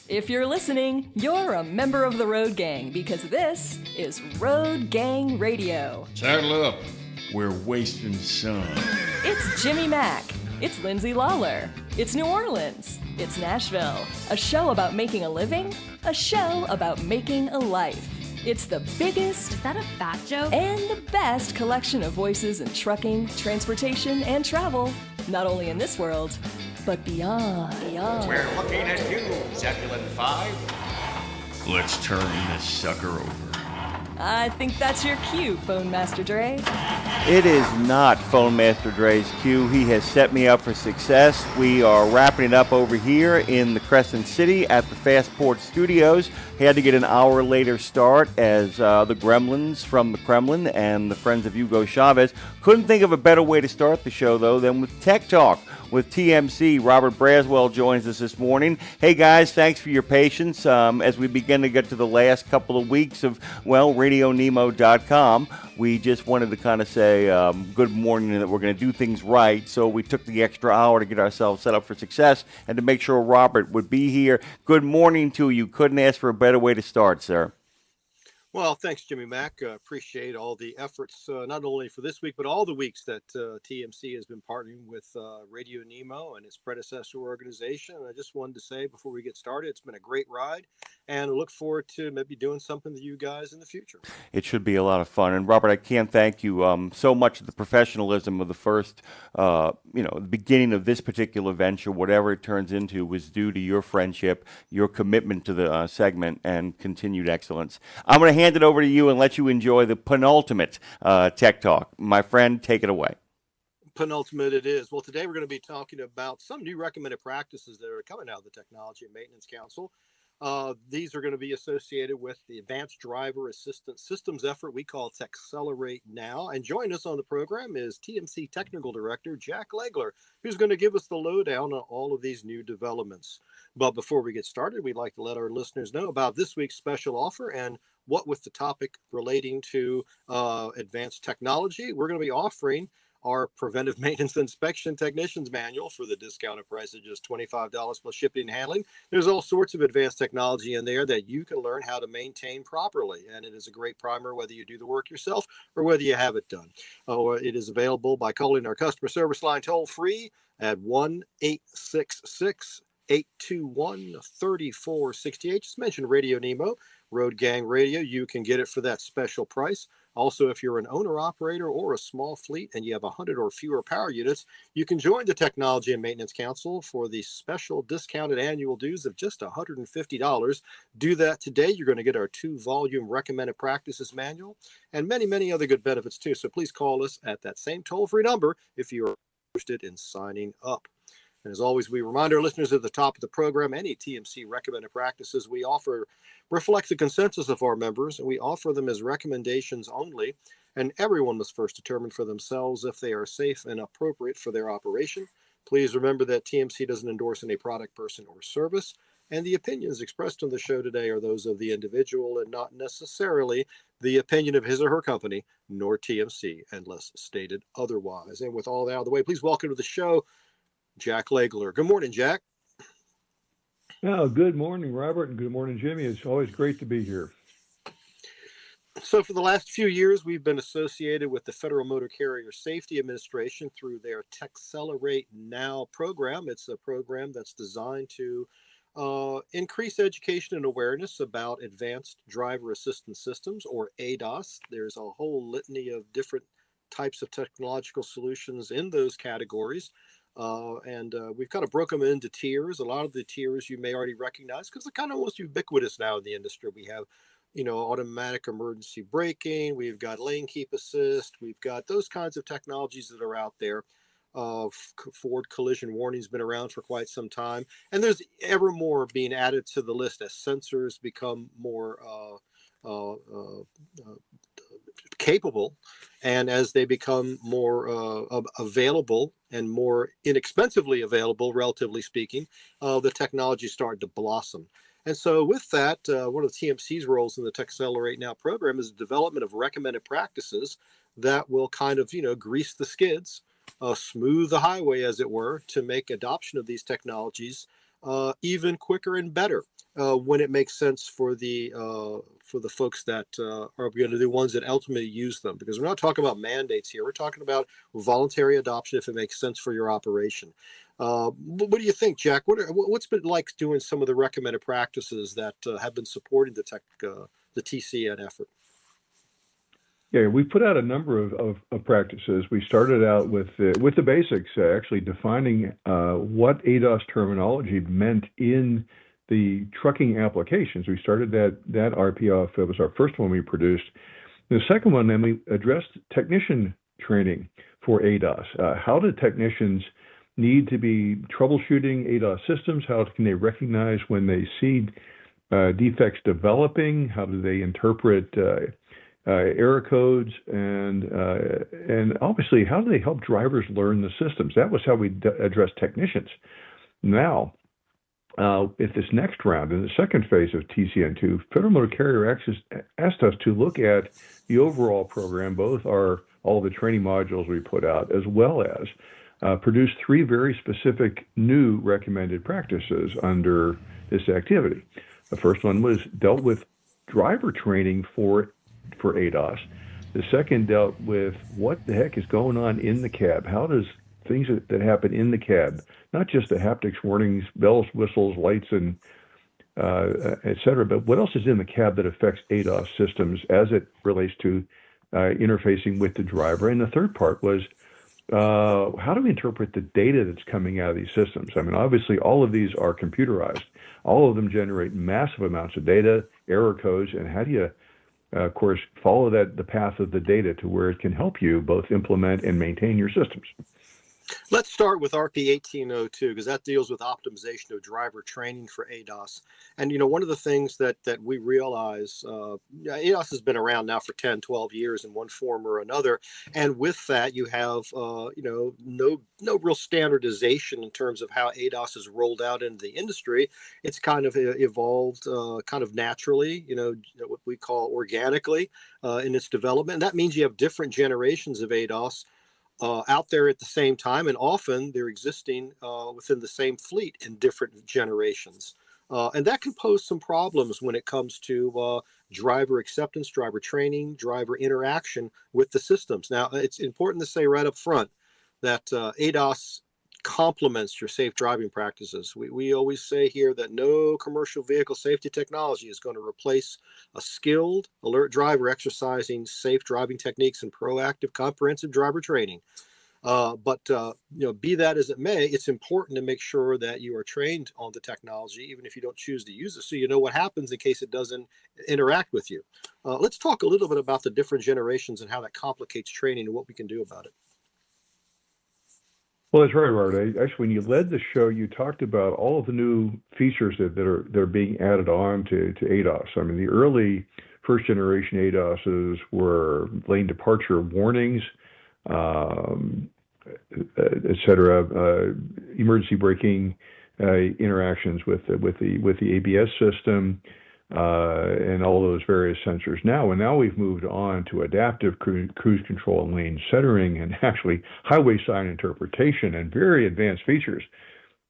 If you're listening, you're a member of the Road Gang because this is Road Gang Radio. Saddle up. We're wasting sun. It's Jimmy Mack. It's Lindsay Lawler. It's New Orleans. It's Nashville. A show about making a living. A show about making a life. It's the biggest... Is that a fat joke? ...and the best collection of voices in trucking, transportation, and travel. Not only in this world, but beyond. We're looking at you, Zebulon 5. Let's turn this sucker over. I think that's your cue, Phone Master Dre. It is not Phone Master Dre's cue. He has set me up for success. We are wrapping it up over here in the Crescent City at the Fastport Studios. He had to get an hour later start as the Gremlins from the Kremlin and the Friends of Hugo Chavez. Couldn't think of a better way to start the show, though, than with Tech Talk with TMC. Robert Braswell joins us this morning. Hey, guys, thanks for your patience as we begin to get to the last couple of weeks of, well, RadioNemo.com. We just wanted to kind of say good morning and that we're going to do things right, so we took the extra hour to get ourselves set up for success and to make sure Robert would be here. Good morning to you. Couldn't ask for a better way to start, sir. Well, thanks, Jimmy Mack. Appreciate all the efforts, not only for this week, but all the weeks that TMC has been partnering with RadioNemo and its predecessor organization. And I just wanted to say before we get started, it's been a great ride, and I look forward to maybe doing something with you guys in the future. It should be a lot of fun. And Robert, I can't thank you so much. The professionalism of the first, the beginning of this particular venture, whatever it turns into, was due to your friendship, your commitment to the segment, and continued excellence. I'm going to hand it over to you and let you enjoy the penultimate Tech Talk. My friend, take it away. Penultimate it is. Well, today we're going to be talking about some new recommended practices that are coming out of the Technology and Maintenance Council. These are going to be associated with the Advanced Driver Assistance Systems effort we call Techcelerate Now. And joining us on the program is TMC Technical Director Jack Legler, who's going to give us the lowdown on all of these new developments. But before we get started, we'd like to let our listeners know about this week's special offer and what with the topic relating to advanced technology. We're going to be offering our Preventive Maintenance Inspection Technician's Manual for the discounted price of just $25 plus shipping and handling. There's all sorts of advanced technology in there that you can learn how to maintain properly. And it is a great primer whether you do the work yourself or whether you have it done. It is available by calling our customer service line toll free at 1-866-821-3468. Just mention Radio Nemo, Road Gang Radio. You can get it for that special price. Also, if you're an owner-operator or a small fleet and you have 100 or fewer power units, you can join the Technology and Maintenance Council for the special discounted annual dues of just $150. Do that today. You're going to get our 2-volume recommended practices manual and many, many other good benefits too. So please call us at that same toll-free number if you're interested in signing up. And as always, we remind our listeners at the top of the program, any TMC recommended practices we offer reflect the consensus of our members, and we offer them as recommendations only, and everyone must first determine for themselves if they are safe and appropriate for their operation. Please remember that TMC doesn't endorse any product, person, or service, and the opinions expressed on the show today are those of the individual and not necessarily the opinion of his or her company, nor TMC, unless stated otherwise. And with all that out of the way, please welcome to the show Jack Legler. Good morning, Jack. Oh, good morning, Robert, and good morning, Jimmy. It's always great to be here. So for the last few years, we've been associated with the Federal Motor Carrier Safety Administration through their Techcelerate Now program. It's a program that's designed to increase education and awareness about advanced driver assistance systems, or ADAS. There's a whole litany of different types of technological solutions in those categories. And we've kind of broken them into tiers. A lot of the tiers you may already recognize because they're kind of almost ubiquitous now in the industry. We have, automatic emergency braking. We've got lane keep assist. We've got those kinds of technologies that are out there. Forward collision warning has been around for quite some time. And there's ever more being added to the list as sensors become more capable, and as they become more available and more inexpensively available, relatively speaking, the technology started to blossom. And so with that, one of the TMC's roles in the Techcelerate Now program is the development of recommended practices that will kind of, grease the skids, smooth the highway, as it were, to make adoption of these technologies even quicker and better when it makes sense for the folks that are going to be the ones that ultimately use them. Because we're not talking about mandates here. We're talking about voluntary adoption if it makes sense for your operation. What do you think, Jack? What's been like doing some of the recommended practices that have been supporting the TCN effort? Yeah, we put out a number of practices. We started out with the basics, actually defining what ADAS terminology meant in the trucking applications. We started that RPF. It was our first one we produced. The second one, then we addressed technician training for ADAS. How do technicians need to be troubleshooting ADAS systems? How can they recognize when they see defects developing? How do they interpret error codes, and obviously, how do they help drivers learn the systems? That was how we addressed technicians. Now, at this next round, in the second phase of TCN2, Federal Motor Carrier asked us to look at the overall program, both all the training modules we put out, as well as produce 3 very specific new recommended practices under this activity. The first one was dealt with driver training for ADAS. The second dealt with what the heck is going on in the cab. How does things that happen in the cab, not just the haptics, warnings, bells, whistles, lights, and et cetera, but what else is in the cab that affects ADAS systems as it relates to interfacing with the driver? And the third part was how do we interpret the data that's coming out of these systems? I mean, obviously, all of these are computerized. All of them generate massive amounts of data, error codes, and how do you of course, follow the path of the data to where it can help you both implement and maintain your systems. Let's start with RP 1802 because that deals with optimization of driver training for ADAS. And, one of the things that we realize, ADAS has been around now for 10, 12 years in one form or another. And with that, you have, no real standardization in terms of how ADAS is rolled out into the industry. It's kind of evolved kind of naturally, what we call organically in its development. And that means you have different generations of ADAS out there at the same time, and often they're existing within the same fleet in different generations. And that can pose some problems when it comes to driver acceptance, driver training, driver interaction with the systems. Now, it's important to say right up front that ADAS complements your safe driving practices. We always say here that no commercial vehicle safety technology is going to replace a skilled, alert driver exercising safe driving techniques and proactive, comprehensive driver training. But be that as it may, it's important to make sure that you are trained on the technology, even if you don't choose to use it, so you know what happens in case it doesn't interact with you. Let's talk a little bit about the different generations and how that complicates training and what we can do about it. Well, that's right, Robert. Actually, when you led the show, you talked about all of the new features that are being added on to ADAS. I mean, the early first generation ADASs were lane departure warnings, et cetera, emergency braking interactions with the ABS system, and all those various sensors. Now we've moved on to adaptive cruise control and lane centering, and actually highway sign interpretation, and very advanced features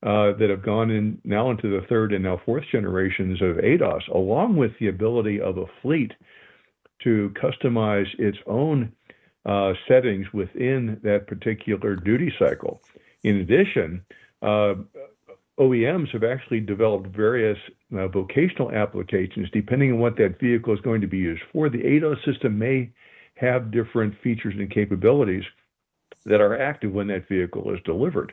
that have gone in now into the third and now fourth generations of ADAS, along with the ability of a fleet to customize its own settings within that particular duty cycle. In addition, OEMs have actually developed various vocational applications depending on what that vehicle is going to be used for. The ADAS system may have different features and capabilities that are active when that vehicle is delivered.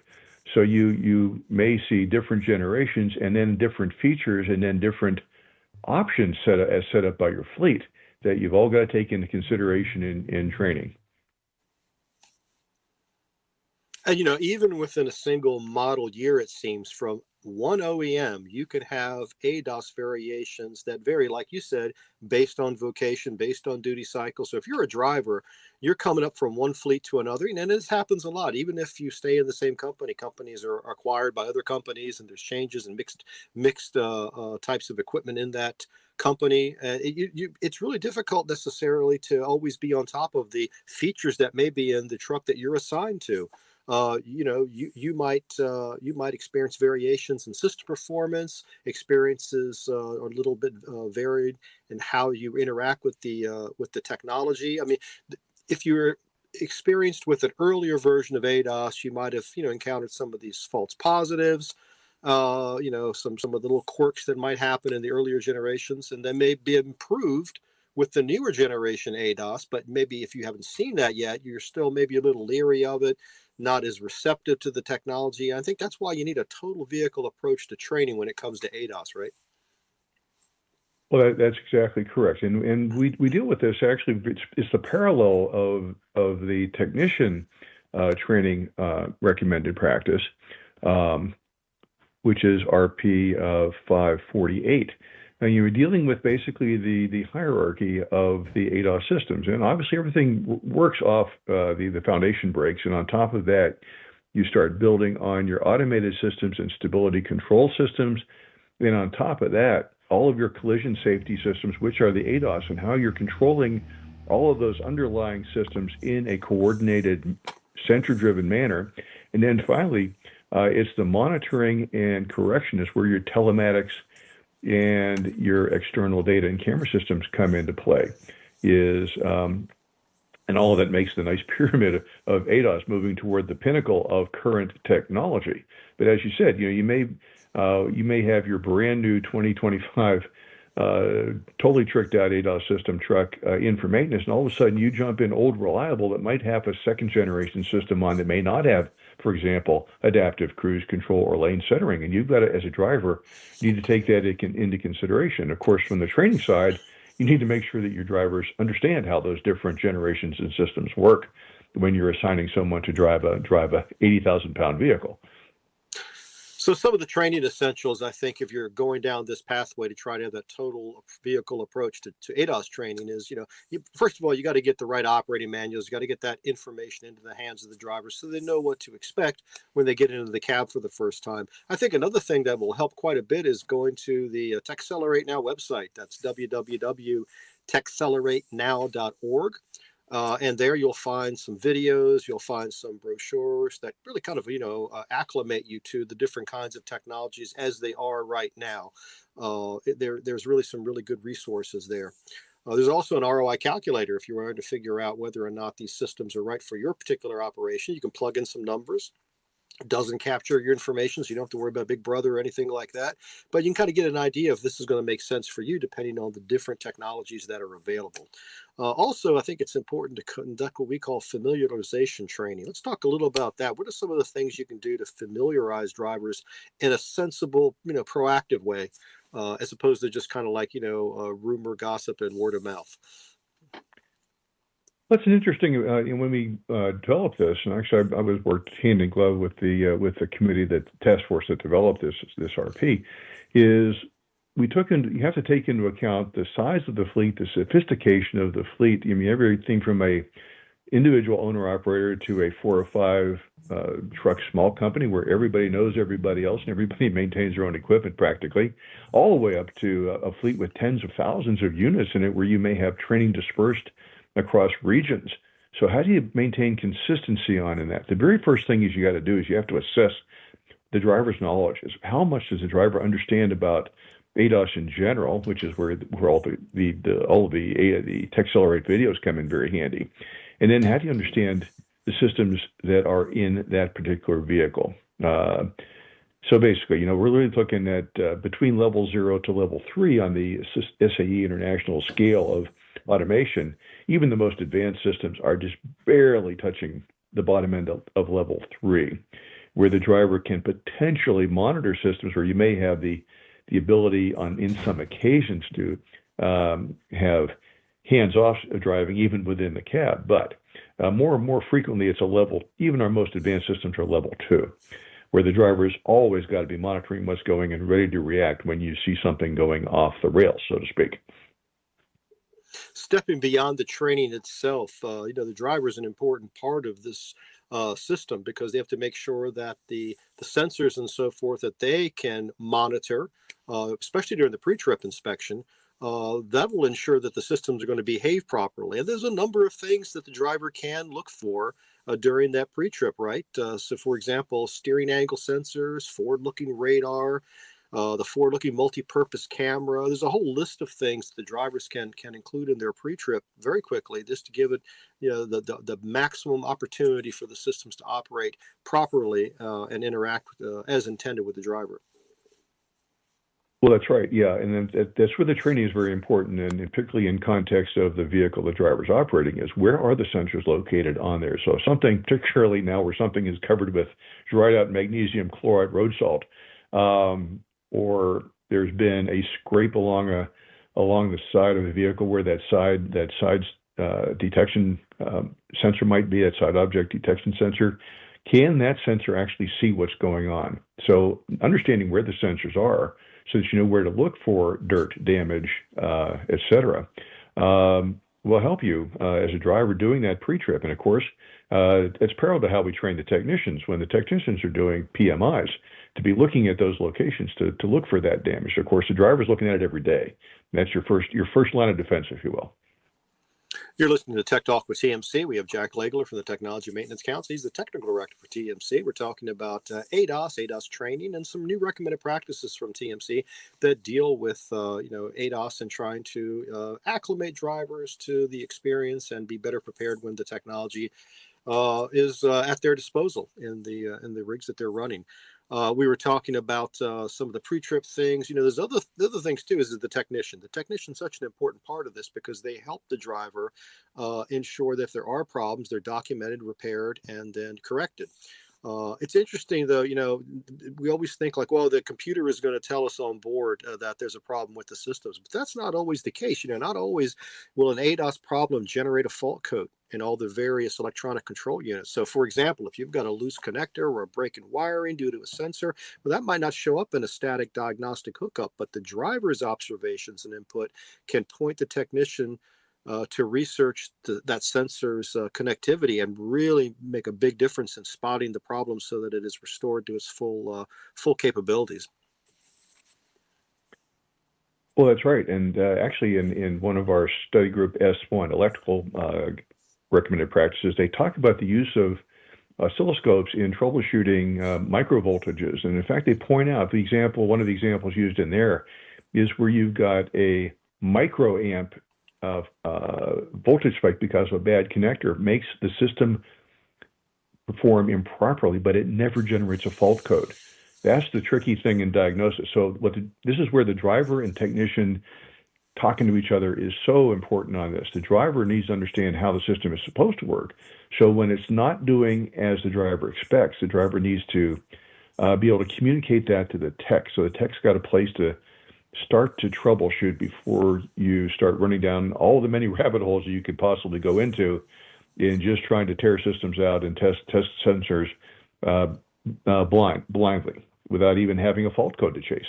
So you may see different generations and then different features and then different options set up by your fleet that you've all got to take into consideration in training. And, even within a single model year, it seems, from one OEM, you can have ADAS variations that vary, like you said, based on vocation, based on duty cycle. So if you're a driver, you're coming up from one fleet to another. And this happens a lot. Even if you stay in the same company, companies are acquired by other companies, and there's changes and mixed types of equipment in that company. It's really difficult necessarily to always be on top of the features that may be in the truck that you're assigned to. you might experience variations in system performance. Experiences are a little bit varied in how you interact with the technology. I mean, if you're experienced with an earlier version of ADOS, you might have encountered some of these false positives. Some of the little quirks that might happen in the earlier generations, and they may be improved with the newer generation ADOS. But maybe if you haven't seen that yet, you're still maybe a little leery of it, not as receptive to the technology. I think that's why you need a total vehicle approach to training when it comes to ADOS, right? Well, that's exactly correct, and we deal with this actually. It's the parallel of the technician training recommended practice, which is RP 548. Now you're dealing with basically the hierarchy of the ADOS systems, and obviously everything works off the foundation breaks, and on top of that, you start building on your automated systems and stability control systems. Then on top of that, all of your collision safety systems, which are the ADOS, and how you're controlling all of those underlying systems in a coordinated, sensor-driven manner. And then finally, it's the monitoring and correction is where your telematics and your external data and camera systems come into play. And all of that makes the nice pyramid of ADOS moving toward the pinnacle of current technology. But as you said, you may have your brand new 2025 totally tricked out ADOS system truck in for maintenance, and all of a sudden you jump in old reliable that might have a second generation system on that may not have, for example, adaptive cruise control or lane centering, and you've got to, as a driver, need to take that into consideration. Of course, from the training side, you need to make sure that your drivers understand how those different generations and systems work when you're assigning someone to drive a 80,000-pound vehicle. So some of the training essentials, I think, if you're going down this pathway to try to have that total vehicle approach to ADOS training is, first of all, you got to get the right operating manuals. You got to get that information into the hands of the drivers so they know what to expect when they get into the cab for the first time. I think another thing that will help quite a bit is going to the Techcelerate Now website. That's www.techceleratenow.org. And there you'll find some videos, you'll find some brochures that really kind of, acclimate you to the different kinds of technologies as they are right now. There's really some really good resources there. There's also an ROI calculator if you wanted to figure out whether or not these systems are right for your particular operation. You can plug in some numbers. It doesn't capture your information, so you don't have to worry about Big Brother or anything like that. But you can kind of get an idea if this is going to make sense for you, depending on the different technologies that are available. Also, I think it's important to conduct what we call familiarization training. Let's talk a little about that. What are some of the things you can do to familiarize drivers in a sensible, proactive way, as opposed to just kind of like, rumor, gossip, and word of mouth? That's an interesting. When we developed this, and actually I was worked hand in glove with the committee, that task force that developed this RP, is you have to take into account the size of the fleet, the sophistication of the fleet. I mean, everything from a individual owner operator to a 4 or 5 truck small company where everybody knows everybody else and everybody maintains their own equipment practically, all the way up to a fleet with tens of thousands of units in it where you may have training dispersed across regions. So how do you maintain consistency in that? The very first thing you got to do is you have to assess the driver's knowledge. Is how much does the driver understand about ADOS in general, which is where all the Techcelerate videos come in very handy. And then how do you understand the systems that are in that particular vehicle? So basically, we're really looking at between level 0 to level 3 on the SAE International scale of automation. Even the most advanced systems are just barely touching the bottom end of level 3, where the driver can potentially monitor systems where you may have the ability in some occasions to have hands-off driving even within the cab. But more and more frequently, it's even our most advanced systems are level 2, where the driver's always got to be monitoring what's going and ready to react when you see something going off the rails, so to speak. Stepping beyond the training itself, the driver is an important part of this system because they have to make sure that the sensors and so forth that they can monitor, especially during the pre-trip inspection, that will ensure that the systems are going to behave properly. And there's a number of things that the driver can look for during that pre-trip, right? So, for example, steering angle sensors, forward-looking radar, the forward-looking multi-purpose camera. There's a whole list of things the drivers can include in their pre-trip very quickly, just to give it, the maximum opportunity for the systems to operate properly and interact as intended with the driver. Well, that's right. Yeah, and then that's where the training is very important, and particularly in context of the vehicle the driver's operating, is where are the sensors located on there? So something, particularly now where something is covered with dried out magnesium chloride road salt, or there's been a scrape along the side of the vehicle where that side detection sensor might be, that side object detection sensor. Can that sensor actually see what's going on? So understanding where the sensors are, so that you know where to look for dirt, damage, etc., will help you as a driver doing that pre-trip. And of course, it's parallel to how we train the technicians when the technicians are doing PMIs, to be looking at those locations to look for that damage. Of course, the driver's looking at it every day. That's your first line of defense, if you will. You're listening to Tech Talk with TMC. We have Jack Lawler from the Technology Maintenance Council. He's the technical director for TMC. We're talking about ADAS training, and some new recommended practices from TMC that deal with ADAS and trying to acclimate drivers to the experience and be better prepared when the technology is at their disposal in the rigs that they're running. We were talking about some of the pre-trip things. There's other things too. Is the technician? The technician's such an important part of this because they help the driver ensure that if there are problems, they're documented, repaired, and then corrected. It's interesting, though, we always think like, well, the computer is going to tell us on board that there's a problem with the systems, but that's not always the case. Not always will an ADAS problem generate a fault code in all the various electronic control units. So, for example, if you've got a loose connector or a break in wiring due to a sensor, well, that might not show up in a static diagnostic hookup, but the driver's observations and input can point the technician to research that sensor's connectivity and really make a big difference in spotting the problem so that it is restored to its full capabilities. Well, that's right. And actually, in one of our study group S1 electrical recommended practices, they talk about the use of oscilloscopes in troubleshooting micro voltages. And in fact, they point out one of the examples used in there is where you've got a microamp of voltage spike because of a bad connector makes the system perform improperly, but it never generates a fault code. That's the tricky thing in diagnosis. So this is where the driver and technician talking to each other is so important on this. The driver needs to understand how the system is supposed to work. So when it's not doing as the driver expects, the driver needs to be able to communicate that to the tech. So the tech's got a place to start to troubleshoot before you start running down all the many rabbit holes that you could possibly go into in just trying to tear systems out and test sensors blindly without even having a fault code to chase.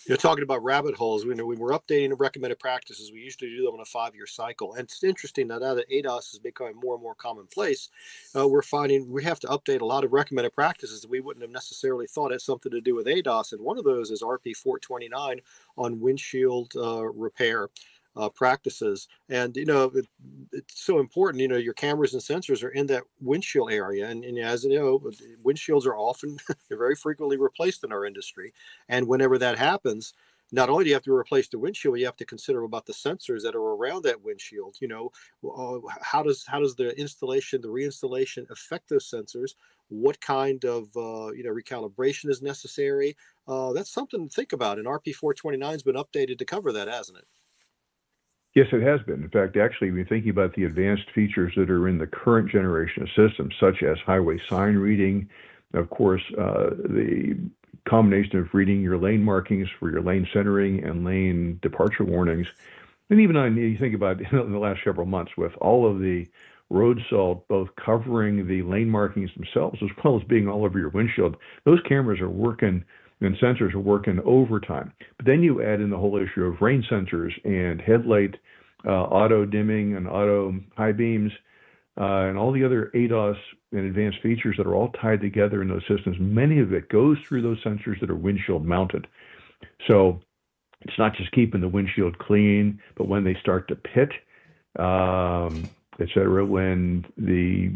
You're talking about rabbit holes. When we're updating the recommended practices, we usually do them on a 5-year cycle. And it's interesting that now that ADAS is becoming more and more commonplace, we're finding we have to update a lot of recommended practices that we wouldn't have necessarily thought had something to do with ADAS. And one of those is RP 429 on windshield repair practices. And, it's so important, your cameras and sensors are in that windshield area. And as you know, windshields are often, they're very frequently replaced in our industry. And whenever that happens, not only do you have to replace the windshield, you have to consider about the sensors that are around that windshield. How does the installation, the reinstallation affect those sensors? What kind of, recalibration is necessary? That's something to think about. And RP 429 has been updated to cover that, hasn't it? Yes, it has been. In fact, actually, when thinking about the advanced features that are in the current generation of systems, such as highway sign reading, of course, the combination of reading your lane markings for your lane centering and lane departure warnings, and even you think about in the last several months with all of the road salt, both covering the lane markings themselves as well as being all over your windshield, those cameras are working and sensors are working overtime. But then you add in the whole issue of rain sensors and headlight auto dimming and auto high beams and all the other ADAS and advanced features that are all tied together in those systems. Many of it goes through those sensors that are windshield mounted. So it's not just keeping the windshield clean, but when they start to pit, et cetera, when the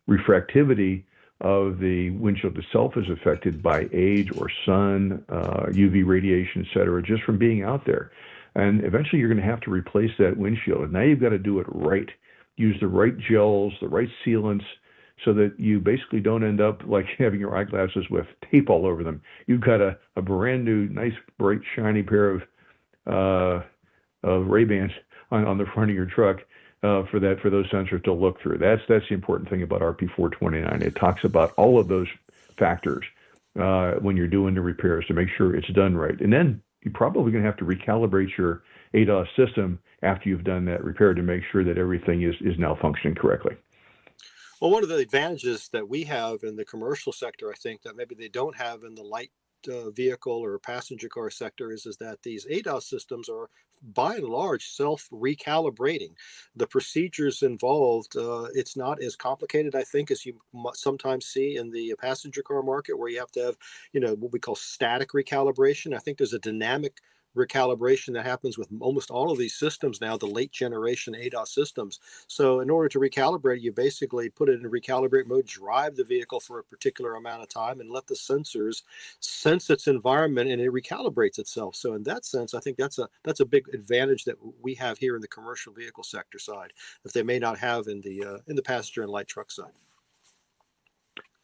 refractivity of the windshield itself is affected by age or sun, UV radiation, et cetera, just from being out there. And eventually you're going to have to replace that windshield. And now you've got to do it right. Use the right gels, the right sealants, so that you basically don't end up like having your eyeglasses with tape all over them. You've got a brand new, nice, bright, shiny pair of Ray-Bans on the front of your truck for those sensors to look through. That's the important thing about RP429. It talks about all of those factors when you're doing the repairs to make sure it's done right. And then you're probably going to have to recalibrate your ADAS system after you've done that repair to make sure that everything is now functioning correctly. Well, one of the advantages that we have in the commercial sector, I think, that maybe they don't have in the light vehicle or passenger car sector is that these ADAS systems are by and large self-recalibrating. The procedures involved, it's not as complicated, I think, as you sometimes see in the passenger car market, where you have to have, what we call static recalibration. I think there's a dynamic recalibration that happens with almost all of these systems now, the late generation ADAS systems. So in order to recalibrate, you basically put it in recalibrate mode, drive the vehicle for a particular amount of time, and let the sensors sense its environment, and it recalibrates itself. So in that sense, I think that's a big advantage that we have here in the commercial vehicle sector side that they may not have in the passenger and light truck side.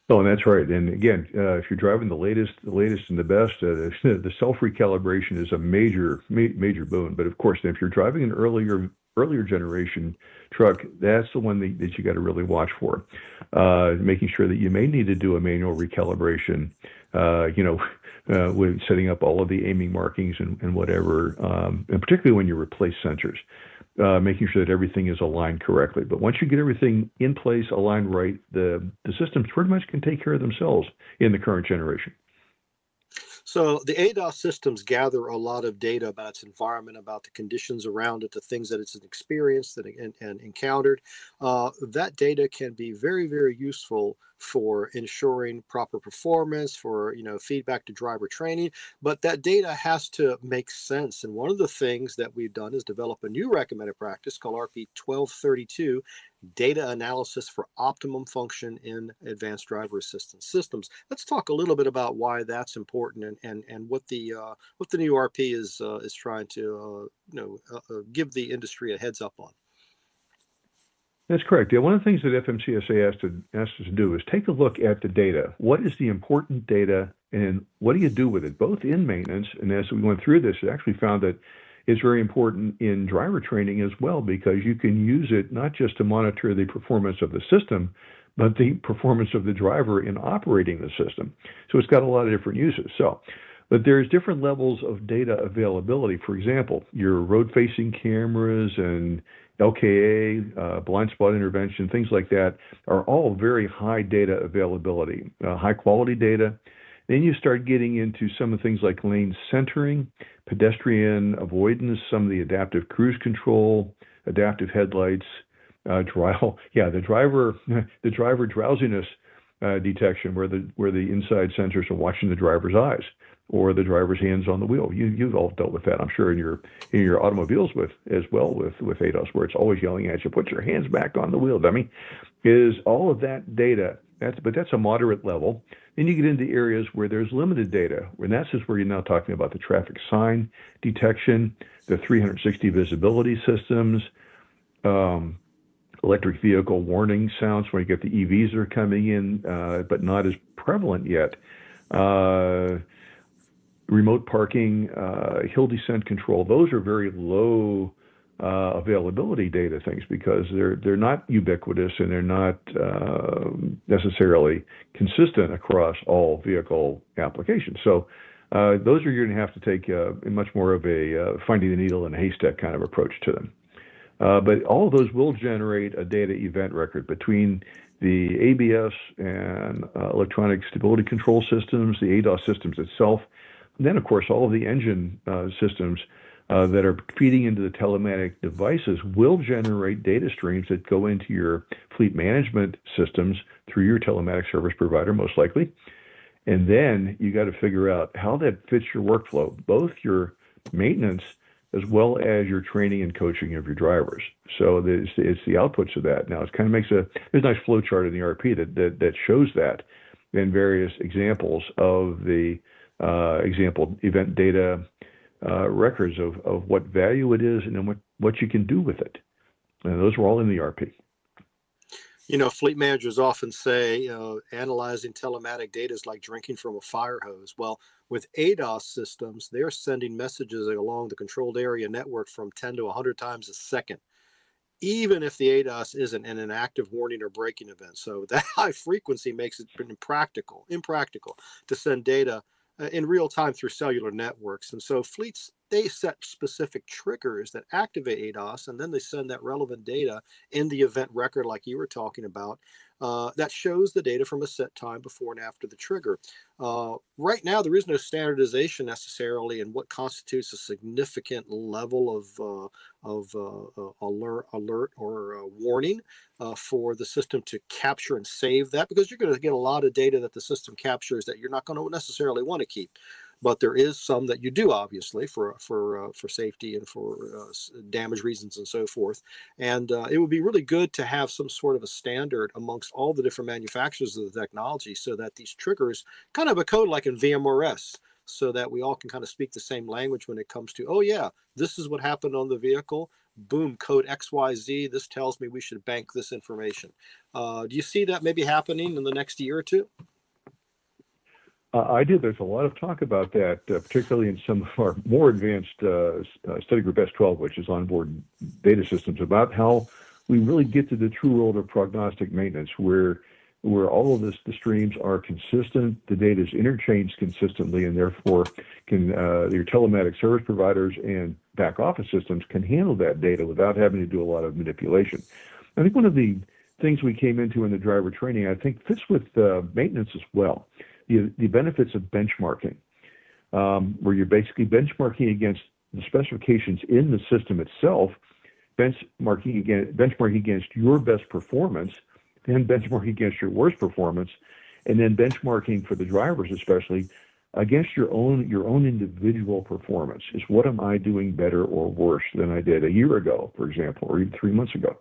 Oh, and that's right. And again, if you're driving the latest and the best, the self-recalibration is a major boon. But of course, if you're driving an earlier generation truck, that's the one that you got to really watch for, making sure that you may need to do a manual recalibration, with setting up all of the aiming markings and whatever, and particularly when you replace sensors. Making sure that everything is aligned correctly. But once you get everything in place, aligned right, the systems pretty much can take care of themselves in the current generation. So the ADAS systems gather a lot of data about its environment, about the conditions around it, the things that it's experienced and encountered. That data can be very, very useful for ensuring proper performance, for feedback to driver training. But that data has to make sense. And one of the things that we've done is develop a new recommended practice called RP1232, data analysis for optimum function in advanced driver assistance systems. Let's talk a little bit about why that's important and what the new RP is trying to give the industry a heads up on. That's correct. Yeah, one of the things that FMCSA asked us to do is take a look at the data. What is the important data, and what do you do with it, both in maintenance, and as we went through this, we actually found that it's very important in driver training as well, because you can use it not just to monitor the performance of the system, but the performance of the driver in operating the system. So it's got a lot of different uses. But there's different levels of data availability. For example, your road-facing cameras and LKA, blind spot intervention, things like that are all very high data availability, high quality data. Then you start getting into some of the things like lane centering, pedestrian avoidance, some of the adaptive cruise control, adaptive headlights, the driver drowsiness detection, where the inside sensors are watching the driver's eyes or the driver's hands on the wheel. You've all dealt with that, I'm sure, in your automobiles with ADAS, where it's always yelling at you, put your hands back on the wheel, dummy. Is all of that data. That's a moderate level. Then you get into areas where there's limited data, and that's just where you're now talking about the traffic sign detection, the 360 visibility systems, electric vehicle warning sounds when you get the EVs that are coming in, but not as prevalent yet. Remote parking, hill descent control, those are very low availability data things because they're not ubiquitous and they're not necessarily consistent across all vehicle applications. So those are, you're going to have to take much more of a finding the needle in a haystack kind of approach to them. But all of those will generate a data event record between the ABS and electronic stability control systems, the ADAS systems itself, and then, of course, all of the engine systems that are feeding into the telematic devices will generate data streams that go into your fleet management systems through your telematic service provider, most likely. And then you got to figure out how that fits your workflow, both your maintenance as well as your training and coaching of your drivers. So it's the outputs of that. Now, it kind of makes there's a nice flow chart in the RP that shows that in various examples of the example event data records of what value it is and then what you can do with it. And those are all in the RP. Fleet managers often say, analyzing telematic data is like drinking from a fire hose. Well, with ADAS systems, they're sending messages along the controlled area network from 10 to 100 times a second, even if the ADAS isn't in an active warning or braking event. So that high frequency makes it impractical to send data in real time through cellular networks. And so fleets, they set specific triggers that activate ADAS, and then they send that relevant data in the event record like you were talking about, that shows the data from a set time before and after the trigger. Right now, there is no standardization necessarily in what constitutes a significant level of alert or warning for the system to capture and save that, because you're going to get a lot of data that the system captures that you're not going to necessarily want to keep. But there is some that you do, obviously, for safety and for damage reasons and so forth. And it would be really good to have some sort of a standard amongst all the different manufacturers of the technology, so that these triggers kind of a code like in VMRS, so that we all can kind of speak the same language when it comes to, oh yeah, this is what happened on the vehicle. Boom, code XYZ. This tells me we should bank this information. Do you see that maybe happening in the next year or two? I did. There's a lot of talk about that, particularly in some of our more advanced study group S12, which is onboard data systems, about how we really get to the true world of prognostic maintenance, where all of the streams are consistent, the data is interchanged consistently, and therefore your telematic service providers and back office systems can handle that data without having to do a lot of manipulation. I think one of the things we came into in the driver training, I think, fits with maintenance as well. The benefits of benchmarking, where you're basically benchmarking against the specifications in the system itself, benchmarking against your best performance, then benchmarking against your worst performance, and then benchmarking for the drivers especially against your own individual performance. Is what am I doing better or worse than I did a year ago, for example, or even 3 months ago?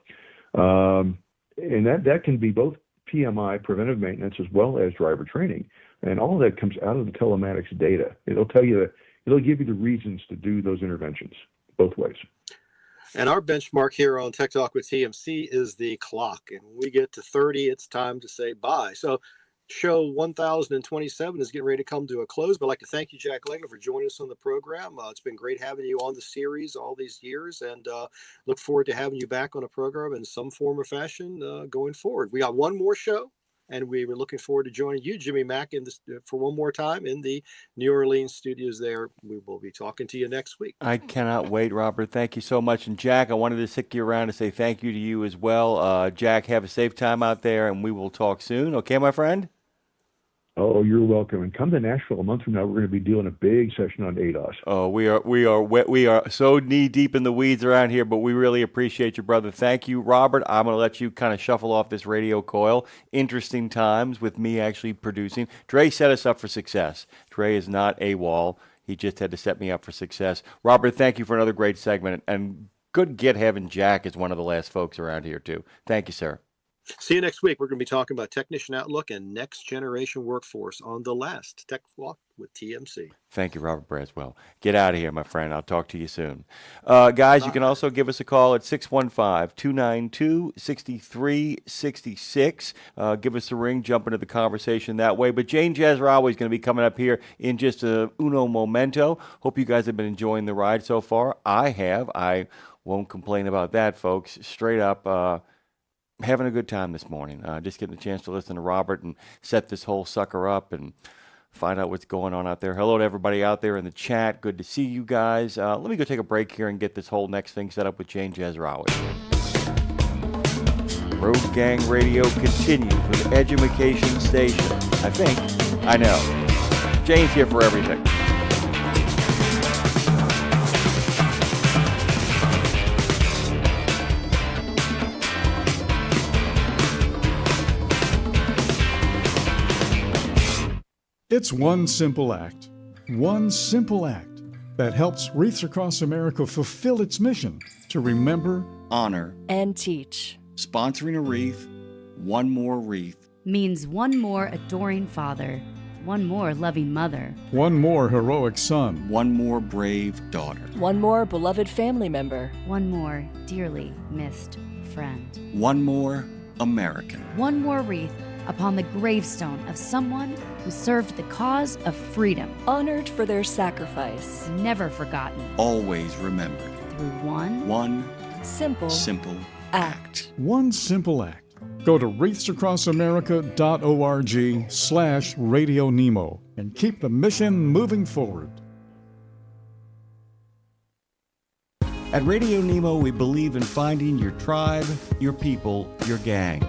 And that can be both PMI, preventive maintenance, as well as driver training. And all of that comes out of the telematics data. It'll give you the reasons to do those interventions both ways. And our benchmark here on Tech Talk with TMC is the clock. And when we get to 30, it's time to say bye. So show 1027 is getting ready to come to a close. But I'd like to thank you, Jack Legler, for joining us on the program. It's been great having you on the series all these years, and look forward to having you back on a program in some form or fashion going forward. We got one more show, and we were looking forward to joining you, Jimmy Mack, for one more time in the New Orleans studios there. We will be talking to you next week. I cannot wait, Robert. Thank you so much. And Jack, I wanted to stick you around to say thank you to you as well. Jack, have a safe time out there, and we will talk soon. Okay, my friend? Oh, you're welcome. And come to Nashville a month from now. We're going to be doing a big session on ADAS. Oh, we are so knee deep in the weeds around here, but we really appreciate you, brother. Thank you, Robert. I'm going to let you kind of shuffle off this radio coil. Interesting times with me actually producing. Dre set us up for success. Dre is not AWOL. He just had to set me up for success. Robert, thank you for another great segment. And good get having Jack as one of the last folks around here, too. Thank you, sir. See you next week. We're going to be talking about technician outlook and next generation workforce on the last Tech Walk with TMC. Thank you, Robert Braswell. Get out of here, my friend. I'll talk to you soon. Guys, you can also give us a call at 615-292-6366. Give us a ring, jump into the conversation that way. But Jane Jazraoui is going to be coming up here in just uno momento. Hope you guys have been enjoying the ride so far. I have. I won't complain about that, folks. Straight up, having a good time this morning. Just getting a chance to listen to Robert and set this whole sucker up and find out what's going on out there. Hello to everybody out there in the chat. Good to see you guys. Let me go take a break here and get this whole next thing set up with Jane Jazraoui. Road Gang Radio continues with Edumacation Station. I think. I know. Jane's here for everything. It's one simple act. One simple act. that helps Wreaths Across America fulfill its mission to remember, Honor. And teach. Sponsoring a wreath. One more wreath. Means one more adoring father, one more loving mother, one more heroic son, One more brave daughter. One more beloved family member. one more dearly missed friend, One more American. one more wreath upon the gravestone of someone who served the cause of freedom, Honored for their sacrifice. never forgotten, Always remembered. through one One Simple simple act. one simple act. Go to wreathsacrossamerica.org/RadioNemo and keep the mission moving forward. At Radio Nemo, we believe in finding your tribe, your people, your gang.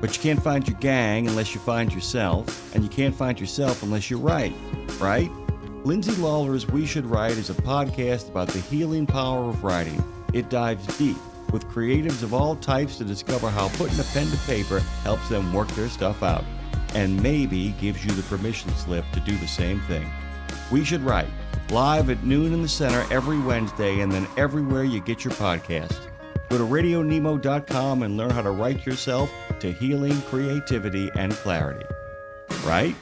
But you can't find your gang unless you find yourself, and you can't find yourself unless you write, right? Lindsay Lawler's We Should Write is a podcast about the healing power of writing. It dives deep with creatives of all types to discover how putting a pen to paper helps them work their stuff out, and maybe gives you the permission slip to do the same thing. We Should Write, live at noon in the center every Wednesday, and then everywhere you get your podcast. Go to RadioNemo.com and learn how to write yourself to healing, creativity, and clarity. Right?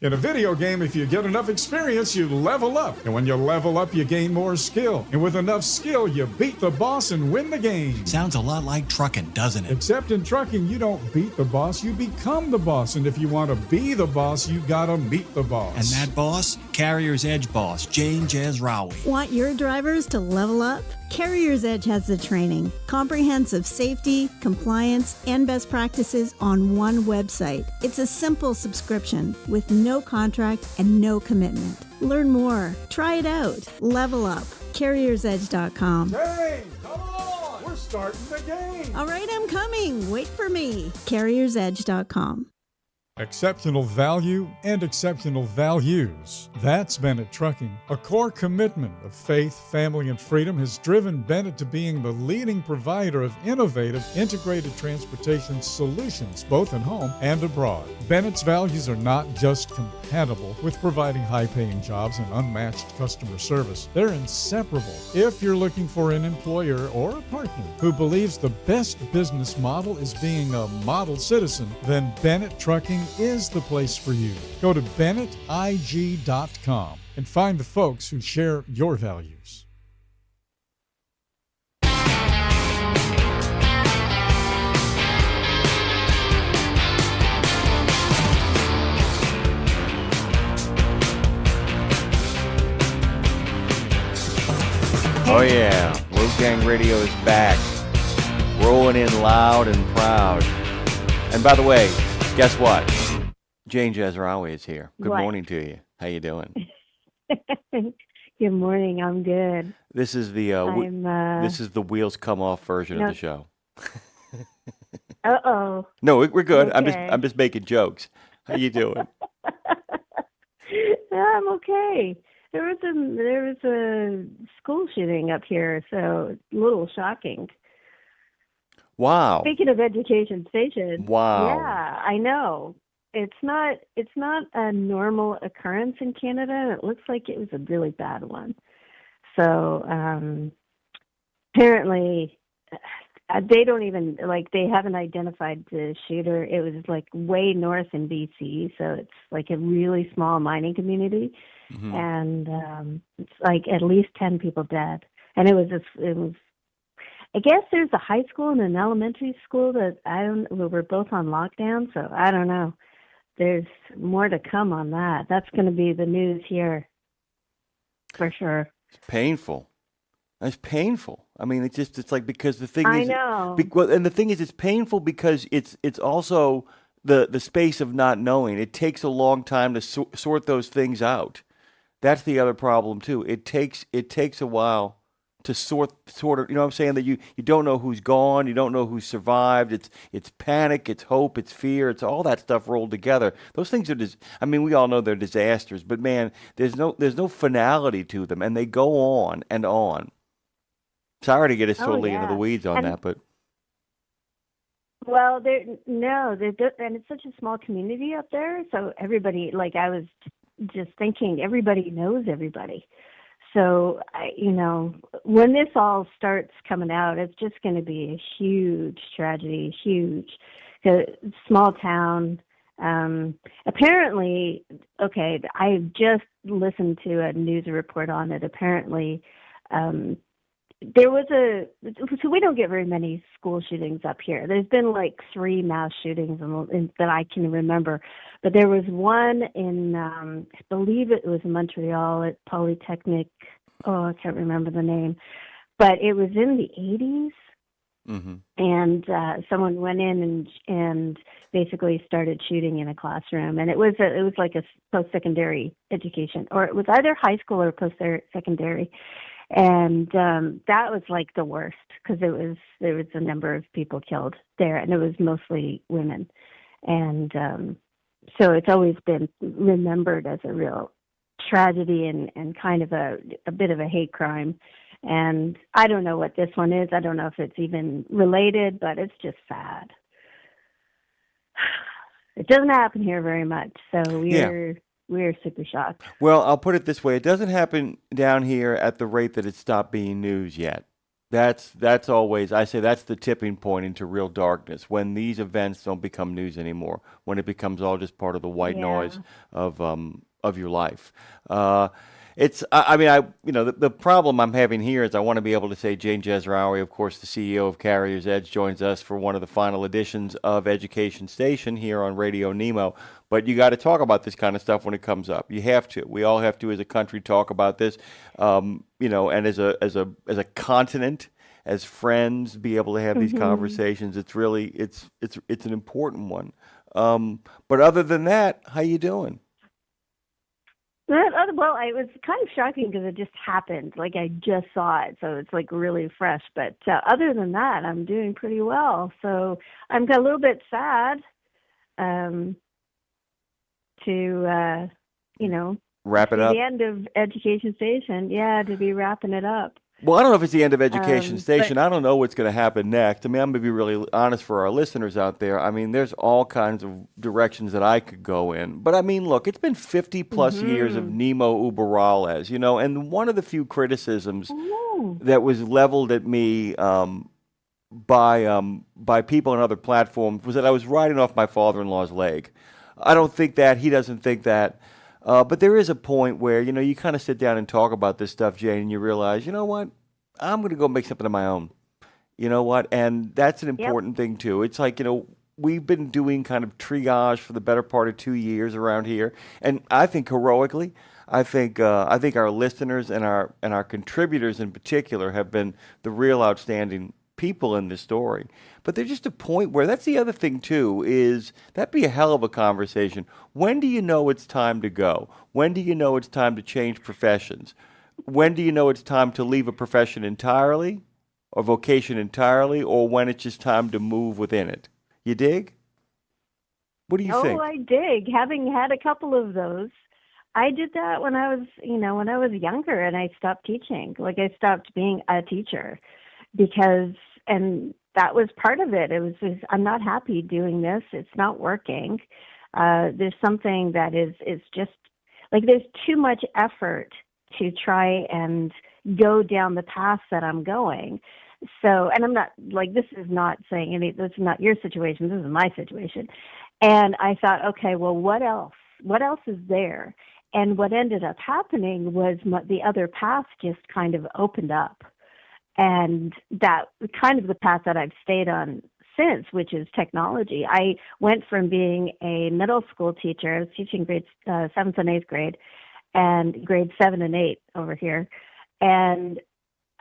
In a video game, if you get enough experience, you level up. And when you level up, you gain more skill. And with enough skill, you beat the boss and win the game. Sounds a lot like trucking, doesn't it? Except in trucking, you don't beat the boss, you become the boss. And if you want to be the boss, you gotta meet the boss. And that boss? Carrier's Edge boss, Jane Jazrawi. Want your drivers to level up? Carrier's Edge has the training, comprehensive safety, compliance, and best practices on one website. It's a simple subscription with no contract and no commitment. Learn more. Try it out. Level up. CarriersEdge.com. Hey, come on! We're starting the game! All right, I'm coming. Wait for me. CarriersEdge.com. Exceptional value and exceptional values. That's Bennett Trucking. A core commitment of faith, family, and freedom has driven Bennett to being the leading provider of innovative, integrated transportation solutions, both at home and abroad. Bennett's values are not just compatible with providing high-paying jobs and unmatched customer service. They're inseparable. If you're looking for an employer or a partner who believes the best business model is being a model citizen, then Bennett Trucking is the place for you. Go to BennettIG.com and find the folks who share your values. Oh yeah, Road Gang Radio is back, rolling in loud and proud. And by the way, guess what? Jane Jazrawi is here. Good morning to you. How you doing? Good morning. I'm good. This is the this is the wheels come off version of the show. Uh-oh. No, we're good. Okay. I'm just making jokes. How you doing? I'm okay. There was a school shooting up here, so a little shocking. Wow. Speaking of education station. Wow. Yeah, I know. It's not a normal occurrence in Canada, and it looks like it was a really bad one. So apparently they don't even they haven't identified the shooter. It was way north in BC, so it's like a really small mining community, and it's at least 10 people dead. And it was I guess there's a high school and an elementary school that we were both on lockdown, so I don't know. There's more to come on that. That's going to be the news here for sure. It's painful. It's painful. I mean, it's like, because the thing I is, know. And the thing is, it's painful because it's also the space of not knowing. It takes a long time to sort those things out. That's the other problem too. It takes a while to sort of, you know what I'm saying, that you don't know who's gone, you don't know who's survived. It's panic, it's hope, it's fear, it's all that stuff rolled together. Those things are we all know they're disasters, but man, there's no finality to them, and they go on and on. Sorry to get us totally into the weeds on that, but well, and it's such a small community up there, so everybody, I was just thinking everybody knows everybody. So, when this all starts coming out, it's just going to be a huge tragedy, huge. Small town. Apparently, okay, I just listened to a news report on it. Apparently, there was so we don't get very many school shootings up here. There's been like 3 mass shootings that I can remember. But there was one in, I believe it was Montreal at Polytechnic. Oh, I can't remember the name. But it was in the 80s. Mm-hmm. And someone went in and basically started shooting in a classroom. And it was like a post-secondary education. Or it was either high school or post-secondary. And that was like the worst because there was a number of people killed there. And it was mostly women. And so it's always been remembered as a real tragedy and kind of a bit of a hate crime. And I don't know what this one is. I don't know if it's even related, but it's just sad. It doesn't happen here very much, so we're super shocked. Well, I'll put it this way. It doesn't happen down here at the rate that it stopped being news yet. That's always, I say that's the tipping point into real darkness, when these events don't become news anymore, when it becomes all just part of the white noise of your life. The problem I'm having here is I want to be able to say Jane Jezraoui, of course, the CEO of Carrier's Edge, joins us for one of the final editions of Education Station here on Radio Nemo. But you got to talk about this kind of stuff when it comes up. You have to. We all have to, as a country, talk about this. And as a continent, as friends, be able to have these conversations. It's really it's an important one. But other than that, how you doing? Well, it was kind of shocking because it just happened. Like, I just saw it, so it's like really fresh. But other than that, I'm doing pretty well. So I'm a little bit sad to wrap it up. The end of Education Station, to be wrapping it up. Well, I don't know if it's the end of Education Station. I don't know what's going to happen next. I mean, I'm going to be really honest for our listeners out there. I mean, there's all kinds of directions that I could go in. But, I mean, look, it's been 50-plus years of Nemo Uberales, and one of the few criticisms that was leveled at me by people on other platforms was that I was riding off my father-in-law's leg. I don't think that. He doesn't think that. But there is a point where, you kind of sit down and talk about this stuff, Jane, and you realize, you know what, I'm going to go make something of my own. You know what? And that's an important thing, too. It's like, we've been doing kind of triage for the better part of 2 years around here. And I think heroically, I think our listeners and our contributors in particular have been the real outstanding people in this story. But there's just a point where, that's the other thing too, is that'd be a hell of a conversation. When do you know it's time to go? When do you know it's time to change professions? When do you know it's time to leave a profession entirely or vocation entirely, or when it's just time to move within it? You dig? What do you think? Oh, I dig. Having had a couple of those, I did that when I was younger, and I stopped teaching. Like, I stopped being a teacher and that was part of it. It was just, I'm not happy doing this. It's not working. There's something that is just like, there's too much effort to try and go down the path that I'm going. So, and I'm not like, this is not saying this is not your situation. This is my situation. And I thought, okay, well, what else? What else is there? And what ended up happening was the other path just kind of opened up. And that kind of the path that I've stayed on since, which is technology. I went from being a middle school teacher. I was teaching grades 7th and 8th grade, and grades 7 and 8 over here. And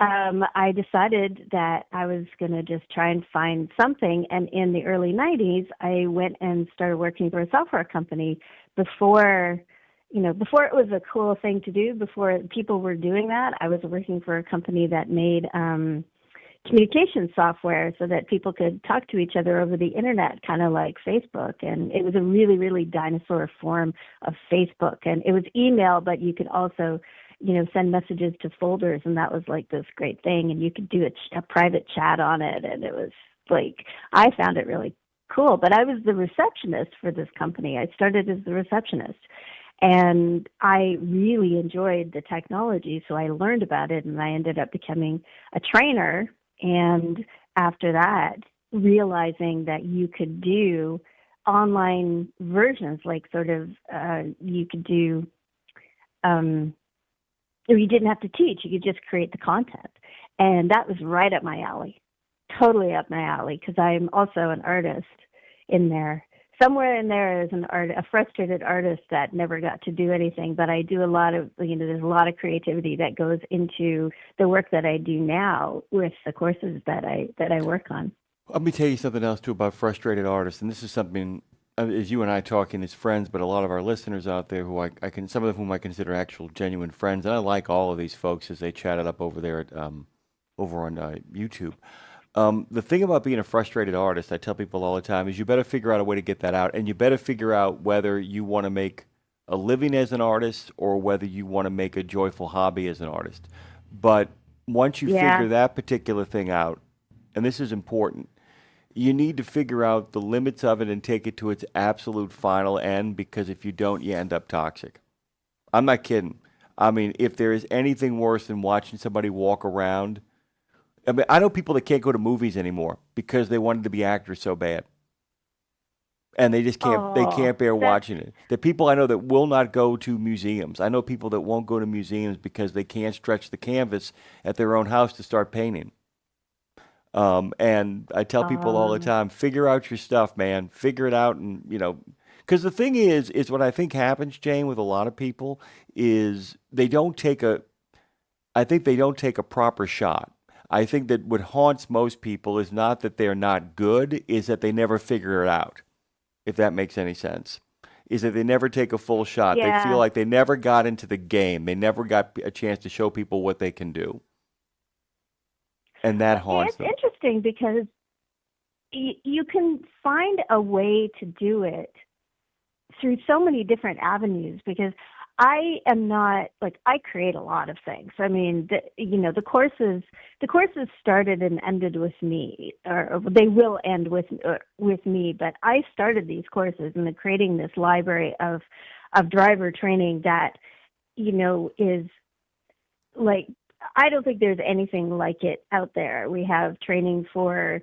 I decided that I was going to just try and find something. And in the early 90s, I went and started working for a software company before it was a cool thing to do, before people were doing that. I was working for a company that made communication software so that people could talk to each other over the internet, kind of like Facebook. And it was a really, really dinosaur form of Facebook. And it was email, but you could also, send messages to folders. And that was like this great thing. And you could do a private chat on it. And it was like, I found it really cool. But I was the receptionist for this company. I started as the receptionist. And I really enjoyed the technology, so I learned about it, and I ended up becoming a trainer. And after that, realizing that you could do online versions, like sort of you could do, you didn't have to teach, you could just create the content. And that was right up my alley, totally up my alley, because I'm also an artist in there. Somewhere in there is a frustrated artist that never got to do anything, but I do a lot of, there's a lot of creativity that goes into the work that I do now with the courses that I work on. Let me tell you something else too about frustrated artists, and this is something, as you and I talking as friends, but a lot of our listeners out there who some of whom I consider actual genuine friends, and I like all of these folks as they chatted up over there at over on YouTube. The thing about being a frustrated artist, I tell people all the time, is you better figure out a way to get that out, and you better figure out whether you want to make a living as an artist or whether you want to make a joyful hobby as an artist. But once you figure that particular thing out, and this is important, you need to figure out the limits of it and take it to its absolute final end, because if you don't, you end up toxic. I'm not kidding. I mean, if there is anything worse than watching somebody walk around, I mean, I know people that can't go to movies anymore because they wanted to be actors so bad, and they just can't. They can't bear watching it. The people I know that will not go to museums. I know people that won't go to museums because they can't stretch the canvas at their own house to start painting. And I tell people all the time, figure out your stuff, man. Figure it out, and because the thing is what I think happens, Jane, with a lot of people is they don't take a proper shot. I think that what haunts most people is not that they're not good, is that they never figure it out, if that makes any sense. Is that they never take a full shot. Yeah. They feel like they never got into the game. They never got a chance to show people what they can do. And that haunts them. It's interesting because you can find a way to do it through so many different avenues, because I am not, I create a lot of things. I mean, the courses started and ended with me, or they will end with me, but I started these courses and creating this library of driver training that, is like, I don't think there's anything like it out there. We have training for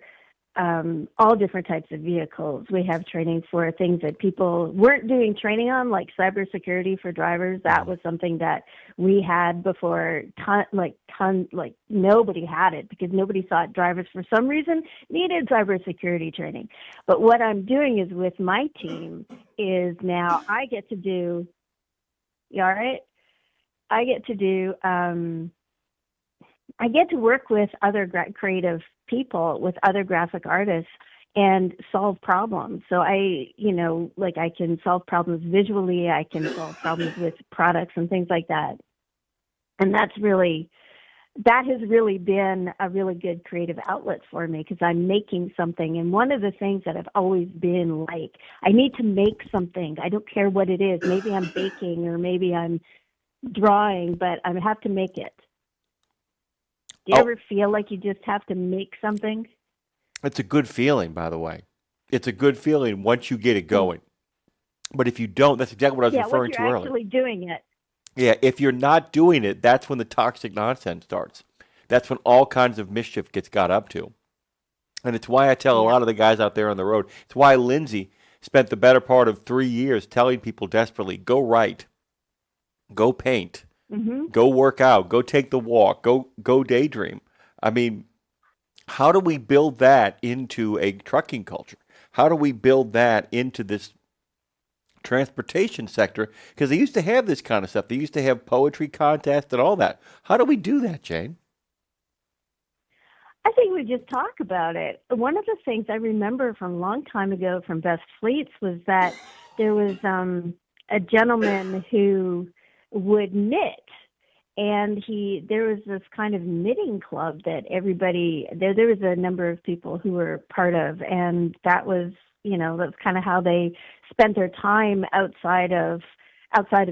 all different types of vehicles. We have training for things that people weren't doing training on, like cybersecurity for drivers. That was something that we had before, nobody had it, because nobody thought drivers for some reason needed cybersecurity training. But what I'm doing is with my team is now I get to do, you all right? I get to work with other creative people, with other graphic artists, and solve problems. So I can solve problems visually. I can solve problems with products and things like that. And that has really been a really good creative outlet for me, because I'm making something. And one of the things that I've always been like, I need to make something. I don't care what it is. Maybe I'm baking or maybe I'm drawing, but I have to make it. Do you ever feel like you just have to make something? It's a good feeling, by the way. It's a good feeling once you get it going. But if you don't, that's exactly what I was referring to earlier. Yeah, actually doing it. Yeah, if you're not doing it, that's when the toxic nonsense starts. That's when all kinds of mischief gets got up to. And it's why I tell a lot of the guys out there on the road, it's why Lindsay spent the better part of 3 years telling people desperately, go write, go paint. Mm-hmm. Go work out. Go take the walk. Go daydream. I mean, how do we build that into a trucking culture? How do we build that into this transportation sector? Because they used to have this kind of stuff. They used to have poetry contests and all that. How do we do that, Jane? I think we just talk about it. One of the things I remember from a long time ago from Best Fleets was that there was a gentleman who would knit, and there was this kind of knitting club that everybody there was a number of people who were part of, and that was that's kind of how they spent their time outside of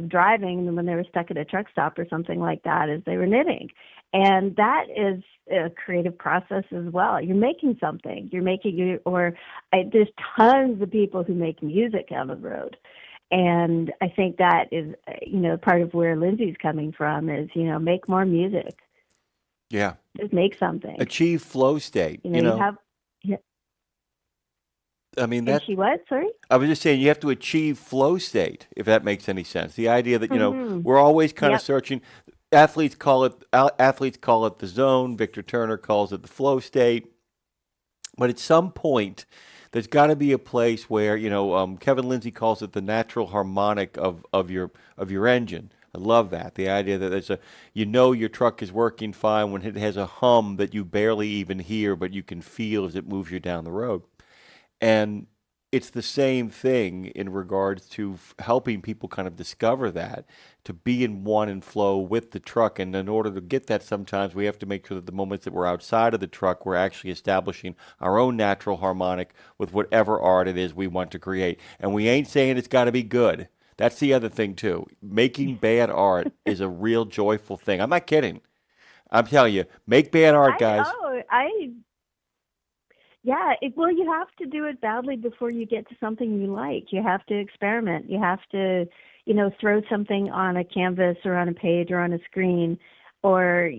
driving, and when they were stuck at a truck stop or something like that, is they were knitting. And that is a creative process as well. You're making something. There's tons of people who make music on the road. And I think that is, part of where Lindsay's coming from is, make more music. Yeah. Just make something. Achieve flow state. You have. Yeah. I mean, And she what? Sorry? I was just saying you have to achieve flow state, if that makes any sense. The idea that, we're always kind of searching. Athletes call it the zone. Victor Turner calls it the flow state. But at some point, there's got to be a place where, Kevin Lindsay calls it the natural harmonic of your engine. I love that. The idea that there's your truck is working fine when it has a hum that you barely even hear, but you can feel as it moves you down the road. And it's the same thing in regards to helping people kind of discover that, to be in one and flow with the truck. And in order to get that, sometimes we have to make sure that the moments that we're outside of the truck, we're actually establishing our own natural harmonic with whatever art it is we want to create. And we ain't saying it's got to be good. That's the other thing, too. Making bad art is a real joyful thing. I'm not kidding. I'm telling you, make bad art, guys. Well, you have to do it badly before you get to something you like. You have to experiment. You have to, throw something on a canvas or on a page or on a screen, or,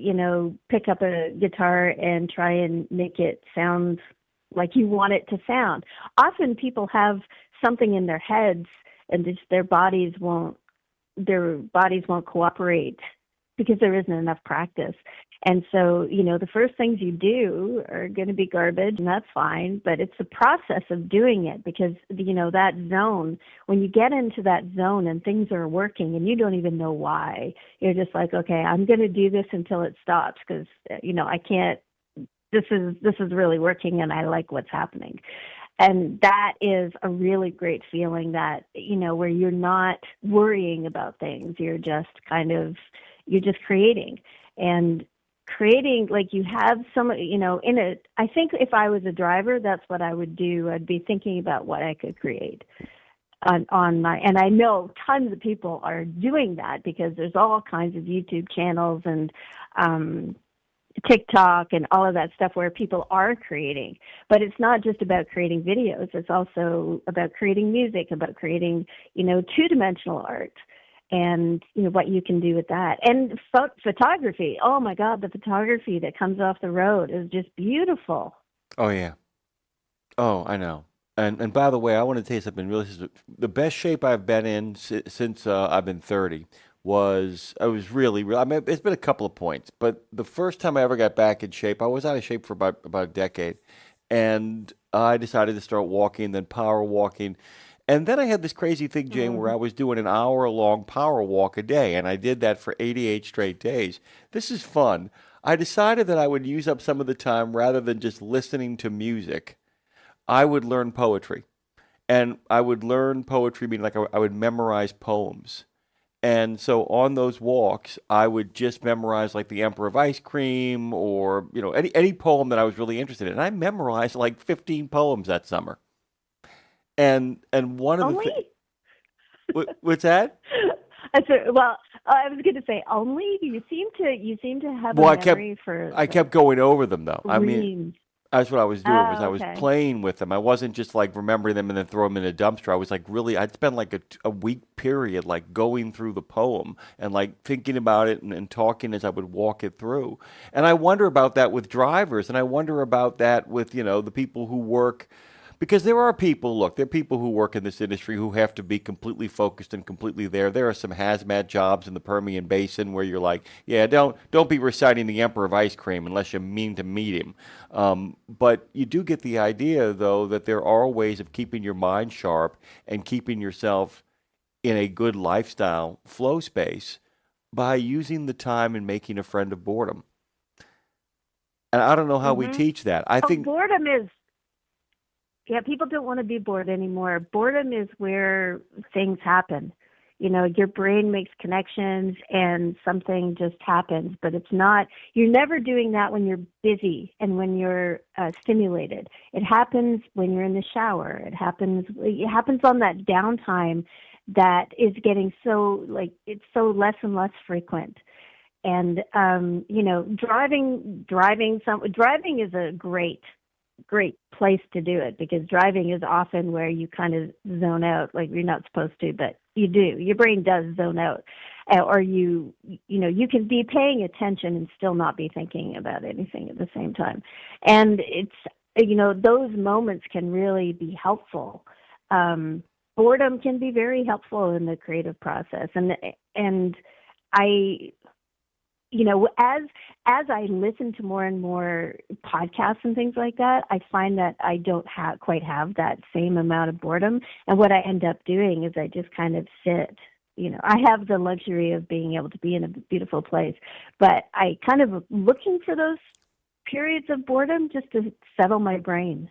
pick up a guitar and try and make it sound like you want it to sound. Often people have something in their heads and just their bodies won't cooperate because there isn't enough practice. And so, the first things you do are going to be garbage, and that's fine, but it's the process of doing it because, that zone, when you get into that zone and things are working and you don't even know why, you're just like, okay, I'm going to do this until it stops because, I can't, this is really working and I like what's happening. And that is a really great feeling that, where you're not worrying about things, you're just creating. And creating, like you have some, I think if I was a driver, that's what I would do. I'd be thinking about what I could create and I know tons of people are doing that because there's all kinds of YouTube channels and TikTok and all of that stuff where people are creating. But it's not just about creating videos. It's also about creating music, about creating, two-dimensional art. And, what you can do with that. And photography. Oh, my God, the photography that comes off the road is just beautiful. Oh, yeah. Oh, I know. And by the way, I want to tell you something. Really, the best shape I've been in since I've been 30 was really, I mean, it's been a couple of points. But the first time I ever got back in shape, I was out of shape for about a decade. And I decided to start walking, then power walking. And then I had this crazy thing, Jane, where I was doing an hour-long power walk a day, and I did that for 88 straight days. This is fun. I decided that I would use up some of the time rather than just listening to music. I would learn poetry. And I would learn poetry, meaning like I would memorize poems. And so on those walks, I would just memorize like The Emperor of Ice Cream or, any poem that I was really interested in. And I memorized like 15 poems that summer. And one of what's that? I was going to say only. You seem to have a memory for. I kept going over them though. Reams. I mean, that's what I was doing. I was playing with them. I wasn't just like remembering them and then throw them in a dumpster. I was like I'd spend like a week period like going through the poem and like thinking about it and talking as I would walk it through. And I wonder about that with drivers, and I wonder about that with the people who work. Because there are people who work in this industry who have to be completely focused and completely there. There are some hazmat jobs in the Permian Basin where you're like, yeah, don't be reciting The Emperor of Ice Cream unless you mean to meet him. But you do get the idea, though, that there are ways of keeping your mind sharp and keeping yourself in a good lifestyle flow space by using the time and making a friend of boredom. And I don't know how we teach that. I think boredom is. Yeah, people don't want to be bored anymore. Boredom is where things happen. Your brain makes connections and something just happens, but it's not, you're never doing that when you're busy and when you're stimulated. It happens when you're in the shower. It happens on that downtime that is getting it's so less and less frequent. And, driving is a great great place to do it, because driving is often where you kind of zone out, like you're not supposed to, but you do. Your brain does zone out. Or you can be paying attention and still not be thinking about anything at the same time. And it's, those moments can really be helpful. Boredom can be very helpful in the creative process. And I, as I listen to more and more podcasts and things like that, I find that I don't quite have that same amount of boredom. And what I end up doing is I just kind of sit. I have the luxury of being able to be in a beautiful place, but I kind of looking for those periods of boredom just to settle my brain.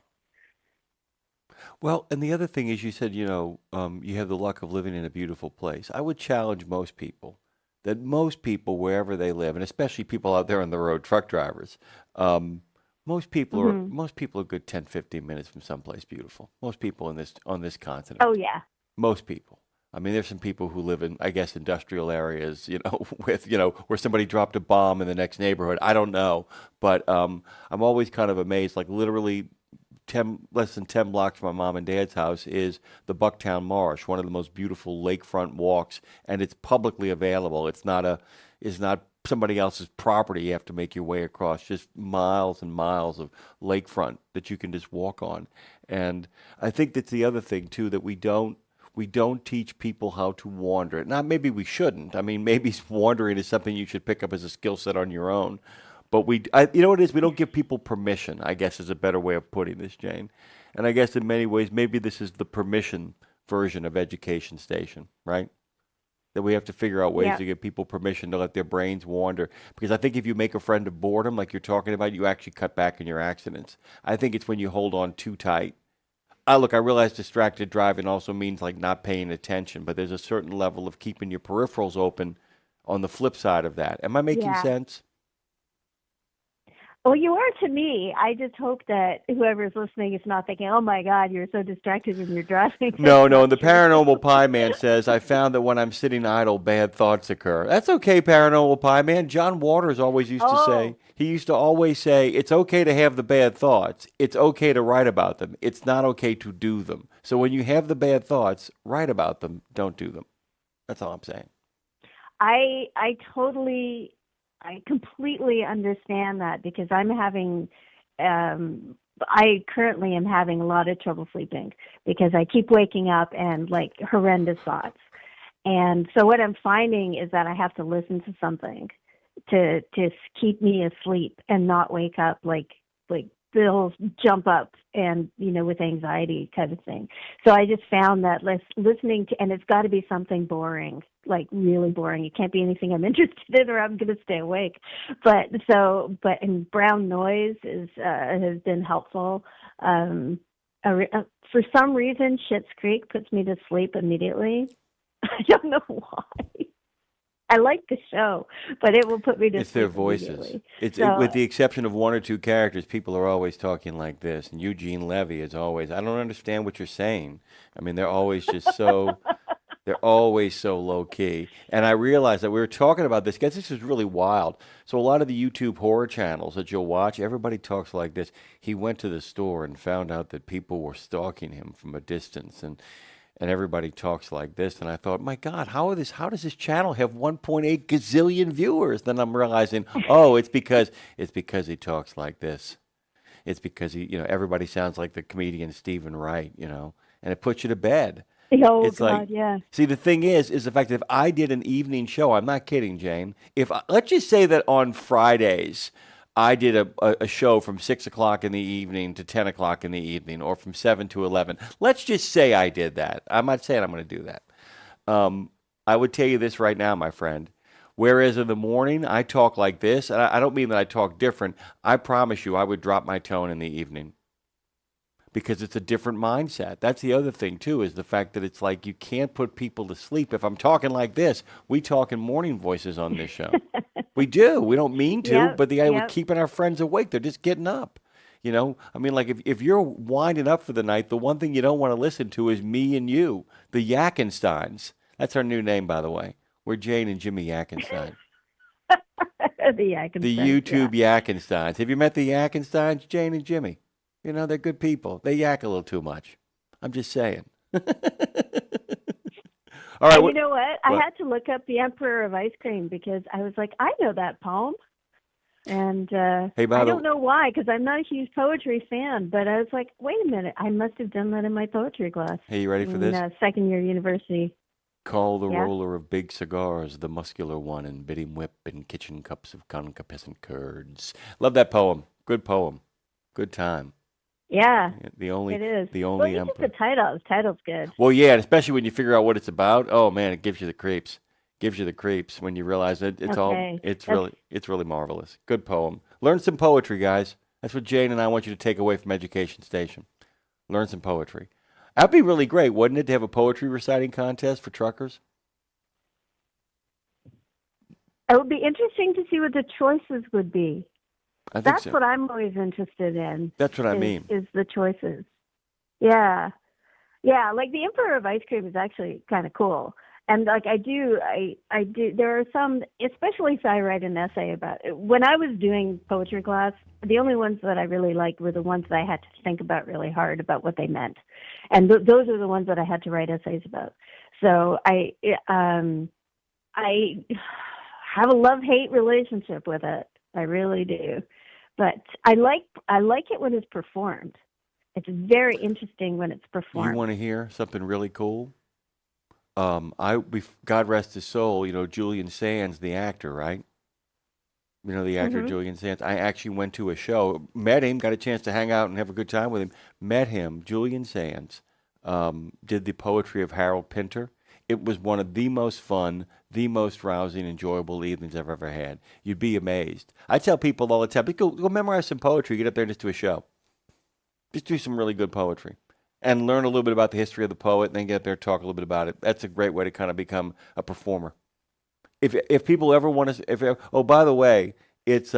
Well, and the other thing is, you said, you have the luck of living in a beautiful place. I would challenge most people that wherever they live, and especially people out there on the road, truck drivers, most people are a good 10, 15 minutes from someplace beautiful. Most people on this continent. Oh yeah. Most people. I mean, there's some people who live in, I guess, industrial areas, with, where somebody dropped a bomb in the next neighborhood. I don't know, but I'm always kind of amazed. Like literally, less than 10 blocks from my mom and dad's house is the Bucktown Marsh, one of the most beautiful lakefront walks, and it's publicly available. It's not somebody else's property. You have to make your way across, just miles and miles of lakefront that you can just walk on. And I think that's the other thing too, that we don't teach people how to wander. Now, maybe we shouldn't. I mean, maybe wandering is something you should pick up as a skill set on your own. But you know what it is? We don't give people permission, I guess, is a better way of putting this, Jane. And I guess in many ways, maybe this is the permission version of Education Station, right? That we have to figure out ways to give people permission to let their brains wander. Because I think if you make a friend of boredom, like you're talking about, you actually cut back in your accidents. I think it's when you hold on too tight. I realize distracted driving also means like not paying attention, but there's a certain level of keeping your peripherals open on the flip side of that. Am I making sense? Well, you are to me. I just hope that whoever's listening is not thinking, oh my God, you're so distracted when you're driving. No, and the Paranormal Pie Man says, I found that when I'm sitting idle, bad thoughts occur. That's okay, Paranormal Pie Man. John Waters always used to say, it's okay to have the bad thoughts. It's okay to write about them. It's not okay to do them. So when you have the bad thoughts, write about them. Don't do them. That's all I'm saying. I completely understand that, because I currently am having a lot of trouble sleeping because I keep waking up and like horrendous thoughts. And so what I'm finding is that I have to listen to something to keep me asleep and not wake up like they'll jump up and, with anxiety kind of thing. So I just found that listening to, and it's got to be something boring, like really boring. It can't be anything I'm interested in or I'm going to stay awake. But brown noise has been helpful. For some reason, Schitt's Creek puts me to sleep immediately. I don't know why. I like the show, but it will put me to sleep. It's their voices. With the exception of one or two characters, people are always talking like this. And Eugene Levy is always, I don't understand what you're saying. I mean, they're always just so, they're always so low key. And I realized that we were talking about this, guys, this is really wild. So a lot of the YouTube horror channels that you'll watch, everybody talks like this. He went to the store and found out that people were stalking him from a distance, and everybody talks like this. And I thought, my God, how does this channel have 1.8 gazillion viewers? Then I'm realizing, it's because he talks like this. It's because he, everybody sounds like the comedian Stephen Wright, and it puts you to bed. Oh, it's God, yeah. See, the thing is the fact that if I did an evening show, I'm not kidding, Jane. Let's just say that on Fridays, I did a show from 6 o'clock in the evening to 10 o'clock in the evening, or from 7 to 11. Let's just say I did that. I'm not saying I'm going to do that. I would tell you this right now, my friend. Whereas in the morning, I talk like this, and I don't mean that I talk different. I promise you I would drop my tone in the evening, because it's a different mindset. That's the other thing, too, is the fact that it's like you can't put people to sleep. If I'm talking like this, we talk in morning voices on this show. We do. We don't mean to, but we're keeping our friends awake. They're just getting up. I mean, like if you're winding up for the night, the one thing you don't want to listen to is me and you, the Yakensteins. That's our new name, by the way. We're Jane and Jimmy Yakenstein. The Yakensteins. The YouTube Yakensteins. Have you met the Yakensteins, Jane and Jimmy? You know, they're good people. They yak a little too much. I'm just saying. All right. And you know what? I had to look up The Emperor of Ice Cream because I was like, I know that poem. And hey, I don't know why, because I'm not a huge poetry fan, but I was like, wait a minute, I must have done that in my poetry class. Hey, you ready for this? Second year university. Call the roller of big cigars, the muscular one, and bid him whip in kitchen cups of concupiscent curds. Love that poem. Good poem. Good time. Yeah, it is. The only well, emperor. The title. The title's good. Well, yeah, and especially when you figure out what it's about. Oh man, it gives you the creeps. Gives you the creeps when you realize it's really marvelous. Good poem. Learn some poetry, guys. That's what Jane and I want you to take away from Education Station. Learn some poetry. That'd be really great, wouldn't it, to have a poetry reciting contest for truckers? It would be interesting to see what the choices would be. That's so. What I'm always interested in. That's what I mean. Is the choices. Yeah. Yeah, like the Emperor of Ice Cream is actually kind of cool. And like I do, there are some, especially if I write an essay about it. When I was doing poetry class, the only ones that I really liked were the ones that I had to think about really hard about what they meant. And those are the ones that I had to write essays about. So I have a love-hate relationship with it. I really do. But I like it when it's performed. It's very interesting when it's performed. You want to hear something really cool? God rest his soul, you know, Julian Sands, the actor, right? You know, the actor Julian Sands. I actually went to a show, met him, got a chance to hang out and have a good time with him. Met him, Julian Sands, did the poetry of Harold Pinter. It was one of the most fun, the most rousing, enjoyable evenings I've ever had. You'd be amazed. I tell people all the time, go memorize some poetry, get up there and just do a show. Just do some really good poetry. And learn a little bit about the history of the poet, and then get up there and talk a little bit about it. That's a great way to kind of become a performer. If people ever want to, by the way, it's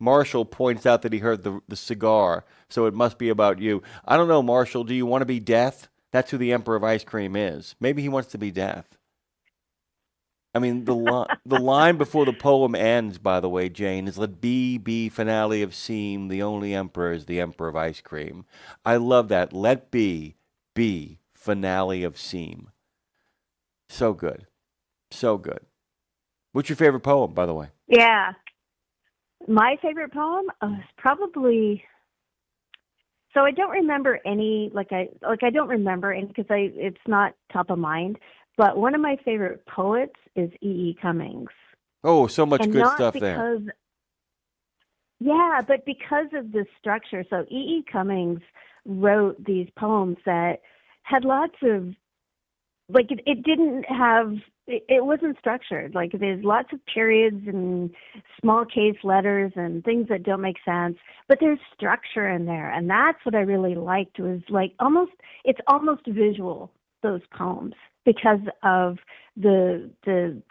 Marshall points out that he heard the cigar, so it must be about you. I don't know, Marshall. Do you want to be Death? That's who the Emperor of Ice Cream is. Maybe he wants to be Death. I mean, the line before the poem ends, by the way, Jane, is "Let be finale of seem. The only emperor is the Emperor of Ice Cream." I love that. Let be finale of seem. So good, so good. What's your favorite poem, by the way? Yeah, my favorite poem is probably. So I don't remember any. I don't remember any because it's not top of mind. But one of my favorite poets is E.E. Cummings. Oh, so much good stuff there. Yeah, but because of the structure. So E.E. Cummings wrote these poems that had lots of, it wasn't structured. Like there's lots of periods and small case letters and things that don't make sense, but there's structure in there. And that's what I really liked was it's almost visual, those poems, because of the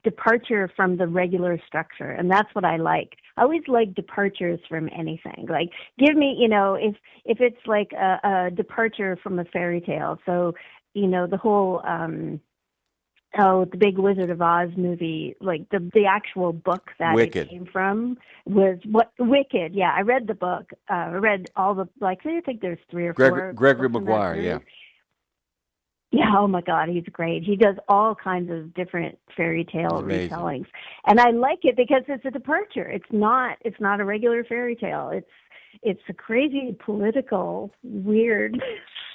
departure from the regular structure. And that's what I like. I always like departures from anything. Like, give me, if it's like a departure from a fairy tale. So, the whole, the big Wizard of Oz movie, like the actual book that Wicked. It came from was Wicked. Yeah, I read the book. I read all the, I think there's 3 or 4. Gregory Maguire, yeah. Yeah, oh my God, he's great. He does all kinds of different fairy tale retellings. And I like it because it's a departure. It's not a regular fairy tale. It's a crazy political weird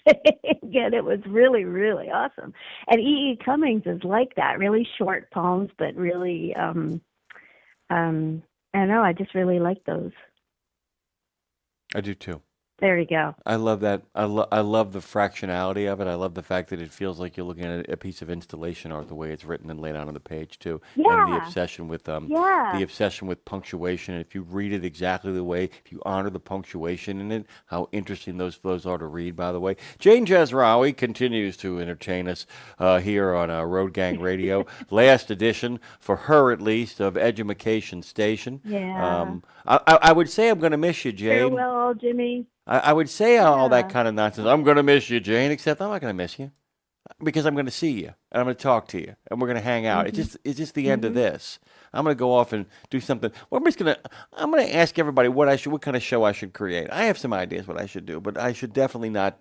thing. And it was really, really awesome. And E.E. Cummings is like that, really short poems, but really I don't know, I just really like those. I do too. There you go. I love that. I love the fractionality of it. I love the fact that it feels like you're looking at a piece of installation art, the way it's written and laid out on the page too. Yeah. And the obsession with punctuation. And if you read it exactly the way, if you honor the punctuation in it, how interesting those are to read. By the way, Jane Jazrawi continues to entertain us here on Road Gang Radio. Last edition for her, at least, of Edumacation Station. Yeah. I would say I'm going to miss you, Jane. Farewell, Jimmy. I would say all that kind of nonsense. I'm going to miss you, Jane, except I'm not going to miss you. because I'm going to see you and I'm going to talk to you and we're going to hang out. It's just the end of this. I'm going to go off and do something. Well, I'm going to ask everybody what kind of show I should create. I have some ideas what I should do, but I should definitely not,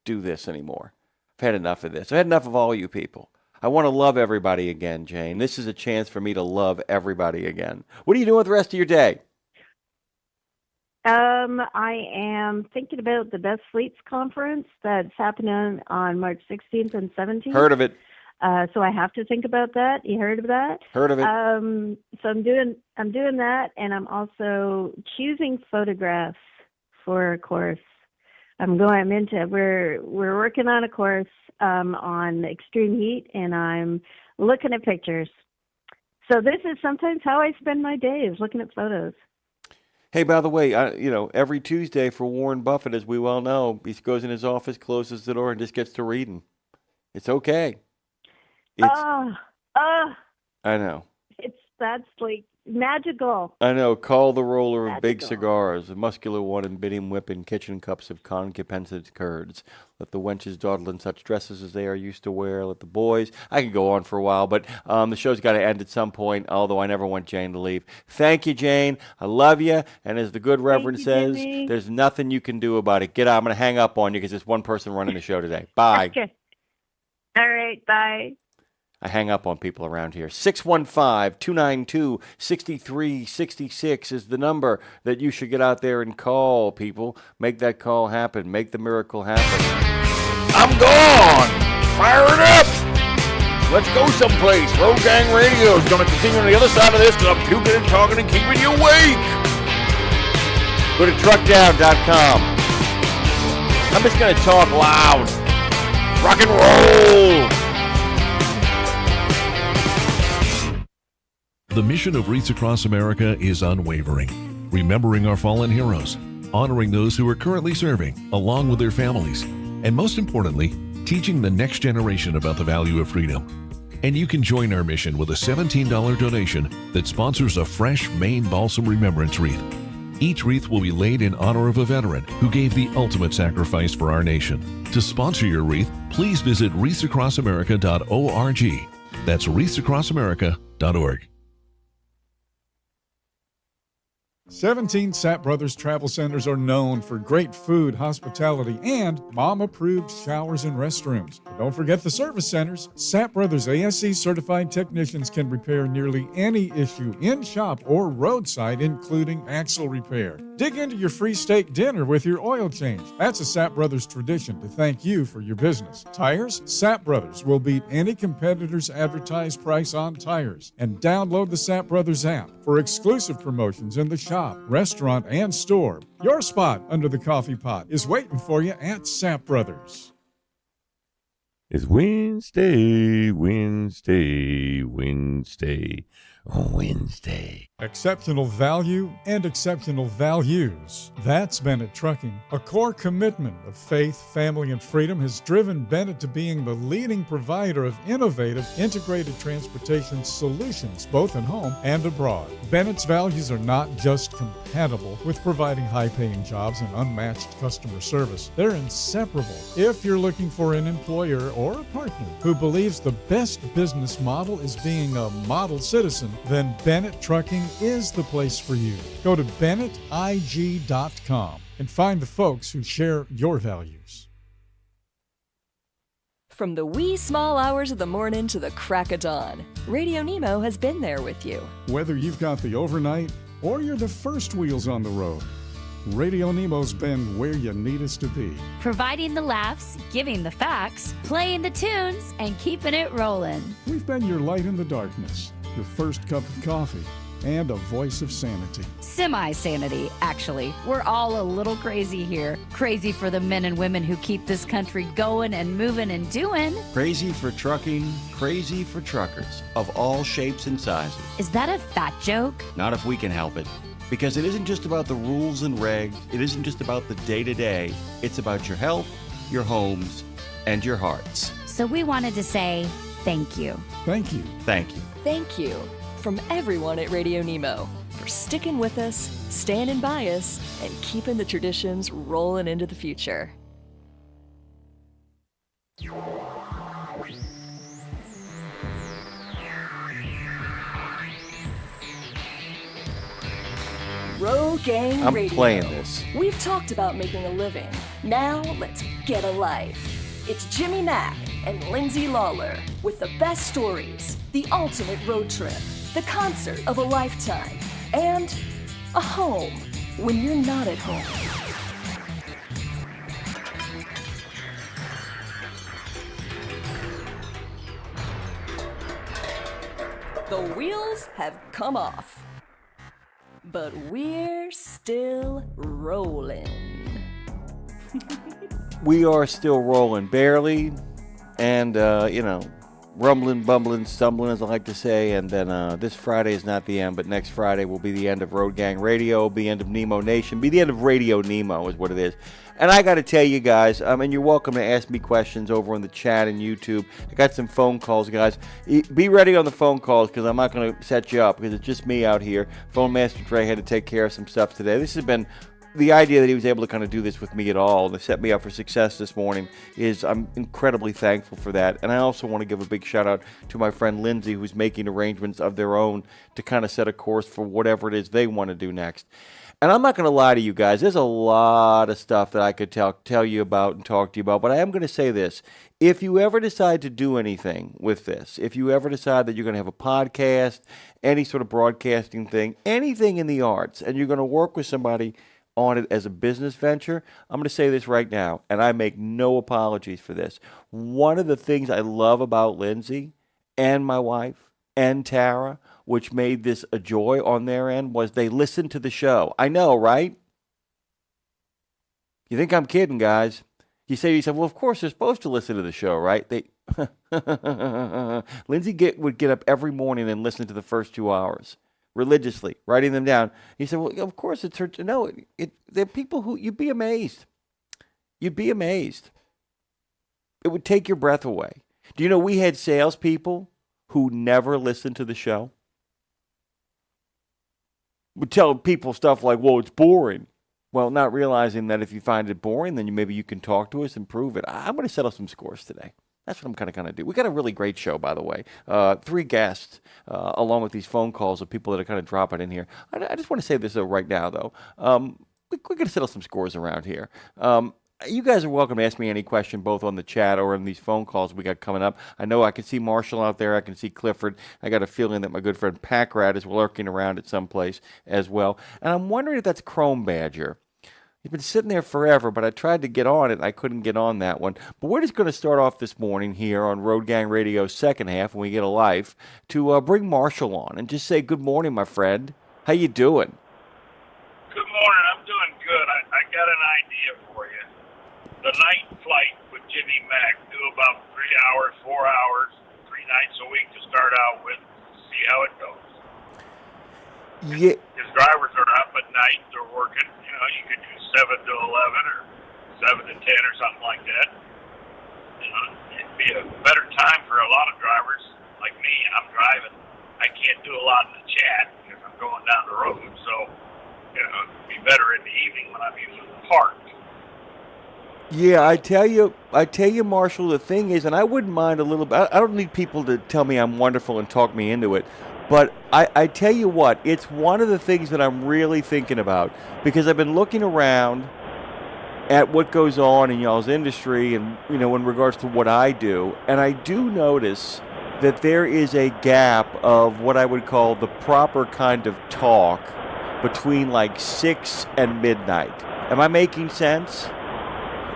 do this anymore. I've had enough of this. I've had enough of all you people. I want to love everybody again, Jane. This is a chance for me to love everybody again. What are you doing with the rest of your day? I am thinking about the Best Fleets Conference that's happening on March 16th and 17th. Heard of it. So I have to think about that. You heard of that? Heard of it. So I'm doing that, and I'm also choosing photographs for a course. We're working on a course on extreme heat, and I'm looking at pictures. So this is sometimes how I spend my days, looking at photos. Hey, by the way, every Tuesday for Warren Buffett, as we well know, he goes in his office, closes the door, and just gets to reading. It's okay. I know. That's like magical. I know. Call the roller of big cigars, a muscular one, and bid him whip in kitchen cups of concupiscent curds. Let the wenches dawdle in such dresses as they are used to wear. Let the boys. I could go on for a while, but the show's got to end at some point, although I never want Jane to leave. Thank you, Jane. I love you. And as the good Reverend says, Jimmy. There's nothing you can do about it. Get out. I'm going to hang up on you because there's one person running the show today. Bye. Okay. All right. Bye. I hang up on people around here. 615-292-6366 is the number that you should get out there and call, people. Make that call happen. Make the miracle happen. I'm gone! Fire it up! Let's go someplace. Road Gang Radio is going to continue on the other side of this because I'm puking and talking and keeping you awake. Go to truckdown.com. I'm just going to talk loud. Rock and roll! The mission of Wreaths Across America is unwavering, remembering our fallen heroes, honoring those who are currently serving, along with their families, and most importantly, teaching the next generation about the value of freedom. And you can join our mission with a $17 donation that sponsors a fresh Maine Balsam Remembrance Wreath. Each wreath will be laid in honor of a veteran who gave the ultimate sacrifice for our nation. To sponsor your wreath, please visit wreathsacrossamerica.org. That's wreathsacrossamerica.org. 17 Sapp Brothers Travel Centers are known for great food, hospitality, and mom-approved showers and restrooms. But don't forget the service centers. Sapp Brothers ASE certified technicians can repair nearly any issue in shop or roadside, including axle repair. Dig into your free steak dinner with your oil change. That's a Sapp Brothers tradition to thank you for your business. Tires? Sapp Brothers will beat any competitor's advertised price on tires. And download the Sapp Brothers app for exclusive promotions in the shop, restaurant, and store. Your spot under the coffee pot is waiting for you at Sapp Brothers. It's Wednesday. Exceptional value and exceptional values. That's Bennett Trucking. A core commitment of faith, family, and freedom has driven Bennett to being the leading provider of innovative, integrated transportation solutions, both at home and abroad. Bennett's values are not just compatible with providing high-paying jobs and unmatched customer service. They're inseparable. If you're looking for an employer or a partner who believes the best business model is being a model citizen, then Bennett Trucking is the place for you. Go to BennettIG.com and find the folks who share your values. From the wee small hours of the morning to the crack of dawn, RadioNemo has been there with you. Whether you've got the overnight or you're the first wheels on the road, RadioNemo's been where you need us to be. Providing the laughs, giving the facts, playing the tunes, and keeping it rolling. We've been your light in the darkness, your first cup of coffee, and a voice of sanity. Semi-sanity, actually. We're all a little crazy here. Crazy for the men and women who keep this country going and moving and doing. Crazy for trucking, crazy for truckers of all shapes and sizes. Is that a fat joke? Not if we can help it. Because it isn't just about the rules and regs. It isn't just about the day-to-day. It's about your health, your homes, and your hearts. So we wanted to say thank you. Thank you. Thank you. Thank you from everyone at RadioNemo for sticking with us, standing by us, and keeping the traditions rolling into the future. Road Gang I'm Radio. playing this. We've talked about making a living. Now let's get a life. It's Jimmy Mack and Lindsay Lawler with the best stories, the ultimate road trip, the concert of a lifetime, and a home when you're not at home. The wheels have come off, but we're still rolling. We are still rolling, barely, and, rumbling, bumbling, stumbling, as I like to say. And then this Friday is not the end, but next Friday will be the end of Road Gang Radio, be the end of Nemo Nation, be the end of RadioNemo is what it is. And I got to tell you guys, and you're welcome to ask me questions over on the chat and YouTube. I got some phone calls, guys. Be ready on the phone calls because I'm not going to set you up because it's just me out here. Phone Master Dre had to take care of some stuff today. This has been the idea that he was able to kind of do this with me at all and to set me up for success this morning is I'm incredibly thankful for that. And I also want to give a big shout out to my friend Lindsay, who's making arrangements of their own to kind of set a course for whatever it is they want to do next. And I'm not going to lie to you guys. There's a lot of stuff that I could tell you about and talk to you about, but I am going to say this. If you ever decide to do anything with this, if you ever decide that you're going to have a podcast, any sort of broadcasting thing, anything in the arts, and you're going to work with somebody on it as a business venture, I'm going to say this right now, and I make no apologies for this. One of the things I love about Lindsay and my wife and Tara, which made this a joy on their end, was they listened to the show. I know, right? You think I'm kidding, guys. You say to yourself, well, of course they're supposed to listen to the show, right? Lindsay would get up every morning and listen to the first 2 hours religiously, writing them down. He said, well, of course it's her. No, they're people who, you'd be amazed. You'd be amazed. It would take your breath away. Do you know we had salespeople who never listened to the show? Would tell people stuff like, well, it's boring. Well, not realizing that if you find it boring, then maybe you can talk to us and prove it. I'm going to settle some scores today. That's what I'm going to do. We got a really great show, by the way. 3 guests, along with these phone calls of people that are kind of dropping in here. I just want to say this right now, though. We're going to settle some scores around here. You guys are welcome to ask me any question, both on the chat or in these phone calls we got coming up. I know I can see Marshall out there. I can see Clifford. I got a feeling that my good friend Packrat is lurking around at some place as well. And I'm wondering if that's Chrome Badger. He's been sitting there forever, but I tried to get on it, and I couldn't get on that one. But we're just going to start off this morning here on Road Gang Radio's second half, when we get a life, to bring Marshall on and just say, good morning, my friend. How you doing? Good morning. I'm doing good. I got an idea for you. The night flight with Jimmy Mack, do about 3 hours, 4 hours, 3 nights a week to start out with, see how it goes. Yeah. His drivers are up at night, they're working. You could do 7 to 11 or 7 to 10 or something like that. It'd be a better time for a lot of drivers. Like me, I'm driving. I can't do a lot in the chat because I'm going down the road. So, it'd be better in the evening when I'm using the park. Yeah, I tell you, Marshall, the thing is, and I wouldn't mind a little bit, I don't need people to tell me I'm wonderful and talk me into it, but I tell you what, it's one of the things that I'm really thinking about, because I've been looking around at what goes on in y'all's industry and, in regards to what I do, and I do notice that there is a gap of what I would call the proper kind of talk between like 6 and midnight. Am I making sense?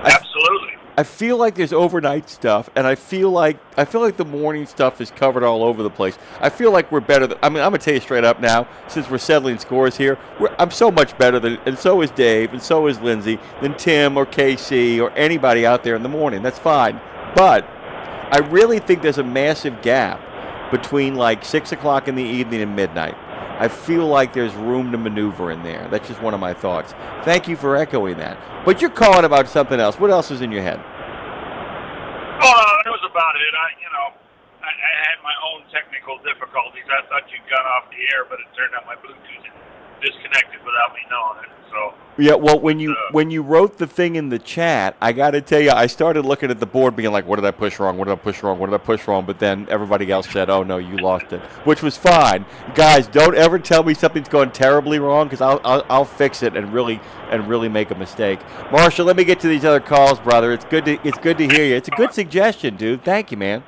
Absolutely. I feel like there's overnight stuff, and I feel like the morning stuff is covered all over the place. I feel like we're better than, I'm going to tell you straight up now, since we're settling scores here, I'm so much better than, and so is Dave, and so is Lindsay, than Tim or KC or anybody out there in the morning. That's fine. But I really think there's a massive gap between like 6 o'clock in the evening and midnight. I feel like there's room to maneuver in there. That's just one of my thoughts. Thank you for echoing that. But you're calling about something else. What else is in your head? That was about it. I had my own technical difficulties. I thought you'd gone off the air, but it turned out my Bluetooth disconnected without me knowing it. So yeah, well, when you wrote the thing in the chat, I got to tell you, I started looking at the board, being like, "What did I push wrong? What did I push wrong? What did I push wrong?" But then everybody else said, "Oh no, you lost it," which was fine. Guys, don't ever tell me something's going terribly wrong, because I'll fix it and really make a mistake. Marshall, let me get to these other calls, brother. It's good to hear you. It's a good suggestion, dude. Thank you, man.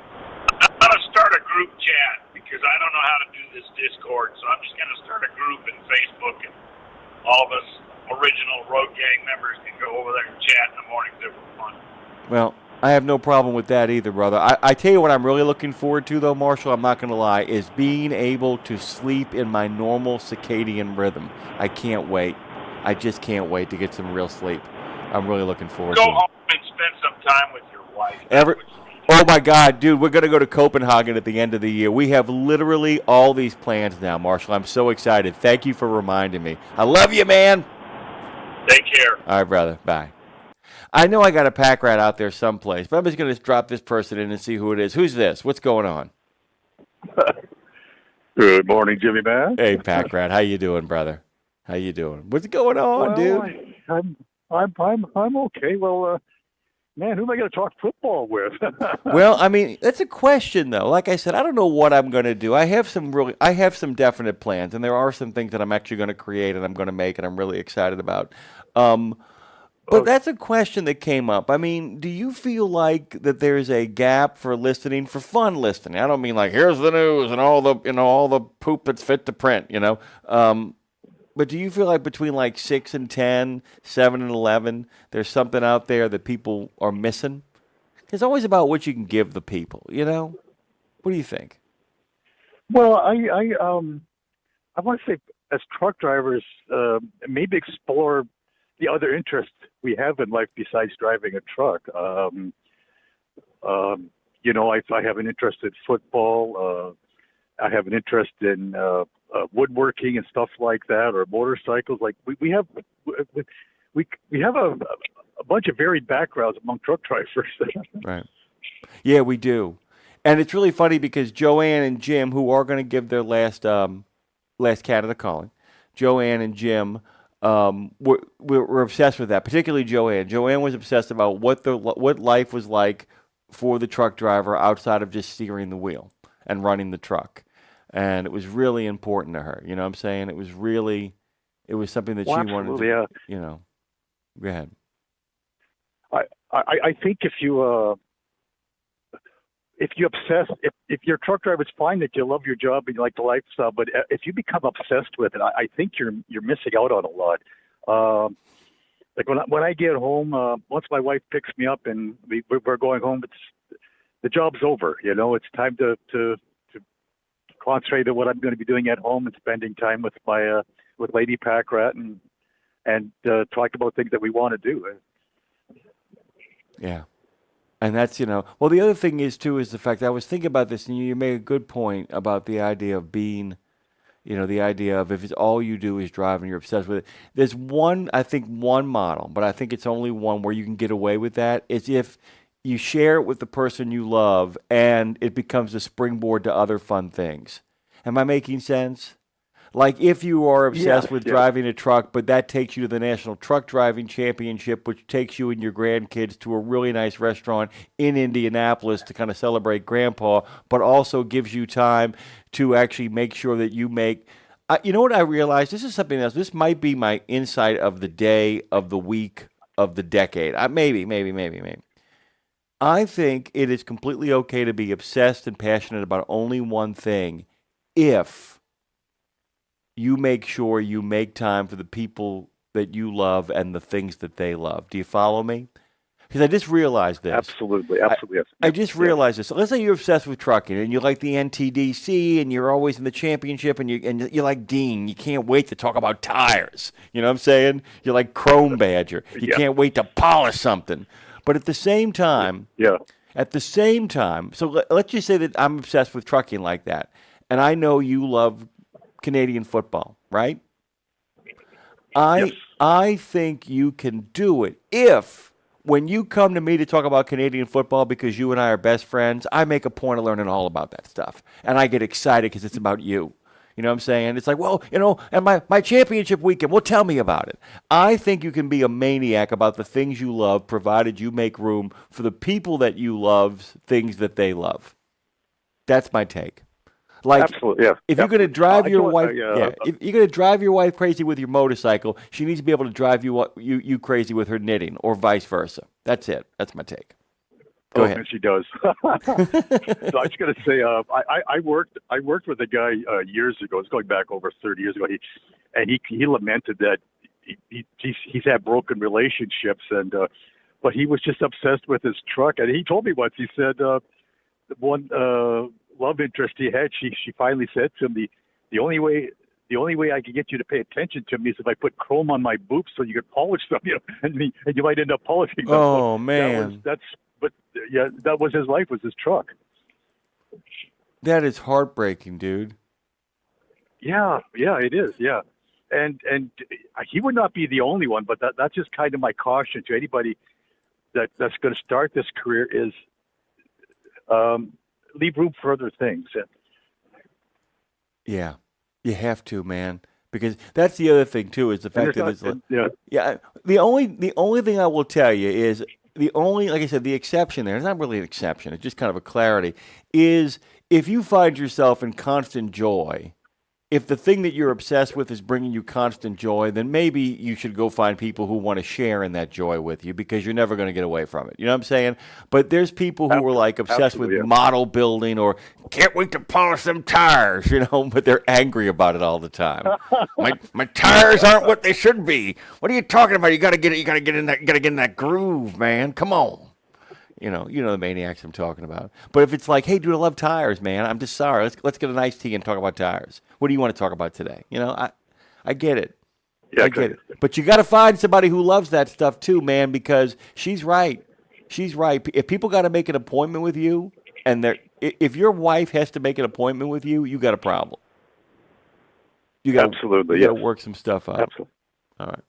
I'm gonna start a group chat because I don't know how to do this Discord, so I'm just gonna start a group in Facebook, and all of us original Road Gang members can go over there and chat in the mornings if we're fun. Well, I have no problem with that either, brother. I tell you what I'm really looking forward to, though, Marshall, I'm not going to lie, is being able to sleep in my normal circadian rhythm. I can't wait. I just can't wait to get some real sleep. I'm really looking forward to it. Go home and spend some time with your wife. Oh, my God, dude, we're going to go to Copenhagen at the end of the year. We have literally all these plans now, Marshall. I'm so excited. Thank you for reminding me. I love you, man. Take care. All right, brother. Bye. I know I got a pack rat out there someplace, but I'm just going to drop this person in and see who it is. Who's this? What's going on? Good morning, Jimmy Man. Hey, pack rat. How you doing, brother? How you doing? What's going on, dude? I'm okay. Well, man, who am I going to talk football with? Well, I mean, that's a question, though. Like I said, I don't know what I'm going to do. I have some definite plans, and there are some things that I'm actually going to create and I'm going to make, and I'm really excited about. But that's a question that came up. I mean, do you feel like that there's a gap for listening, for fun listening? I don't mean like, here's the news and all the poop that's fit to print, But do you feel like between like 6 and 10, 7 and 11, there's something out there that people are missing? It's always about what you can give the people, What do you think? Well, I want to say, as truck drivers, maybe explore the other interests we have in life besides driving a truck. I have an interest in football. I have an interest in woodworking and stuff like that, or motorcycles. Like we have a bunch of varied backgrounds among truck drivers. Right. Yeah, we do. And it's really funny because Joanne and Jim, who are going to give their last Canada calling, Joanne and Jim were obsessed with that, particularly Joanne. Joanne was obsessed about what life was like for the truck driver outside of just steering the wheel and running the truck. And it was really important to her. You know what I'm saying? It was something that she wanted to, Go ahead. I think if you obsess, if you're a truck driver, it's fine that you love your job and you like the lifestyle, but if you become obsessed with it, I think you're missing out on a lot. Like when I get home, once my wife picks me up and we're going home, the job's over. It's time to concentrate on what I'm going to be doing at home and spending time with my with Lady Pack Rat and talk about things that we want to do. Yeah. And that's, well, the other thing is the fact that I was thinking about this, and you made a good point about the idea of being, the idea of if it's all you do is drive and you're obsessed with it. There's one model, but I think it's only one where you can get away with that, is if you share it with the person you love and it becomes a springboard to other fun things. Am I making sense? Like if you are obsessed with driving a truck, but that takes you to the National Truck Driving Championship, which takes you and your grandkids to a really nice restaurant in Indianapolis to kind of celebrate Grandpa, but also gives you time to actually make sure that you make... you know what I realized? This is something else. This might be my insight of the day, of the week, of the decade. Maybe. I think it is completely okay to be obsessed and passionate about only one thing if you make sure you make time for the people that you love and the things that they love. Do you follow me? Because I just realized this. Absolutely. I just realized this. So let's say you're obsessed with trucking and you like the NTDC and you're always in the championship and you're like Dean. You can't wait to talk about tires. You know what I'm saying? You're like Chrome Badger. You can't wait to polish something. But at the same time, so let's just say that I'm obsessed with trucking like that. And I know you love Canadian football, right? I think you can do it if, when you come to me to talk about Canadian football because you and I are best friends, I make a point of learning all about that stuff. And I get excited because it's about you. You know what I'm saying? It's like, well, and my championship weekend, well, tell me about it. I think you can be a maniac about the things you love, provided you make room for the people that you love, things that they love. That's my take. Like, absolutely, yeah. If you're going to drive your wife, if you're going to drive your wife crazy with your motorcycle, she needs to be able to drive you crazy with her knitting, or vice versa. That's it. That's my take. Go ahead. And she does. So I was going to say, I worked with a guy years ago. It's going back over 30 years ago. He lamented that he's had broken relationships, and but he was just obsessed with his truck. And he told me once. He said one love interest he had. She finally said to him, the only way I could get you to pay attention to me is if I put chrome on my boots so you could polish them, and you might end up polishing them. Oh, man. But that was his life, was his truck. That is heartbreaking, dude. Yeah, it is, yeah. And he would not be the only one, but that's just kind of my caution to anybody that's going to start this career is leave room for other things. Yeah, you have to, man. Because that's the other thing, too, is the fact that it's the only thing I will tell you is, like I said, the exception there, it's not really an exception, it's just kind of a clarity, is if you find yourself in constant joy, if the thing that you're obsessed with is bringing you constant joy, then maybe you should go find people who want to share in that joy with you, because you're never going to get away from it. You know what I'm saying? But there's people who are like obsessed with model building, or can't wait to polish them tires, but they're angry about it all the time. my tires aren't what they should be. What are you talking about? You got to get in that groove, man. Come on. You know the maniacs I'm talking about. But if it's like, hey, dude, I love tires, man. I'm just sorry. Let's get an iced tea and talk about tires. What do you want to talk about today? I get it. Yeah, I get it. But you got to find somebody who loves that stuff too, man, because she's right. She's right. If people got to make an appointment with you, and if your wife has to make an appointment with you, you got a problem. You got to work some stuff out. Absolutely. All right.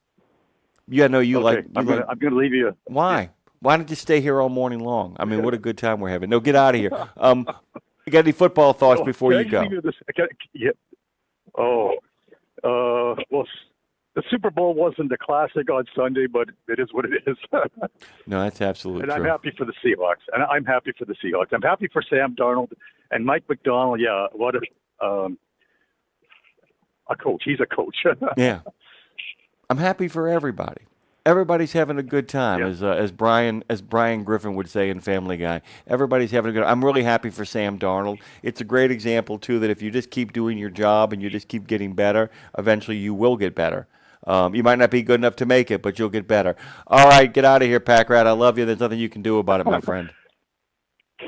Yeah, no, I'm going to leave you. Why? Why don't you stay here all morning long? I mean, what a good time we're having. No, get out of here. You got any football thoughts before you go? Well, the Super Bowl wasn't a classic on Sunday, but it is what it is. No, that's absolutely true. And I'm happy for the Seahawks. I'm happy for Sam Darnold and Mike McDonald. Yeah, what a coach. He's a coach. Yeah. I'm happy for everybody. Everybody's having a good time, as Brian Griffin would say in Family Guy. Everybody's having a good. I'm really happy for Sam Darnold. It's a great example too that if you just keep doing your job and you just keep getting better, eventually you will get better. You might not be good enough to make it, but you'll get better. All right, get out of here, Pack Rat. I love you. There's nothing you can do about it, my friend.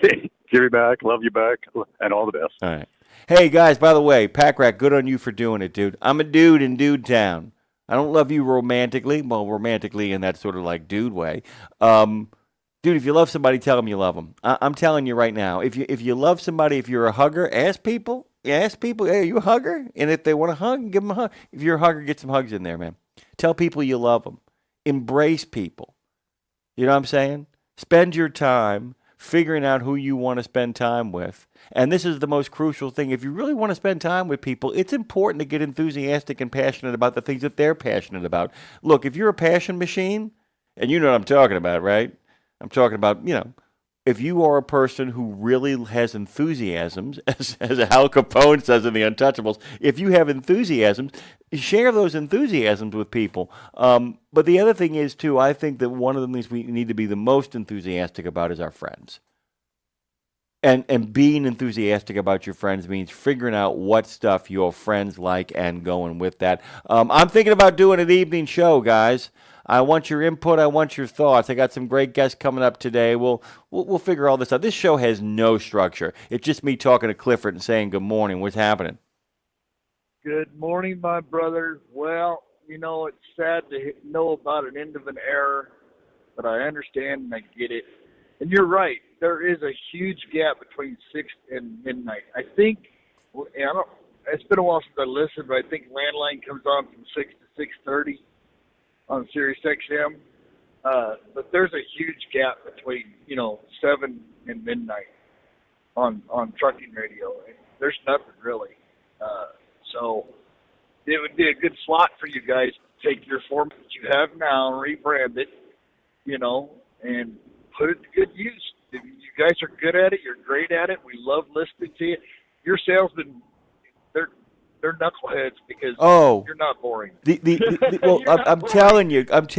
Give you back, love you back, and all the best. All right. Hey guys, by the way, Pack Rat, good on you for doing it, dude. I'm a dude in Dude Town. I don't love you romantically. Well, romantically in that sort of like dude way. Dude, if you love somebody, tell them you love them. I'm telling you right now, if you love somebody, if you're a hugger, ask people, hey, are you a hugger? And if they want to hug, give them a hug. If you're a hugger, get some hugs in there, man. Tell people you love them. Embrace people. You know what I'm saying? Spend your time figuring out who you want to spend time with. And this is the most crucial thing. If you really want to spend time with people, it's important to get enthusiastic and passionate about the things that they're passionate about. Look, if you're a passion machine, and you know what I'm talking about, right? I'm talking about, if you are a person who really has enthusiasms, as Al Capone says in The Untouchables, if you have enthusiasms, share those enthusiasms with people. But the other thing is, too, I think that one of the things we need to be the most enthusiastic about is our friends. And being enthusiastic about your friends means figuring out what stuff your friends like and going with that. I'm thinking about doing an evening show, guys. I want your input. I want your thoughts. I got some great guests coming up today. We'll figure all this out. This show has no structure. It's just me talking to Clifford and saying good morning. What's happening? Good morning, my brother. Well, it's sad to know about an end of an era, but I understand and I get it. And you're right. There is a huge gap between 6 and midnight. I think, it's been a while since I listened, but I think Landline comes on from 6 to 6:30 on Sirius XM. But there's a huge gap between, 7 and midnight on trucking radio. There's nothing really. So it would be a good slot for you guys to take your format that you have now, rebrand it, and put it to good use. You guys are good at it. You're great at it. We love listening to you. Your salesmen, they're knuckleheads because you're not boring. Well, I'm telling you. Let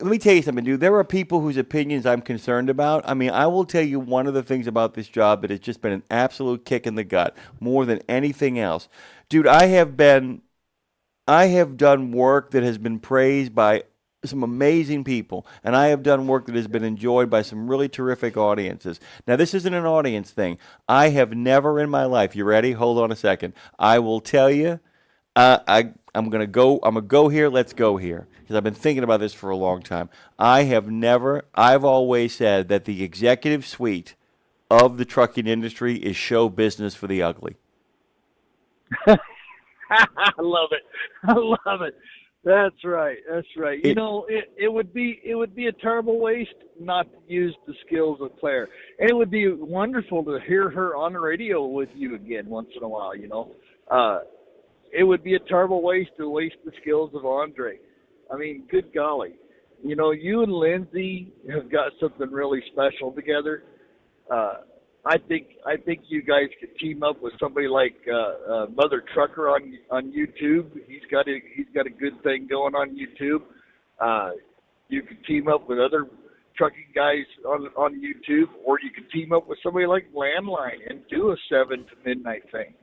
me tell you something, dude. There are people whose opinions I'm concerned about. I mean, I will tell you one of the things about this job that has just been an absolute kick in the gut more than anything else. Dude, I have done work that has been praised by some amazing people, and I have done work that has been enjoyed by some really terrific audiences. Now, this isn't an audience thing. I have never in my life, you ready? Hold on a second. I will tell you, I'm gonna go here, let's go here, because I've been thinking about this for a long time. I've always said that the executive suite of the trucking industry is show business for the ugly. I love it. I love it. That's right. It would be a terrible waste not to use the skills of Claire, and it would be wonderful to hear her on the radio with you again once in a while. It would be a terrible waste to waste the skills of Andre. I mean, good golly, you and Lindsay have got something really special together. I think you guys could team up with somebody like Mother Trucker on YouTube. He's got a good thing going on YouTube. You could team up with other trucking guys on YouTube, or you could team up with somebody like Landline and do a 7 to midnight thing.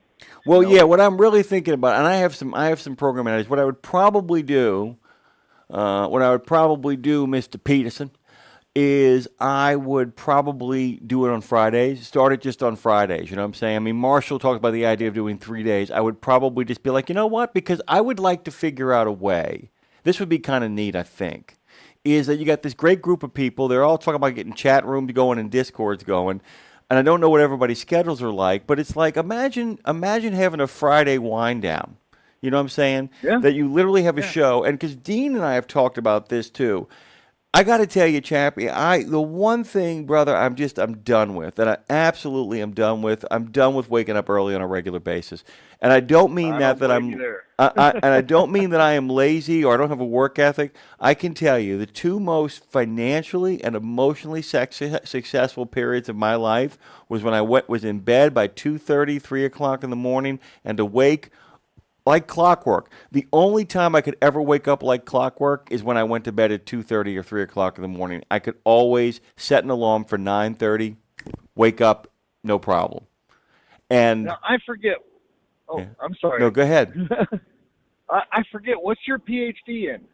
Well, yeah. What I'm really thinking about, and I have some program managers. What I would probably do, Mr. Peterson, is I would probably do it on Fridays, start it just on Fridays, you know what I'm saying? I mean, Marshall talked about the idea of doing 3 days. I would probably just be like, you know what? Because I would like to figure out a way. This would be kind of neat, I think, is that you got this great group of people. They're all talking about getting chat rooms going and Discords going. And I don't know what everybody's schedules are like, but it's like, imagine having a Friday wind down. You know what I'm saying? Yeah. That you literally have a show. And because Dean and I have talked about this too. I got to tell you, Chappie, the one thing, brother, I'm done with, that I absolutely am done with. I'm done with waking up early on a regular basis, and I don't mean and I don't mean that I am lazy or I don't have a work ethic. I can tell you the two most financially and emotionally successful periods of my life was when I was in bed by 2:30, 3 o'clock in the morning, and awake like clockwork. The only time I could ever wake up like clockwork is when I went to bed at 2:30 or 3 o'clock in the morning. I could always set an alarm for 9:30, wake up, no problem. And now, I forget. Oh, yeah. I'm sorry. No, go ahead. I forget. What's your PhD in?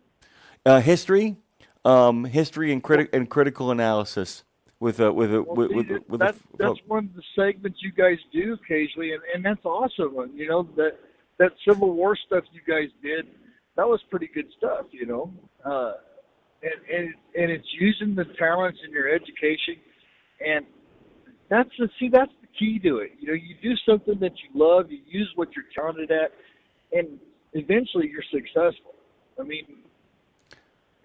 History and critical analysis. That's one of the segments you guys do occasionally, and that's awesome. That Civil War stuff you guys did, that was pretty good stuff, and it's using the talents in your education, and that's the key to it. You do something that you love, you use what you're talented at, and eventually you're successful. I mean,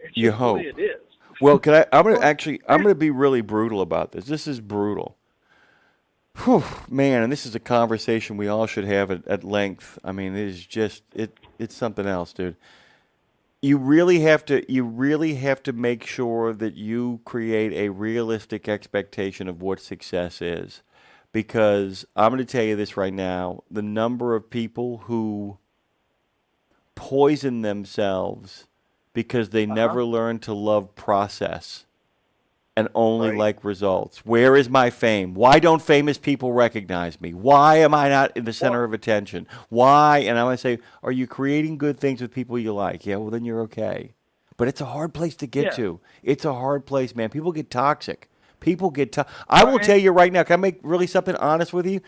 it's you just hope. the way it is. Well, I'm going to be really brutal about this. This is brutal. Whew, man, and this is a conversation we all should have at length. I mean, it is just it's something else, dude. You really have to make sure that you create a realistic expectation of what success is. Because I'm going to tell you this right now, the number of people who poison themselves because they never learn to love process and only like results. Where is my fame? Why don't famous people recognize me? Why am I not in the center of attention? Why? And I'm going to say, are you creating good things with people you like? Yeah, well, then you're okay. But it's a hard place to get to. It's a hard place, man. People get toxic. I will tell you right now, can I make really something honest with you?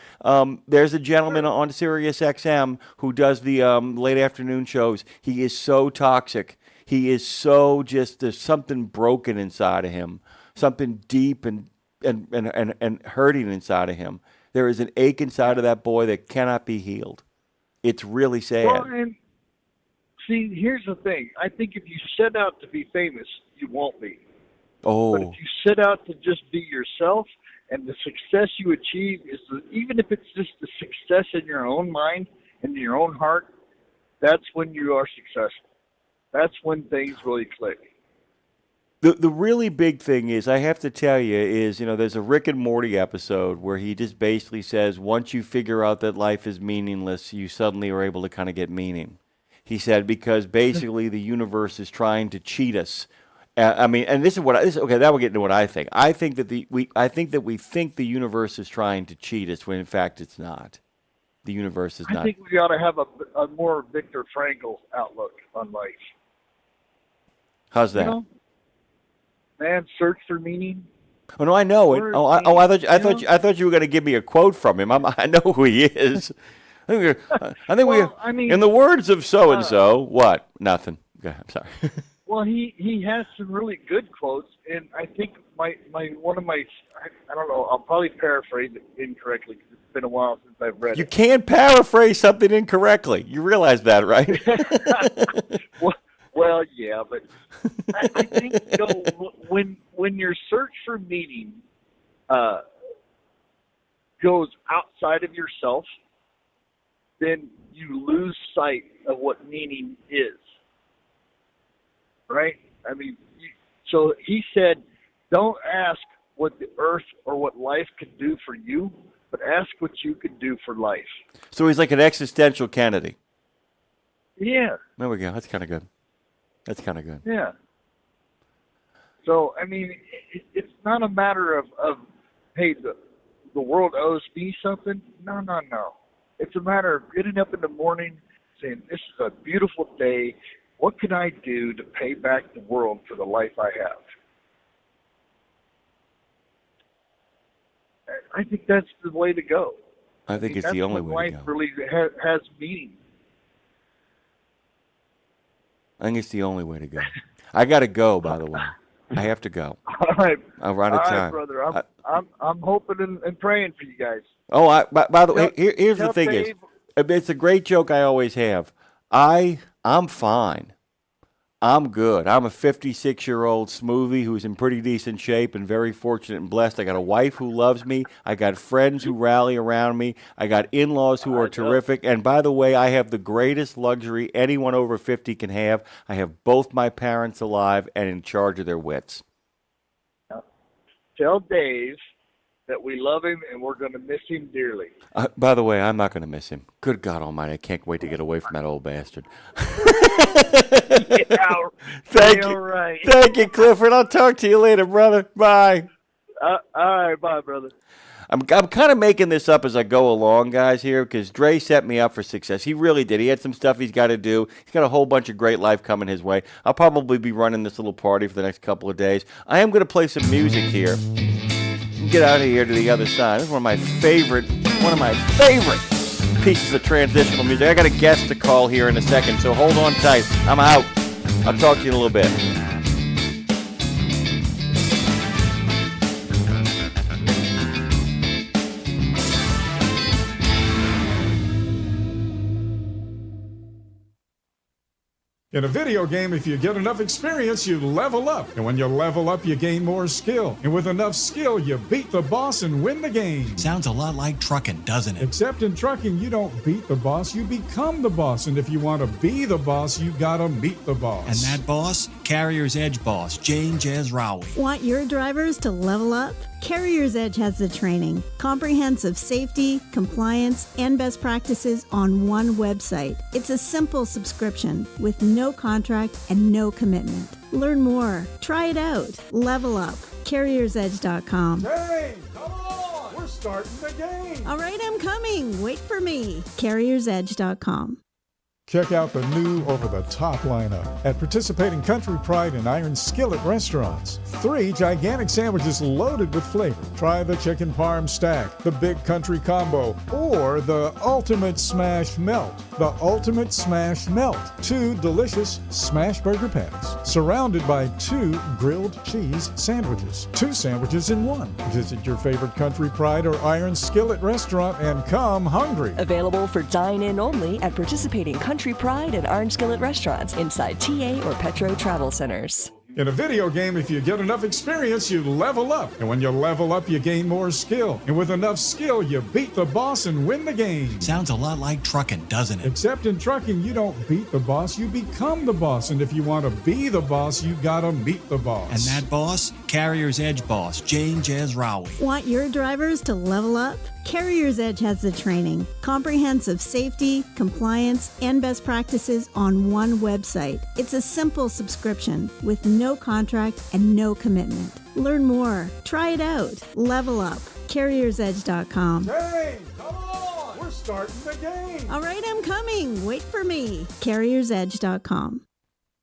There's a gentleman on Sirius XM who does the late afternoon shows. He is so toxic. He is so there's something broken inside of him. Something deep and hurting inside of him. There is an ache inside of that boy that cannot be healed. It's really sad. Well, and see, here's the thing. I think if you set out to be famous, you won't be. Oh. But if you set out to just be yourself, and the success you achieve is, even if it's just the success in your own mind, in your own heart, that's when you are successful. That's when things really click. The really big thing is, I have to tell you, is, there's a Rick and Morty episode where he just basically says, once you figure out that life is meaningless, you suddenly are able to kind of get meaning. He said, because basically the universe is trying to cheat us. And this is what okay. That will get into what I think. I think that we think the universe is trying to cheat us when in fact it's not. The universe is not. I think we ought to have a more Viktor Frankl outlook on life. How's that? Man, search for meaning. Oh no, I know it. I thought you were going to give me a quote from him. I know who he is. I think in the words of so and so, what? Nothing. Okay, I'm sorry. Well, he has some really good quotes, and I think I don't know, I'll probably paraphrase it incorrectly because it's been a while since I've read it. You can't paraphrase something incorrectly. You realize that, right? Well, yeah, but I think when your search for meaning goes outside of yourself, then you lose sight of what meaning is. Right? I mean, so he said, don't ask what the earth or what life can do for you, but ask what you can do for life. So he's like an existential Kennedy. Yeah. There we go. That's kind of good. Yeah. So, I mean, it's not a matter of hey, the world owes me something. No. It's a matter of getting up in the morning saying, this is a beautiful day. What can I do to pay back the world for the life I have? I think that's the way to go. I think it's the only way to go. Life really has meaning. I think it's the only way to go. I got to go, by the way. I have to go. All right. I'm out of time. All right, brother. I'm hoping and praying for you guys. Oh, by the way, here's the thing: it's a great joke I always have. I'm fine. I'm good. I'm a 56-year-old smoothie who's in pretty decent shape and very fortunate and blessed. I got a wife who loves me. I got friends who rally around me. I got in-laws who are terrific. And by the way, I have the greatest luxury anyone over 50 can have. I have both my parents alive and in charge of their wits. Tell Dave that we love him and we're going to miss him dearly. By the way, I'm not going to miss him. Good God Almighty, I can't wait to get away from that old bastard. Thank you. Right. Thank you, Clifford. I'll talk to you later, brother. Bye. All right, bye, brother. I'm kind of making this up as I go along, guys, here, because Dre set me up for success. He really did. He had some stuff he's got to do. He's got a whole bunch of great life coming his way. I'll probably be running this little party for the next couple of days. I am going to play some music here. Get out of here to the other side. This is one of my favorite pieces of transitional music. I got a guest to call here in a second, so hold on tight. I'm out. I'll talk to you in a little bit. In a video game, if you get enough experience, you level up. And when you level up, you gain more skill. And with enough skill, you beat the boss and win the game. Sounds a lot like trucking, doesn't it? Except in trucking, you don't beat the boss, you become the boss. And if you want to be the boss, you gotta meet the boss. And that boss? Carrier's Edge boss, Jane Jazrawi. Want your drivers to level up? Carrier's Edge has the training, comprehensive safety, compliance, and best practices on one website. It's a simple subscription with no contract and no commitment. Learn more. Try it out. Level up. CarriersEdge.com. Hey, come on! We're starting the game! All right, I'm coming. Wait for me. CarriersEdge.com. Check out the new over-the-top lineup at participating Country Pride and Iron Skillet restaurants. 3 gigantic sandwiches loaded with flavor. Try the chicken parm stack, the big country combo, or the ultimate smash melt. The ultimate smash melt. 2 delicious smash burger patties, surrounded by 2 grilled cheese sandwiches. 2 sandwiches in 1. Visit your favorite Country Pride or Iron Skillet restaurant and come hungry. Available for dine-in only at participating Country Pride and Iron Skillet restaurants inside TA or Petro Travel Centers. In a video game, if you get enough experience, you level up. And when you level up, you gain more skill. And with enough skill, you beat the boss and win the game. Sounds a lot like trucking, doesn't it? Except in trucking, you don't beat the boss, you become the boss. And if you want to be the boss, you gotta meet the boss. And that boss? Carrier's Edge boss, Jane Jazrawi. Want your drivers to level up? Carrier's Edge has the training, comprehensive safety, compliance, and best practices on one website. It's a simple subscription with no contract and no commitment. Learn more. Try it out. Level up. CarriersEdge.com. Hey, come on! We're starting the game! All right, I'm coming. Wait for me. CarriersEdge.com.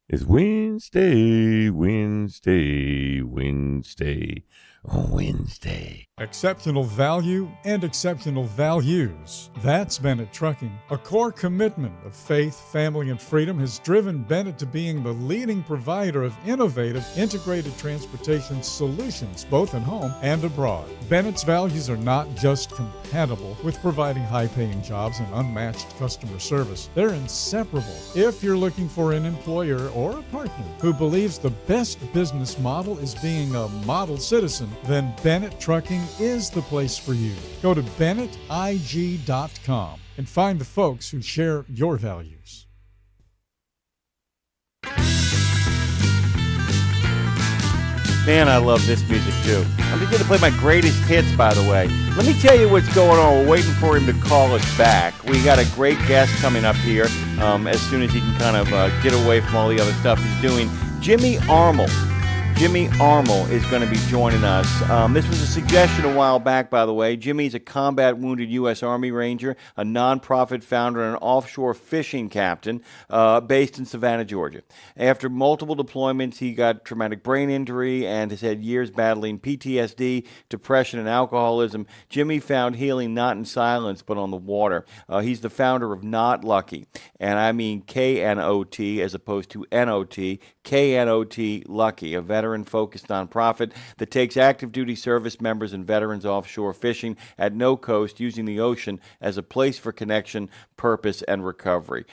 It's Wednesday, Wednesday, Wednesday, Wednesday. Exceptional value and exceptional values. That's Bennett Trucking. A core commitment of faith, family, and freedom has driven Bennett to being the leading provider of innovative, integrated transportation solutions, both at home and abroad. Bennett's values are not just compatible with providing high-paying jobs and unmatched customer service. They're inseparable. If you're looking for an employer or a partner who believes the best business model is being a model citizen, then Bennett Trucking is the place for you. Go to BennettIG.com and find the folks who share your values. Man, I love this music too. I'm just going to play my greatest hits, by the way. Let me tell you what's going on. We're waiting for him to call us back. We got a great guest coming up here as soon as he can kind of get away from all the other stuff he's doing. Jimmy Armel. Jimmy Armel is going to be joining us. This was a suggestion a while back, by the way. Jimmy's a combat wounded U.S. Army Ranger, a nonprofit founder, and an offshore fishing captain based in Savannah, Georgia. After multiple deployments, he got traumatic brain injury and has had years battling PTSD, depression, and alcoholism. Jimmy found healing not in silence, but on the water. He's the founder of Not Lucky, and I mean K-N-O-T as opposed to N-O-T, K-N-O-T Lucky, a veteran-focused nonprofit that takes active duty service members and veterans offshore fishing at no cost, using the ocean as a place for connection, purpose, and recovery.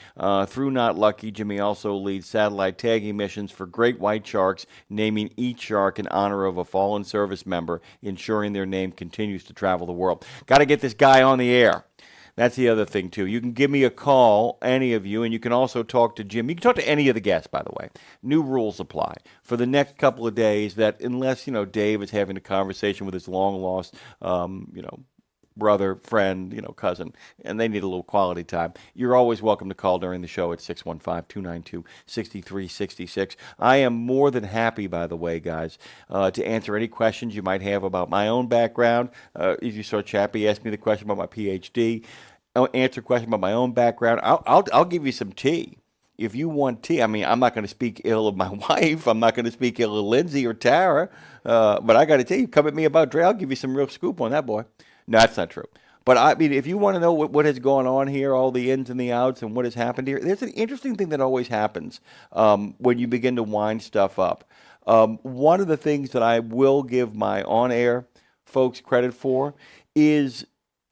Through Not Lucky, Jimmy also leads satellite tagging missions for great white sharks, naming each shark in honor of a fallen service member, ensuring their name continues to travel the world. Got to get this guy on the air. That's the other thing, too. You can give me a call, any of you, and you can also talk to Jim. You can talk to any of the guests, by the way. New rules apply. For the next couple of days, that unless, Dave is having a conversation with his long-lost, brother, friend, cousin, and they need a little quality time, you're always welcome to call during the show at 615-292-6366. I am more than happy, by the way, guys, to answer any questions you might have about my own background. If you saw Chappie ask me the question about my PhD, I'll answer a question about my own background. I'll give you some tea. If you want tea, I mean, I'm not going to speak ill of my wife. I'm not going to speak ill of Lindsay or Tara. But I got to tell you, come at me about Dre, I'll give you some real scoop on that boy. No, that's not true. But I mean, if you want to know what has gone on here, all the ins and the outs and what has happened here, there's an interesting thing that always happens when you begin to wind stuff up. One of the things that I will give my on-air folks credit for is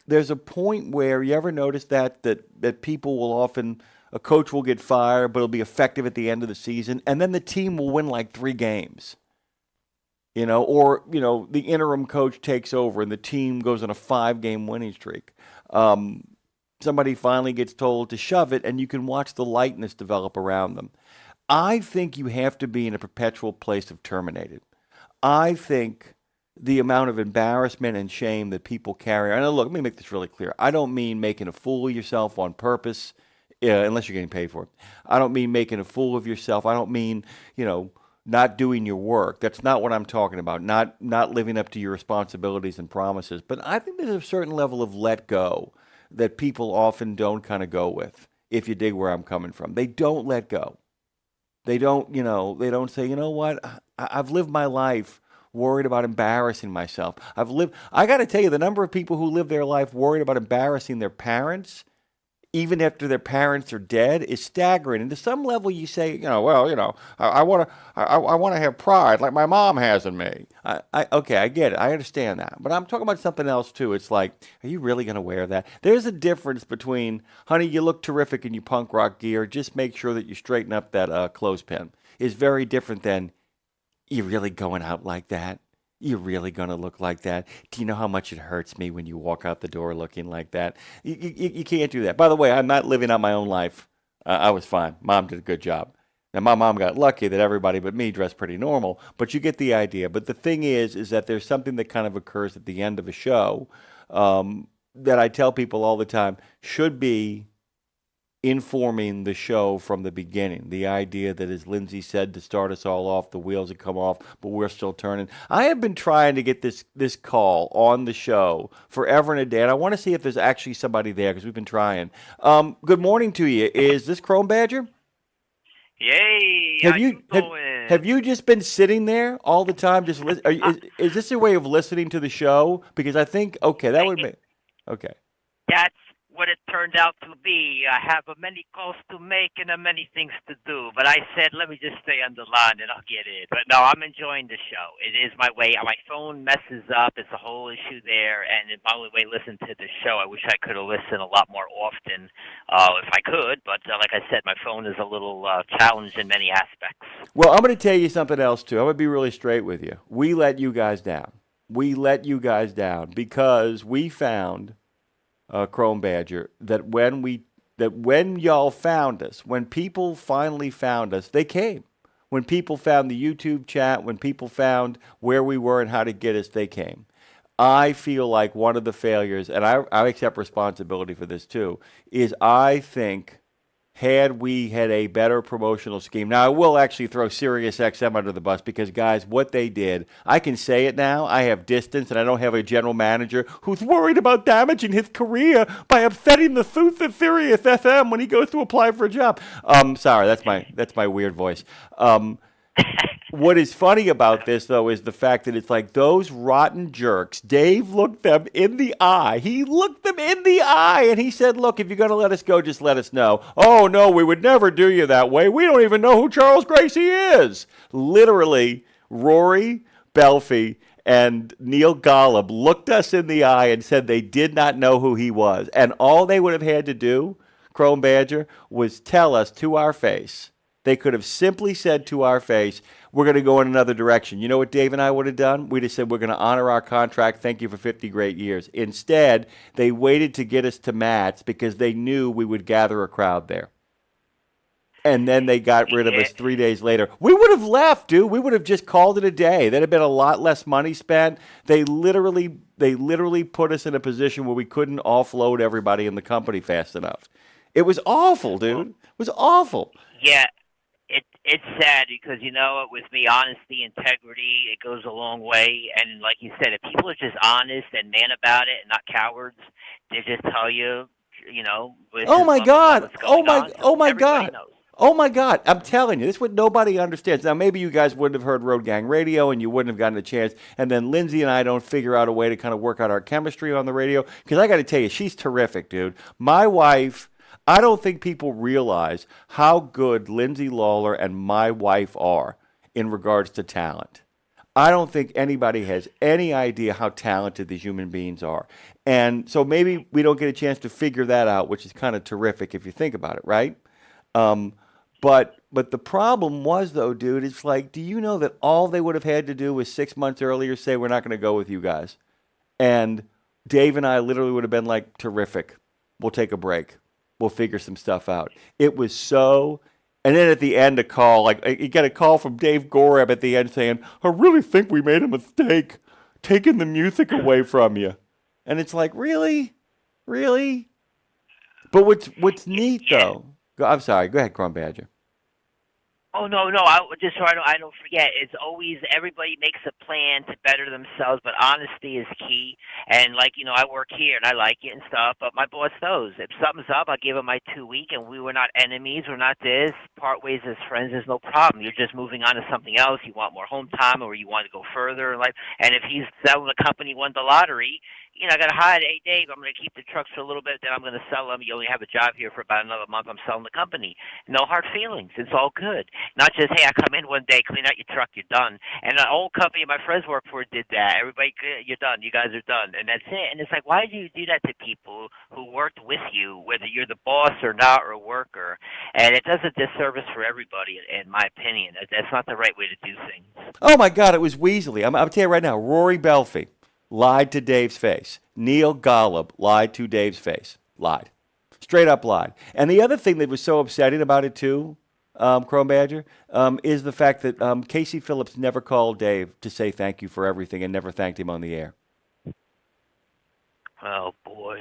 there's a point where you ever notice that people will often, a coach will get fired, but it'll be effective at the end of the season, and then the team will win like 3 games. The interim coach takes over and the team goes on a 5-game winning streak. Somebody finally gets told to shove it, and you can watch the lightness develop around them. I think you have to be in a perpetual place of terminated. I think the amount of embarrassment and shame that people carry, and look, let me make this really clear. I don't mean making a fool of yourself on purpose, unless you're getting paid for it. I don't mean making a fool of yourself. I don't mean, not doing your work. That's not what I'm talking about. Not living up to your responsibilities and promises. But I think there's a certain level of let go that people often don't kind of go with, if you dig where I'm coming from. They don't let go. They don't, they don't say, you know what, I've lived my life worried about embarrassing myself. I got to tell you, the number of people who live their life worried about embarrassing their parents, even after their parents are dead, is staggering. And to some level, you say, I want to have pride like my mom has in me. Okay, I get it. I understand that. But I'm talking about something else, too. It's like, are you really going to wear that? There's a difference between, honey, you look terrific in your punk rock gear. Just make sure that you straighten up that clothespin. Is very different than, You really going out like that? You're really going to look like that? Do you know how much it hurts me when you walk out the door looking like that? You can't do that. By the way, I'm not living out my own life. I was fine. Mom did a good job. Now, my mom got lucky that everybody but me dressed pretty normal, but you get the idea. But the thing is that there's something that kind of occurs at the end of a show that I tell people all the time should be informing the show from the beginning. The idea that, as Lindsay said, to start us all off, the wheels have come off, but we're still turning. I have been trying to get this call on the show forever and a day, and I want to see if there's actually somebody there because we've been trying. Good morning to you. Is this Chrome Badger? Yay! How you doing? Have you just been sitting there all the time? Just is this a way of listening to the show? Because I think that would make That's what it turned out to be. I have many calls to make and many things to do. But I said, let me just stay on the line and I'll get it. But no, I'm enjoying the show. It is my way. My phone messes up. It's a whole issue there. And it's my only way to listen to the show. I wish I could have listened a lot more often if I could. But like I said, my phone is a little challenged in many aspects. Well, I'm going to tell you something else, too. I'm going to be really straight with you. We let you guys down. We let you guys down because we found... Chrome Badger, that when y'all found us, when people finally found us, they came. When people found the YouTube chat, when people found where we were and how to get us, they came. I feel like one of the failures, and I accept responsibility for this too, is I think had we had a better promotional scheme. Now, I will actually throw SiriusXM under the bus because, guys, what they did, I can say it now. I have distance, and I don't have a general manager who's worried about damaging his career by upsetting the Sooth at SiriusXM when he goes to apply for a job. Sorry, that's my weird voice. What is funny about this, though, is the fact that it's like those rotten jerks. Dave looked them in the eye. He looked them in the eye, and he said, look, if you're going to let us go, just let us know. Oh, no, we would never do you that way. We don't even know who Charles Gracie is. Literally, Rory Belfie and Neil Golub looked us in the eye and said they did not know who he was. And all they would have had to do, Chrome Badger, was tell us to our face. They could have simply said to our face, we're going to go in another direction. You know what Dave and I would have done? We'd have said, we're going to honor our contract. Thank you for 50 great years. Instead, they waited to get us to Matt's because they knew we would gather a crowd there. And then they got rid of us 3 days later. We would have left, dude. We would have just called it a day. There'd have been a lot less money spent. They literally put us in a position where we couldn't offload everybody in the company fast enough. It was awful, dude. It was awful. Yeah. It's sad because, with me, honesty, integrity, it goes a long way. And like you said, if people are just honest and man about it and not cowards, they just tell you, oh my God. Oh my God. Knows. Oh my God. I'm telling you, this is what nobody understands. Now, maybe you guys wouldn't have heard Road Gang Radio and you wouldn't have gotten a chance. And then Lindsay and I don't figure out a way to kind of work out our chemistry on the radio. Because I got to tell you, she's terrific, dude. My wife... I don't think people realize how good Lindsay Lawler and my wife are in regards to talent. I don't think anybody has any idea how talented these human beings are. And so maybe we don't get a chance to figure that out, which is kind of terrific if you think about it, right? But the problem was, though, dude, it's like, do you know that all they would have had to do was 6 months earlier say, we're not going to go with you guys. And Dave and I literally would have been like, terrific. We'll take a break. We'll figure some stuff out. It was so, and then at the end a call, like you get a call from Dave Goreb at the end saying, I really think we made a mistake taking the music away from you. And it's like, really? Really? But what's neat though, I'm sorry, go ahead, Chrome Badger. Oh, no, just so I don't forget, it's always everybody makes a plan to better themselves, but honesty is key. And, I work here, and I like it and stuff, but my boss knows. If something's up, I'll give him my 2 week, and we were not enemies, we're not this. Part ways as friends, there's no problem. You're just moving on to something else. You want more home time, or you want to go further in life. And if he's selling the company, won the lottery, I got to hide. Hey, Dave, I'm going to keep the trucks for a little bit, then I'm going to sell them. You only have a job here for about another month. I'm selling the company. No hard feelings. It's all good. Not just, hey, I come in one day, clean out your truck, you're done. And the old company my friends worked for did that. Everybody, you're done. You guys are done. And that's it. And it's like, why do you do that to people who worked with you, whether you're the boss or not or a worker? And it does a disservice for everybody, in my opinion. That's not the right way to do things. Oh, my God, it was Weasley. I'm telling you right now, Rory Belfie lied to Dave's face. Neil Golub lied to Dave's face. Lied. Straight up lied. And the other thing that was so upsetting about it, too, Chrome Badger, is the fact that Casey Phillips never called Dave to say thank you for everything and never thanked him on the air. Oh boy!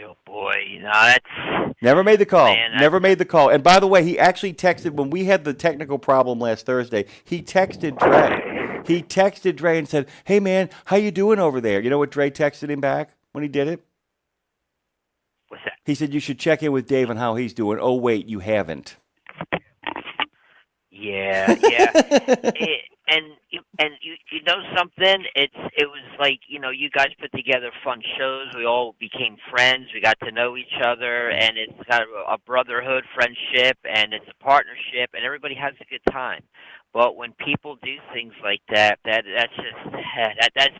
You know, that's never made the call. Man, never made the call. And by the way, he actually texted when we had the technical problem last Thursday. He texted Dre. He texted Dre and said, "Hey man, how you doing over there?" You know what Dre texted him back when he did it? What's that? He said, "You should check in with Dave on how he's doing." Oh wait, you haven't. Yeah. And you know something? It was like, you know, you guys put together fun shows. We all became friends. We got to know each other, and it's kind of a brotherhood, friendship, and it's a partnership, and everybody has a good time. But when people do things like that's that's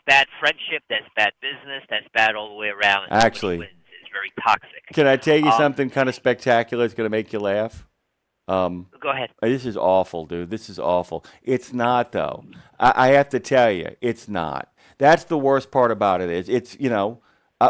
bad friendship. That's bad business. That's bad all the way around. And Actually, nobody wins. It's very toxic. Can I tell you something kind of spectacular? It's going to make you laugh. Go ahead. This is awful, dude. This is awful. It's not, though. I have to tell you, it's not. That's the worst part about it is it's, you know,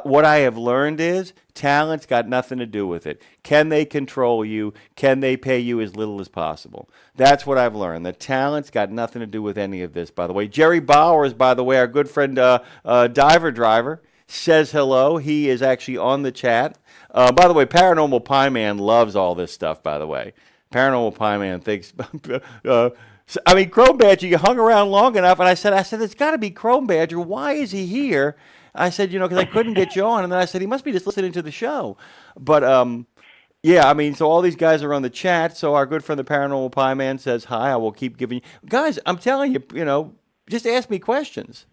what I have learned is talent's got nothing to do with it. Can they control you? Can they pay you as little as possible? That's what I've learned. The talent's got nothing to do with any of this, by the way. Jerry Bowers, by the way, our good friend Diver Driver, says hello. He is actually on the chat. By the way, Paranormal Pie Man loves all this stuff, by the way. Paranormal Pie Man thinks, I mean, Chrome Badger, you hung around long enough, and I said, it's got to be Chrome Badger. Why is he here? I said, you know, because I couldn't get you on, and then I said, he must be just listening to the show. But, yeah, I mean, so all these guys are on the chat, so our good friend the Paranormal Pie Man says hi. I will keep giving you. Guys, I'm telling you, you know, just ask me questions,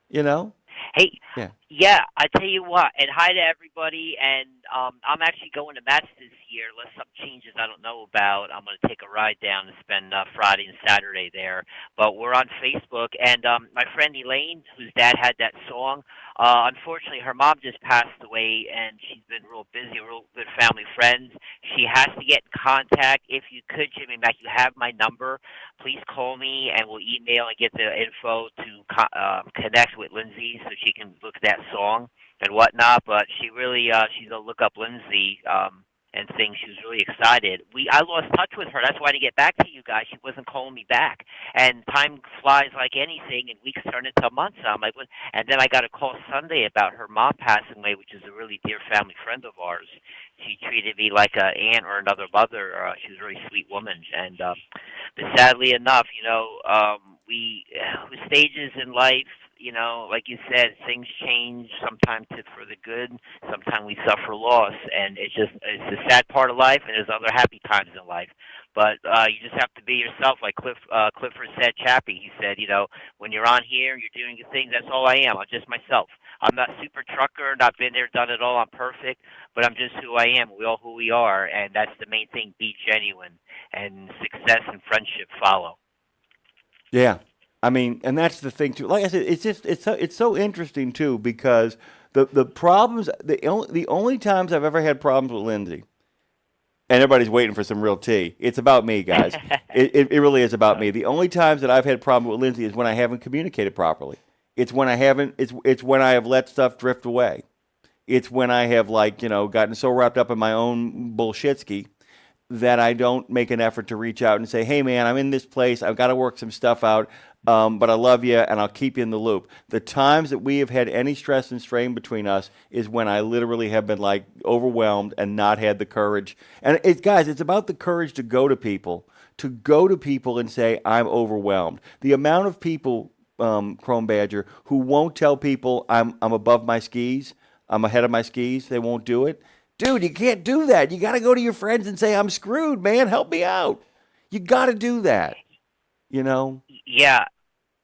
you know? Hey, yeah, I tell you what, and hi to everybody, and I'm actually going to Matt's this year, unless some changes I don't know about. I'm going to take a ride down and spend Friday and Saturday there, but we're on Facebook, and my friend Elaine, whose dad had that song, unfortunately her mom just passed away, and she's been real busy, real good family friends. She has to get in contact. If you could, Jimmy Mac, you have my number. Please call me, and we'll email and get the info to connect with Lindsay so she can look at that song and whatnot. But she really, she's gonna look up Lindsay and things. She was really excited. I lost touch with her. That's why to get back to you guys, she wasn't calling me back. And time flies like anything, and weeks turn into months. I'm like, what? And then I got a call Sunday about her mom passing away, which is a really dear family friend of ours. She treated me like an aunt or another mother. She was a very sweet woman. And but sadly enough, you know, we with stages in life, you know, like you said, things change sometimes for the good, sometimes we suffer loss, and it's a sad part of life, and there's other happy times in life. But you just have to be yourself, like Clifford said, Chappie. He said, you know, when you're on here, you're doing your thing, that's all I am. I'm just myself. I'm not super trucker, not been there, done it all, I'm perfect, but I'm just who I am. We all who we are, and that's the main thing, be genuine, and success and friendship follow. Yeah. I mean, and that's the thing too. Like I said, it's so interesting too, because the problems, the only times I've ever had problems with Lindsay, and everybody's waiting for some real tea. It's about me, guys. it really is about me. The only times that I've had problems with Lindsay is when I haven't communicated properly. It's when I haven't. It's when I have let stuff drift away. It's when I have, like, you know, gotten so wrapped up in my own bullshitski that I don't make an effort to reach out and say, hey man, I'm in this place. I've got to work some stuff out. But I love you, and I'll keep you in the loop. The times that we have had any stress and strain between us is when I literally have been, like, overwhelmed and not had the courage. And, guys, it's about the courage to go to people and say, I'm overwhelmed. The amount of people, Chrome Badger, who won't tell people I'm above my skis, I'm ahead of my skis, they won't do it. Dude, you can't do that. You got to go to your friends and say, I'm screwed, man. Help me out. You got to do that, you know? Yeah.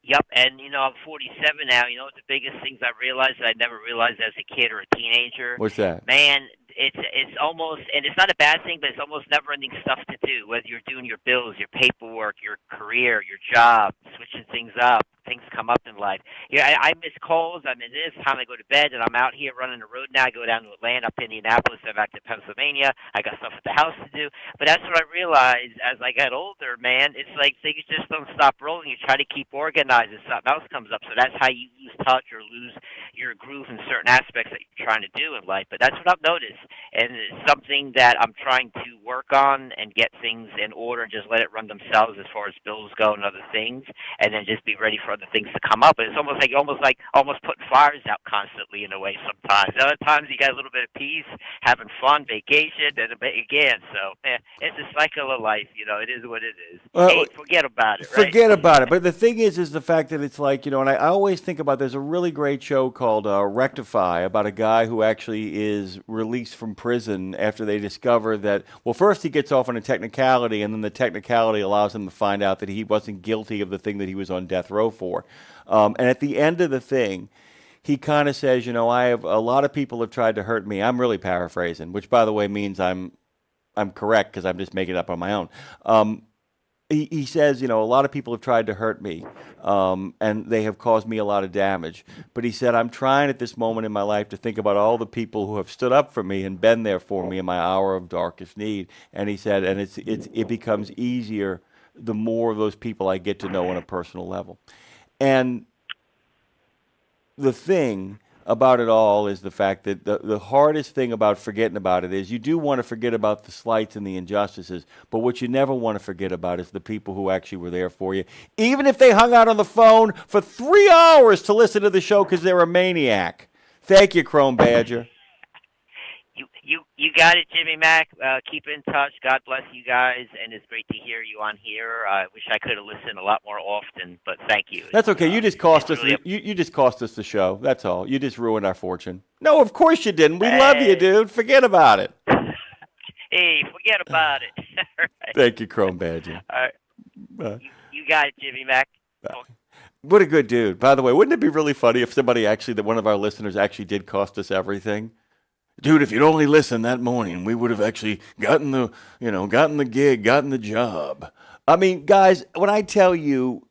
Yep, and you know, I'm 47 now. You know what the biggest things I realized that I never realized as a kid or a teenager? What's that? Man, it's almost, and it's not a bad thing, but it's almost never-ending stuff to do. Whether you're doing your bills, your paperwork, your career, your job, switching things up, things come up in life. Yeah, I miss calls. I'm in this time. I go to bed, and I'm out here running the road now. I go down to Atlanta, up to Indianapolis, then back to Pennsylvania. I got stuff at the house to do. But that's what I realized as I got older, man. It's like things just don't stop rolling. You try to keep organized, and something else comes up. So that's how you lose touch or lose your groove in certain aspects that you're trying to do in life. But that's what I've noticed, and it's something that I'm trying to work on and get things in order and just let it run themselves as far as bills go and other things, and then just be ready for other things to come up. And it's almost putting fires out constantly in a way sometimes. Other times you got a little bit of peace, having fun, vacation, and again. So it's a cycle of life. You know, it is what it is. Hey, forget about it. Right? Forget about it. But the thing is the fact that it's like, you know, and I always think about, there's a really great show called Rectify about a guy who actually is released from prison after they discover that, well, first he gets off on a technicality, and then the technicality allows him to find out that he wasn't guilty of the thing that he was on death row for. And at the end of the thing, he kind of says, you know, a lot of people have tried to hurt me. I'm really paraphrasing, which, by the way, means I'm correct because I'm just making it up on my own. He says, you know, a lot of people have tried to hurt me, and they have caused me a lot of damage. But he said, I'm trying at this moment in my life to think about all the people who have stood up for me and been there for me in my hour of darkest need. And he said, and it becomes easier the more of those people I get to know on a personal level. And the thing about it all is the fact that the hardest thing about forgetting about it is you do want to forget about the slights and the injustices, but what you never want to forget about is the people who actually were there for you, even if they hung out on the phone for 3 hours to listen to the show because they're a maniac. Thank you, Chrome Badger. You got it, Jimmy Mack. Keep in touch. God bless you guys, and it's great to hear you on here. I wish I could have listened a lot more often, but thank you. That's okay. You just cost us. Really You just cost us the show. That's all. You just ruined our fortune. No, of course you didn't. We love you, dude. Forget about it. Hey, forget about it. Right. Thank you, Chrome Badger. All right. You got it, Jimmy Mack. What a good dude. By the way, wouldn't it be really funny if somebody actually, that one of our listeners actually did cost us everything? Dude, if you'd only listened that morning, we would have actually gotten the gig, gotten the job. I mean, guys, when I tell you,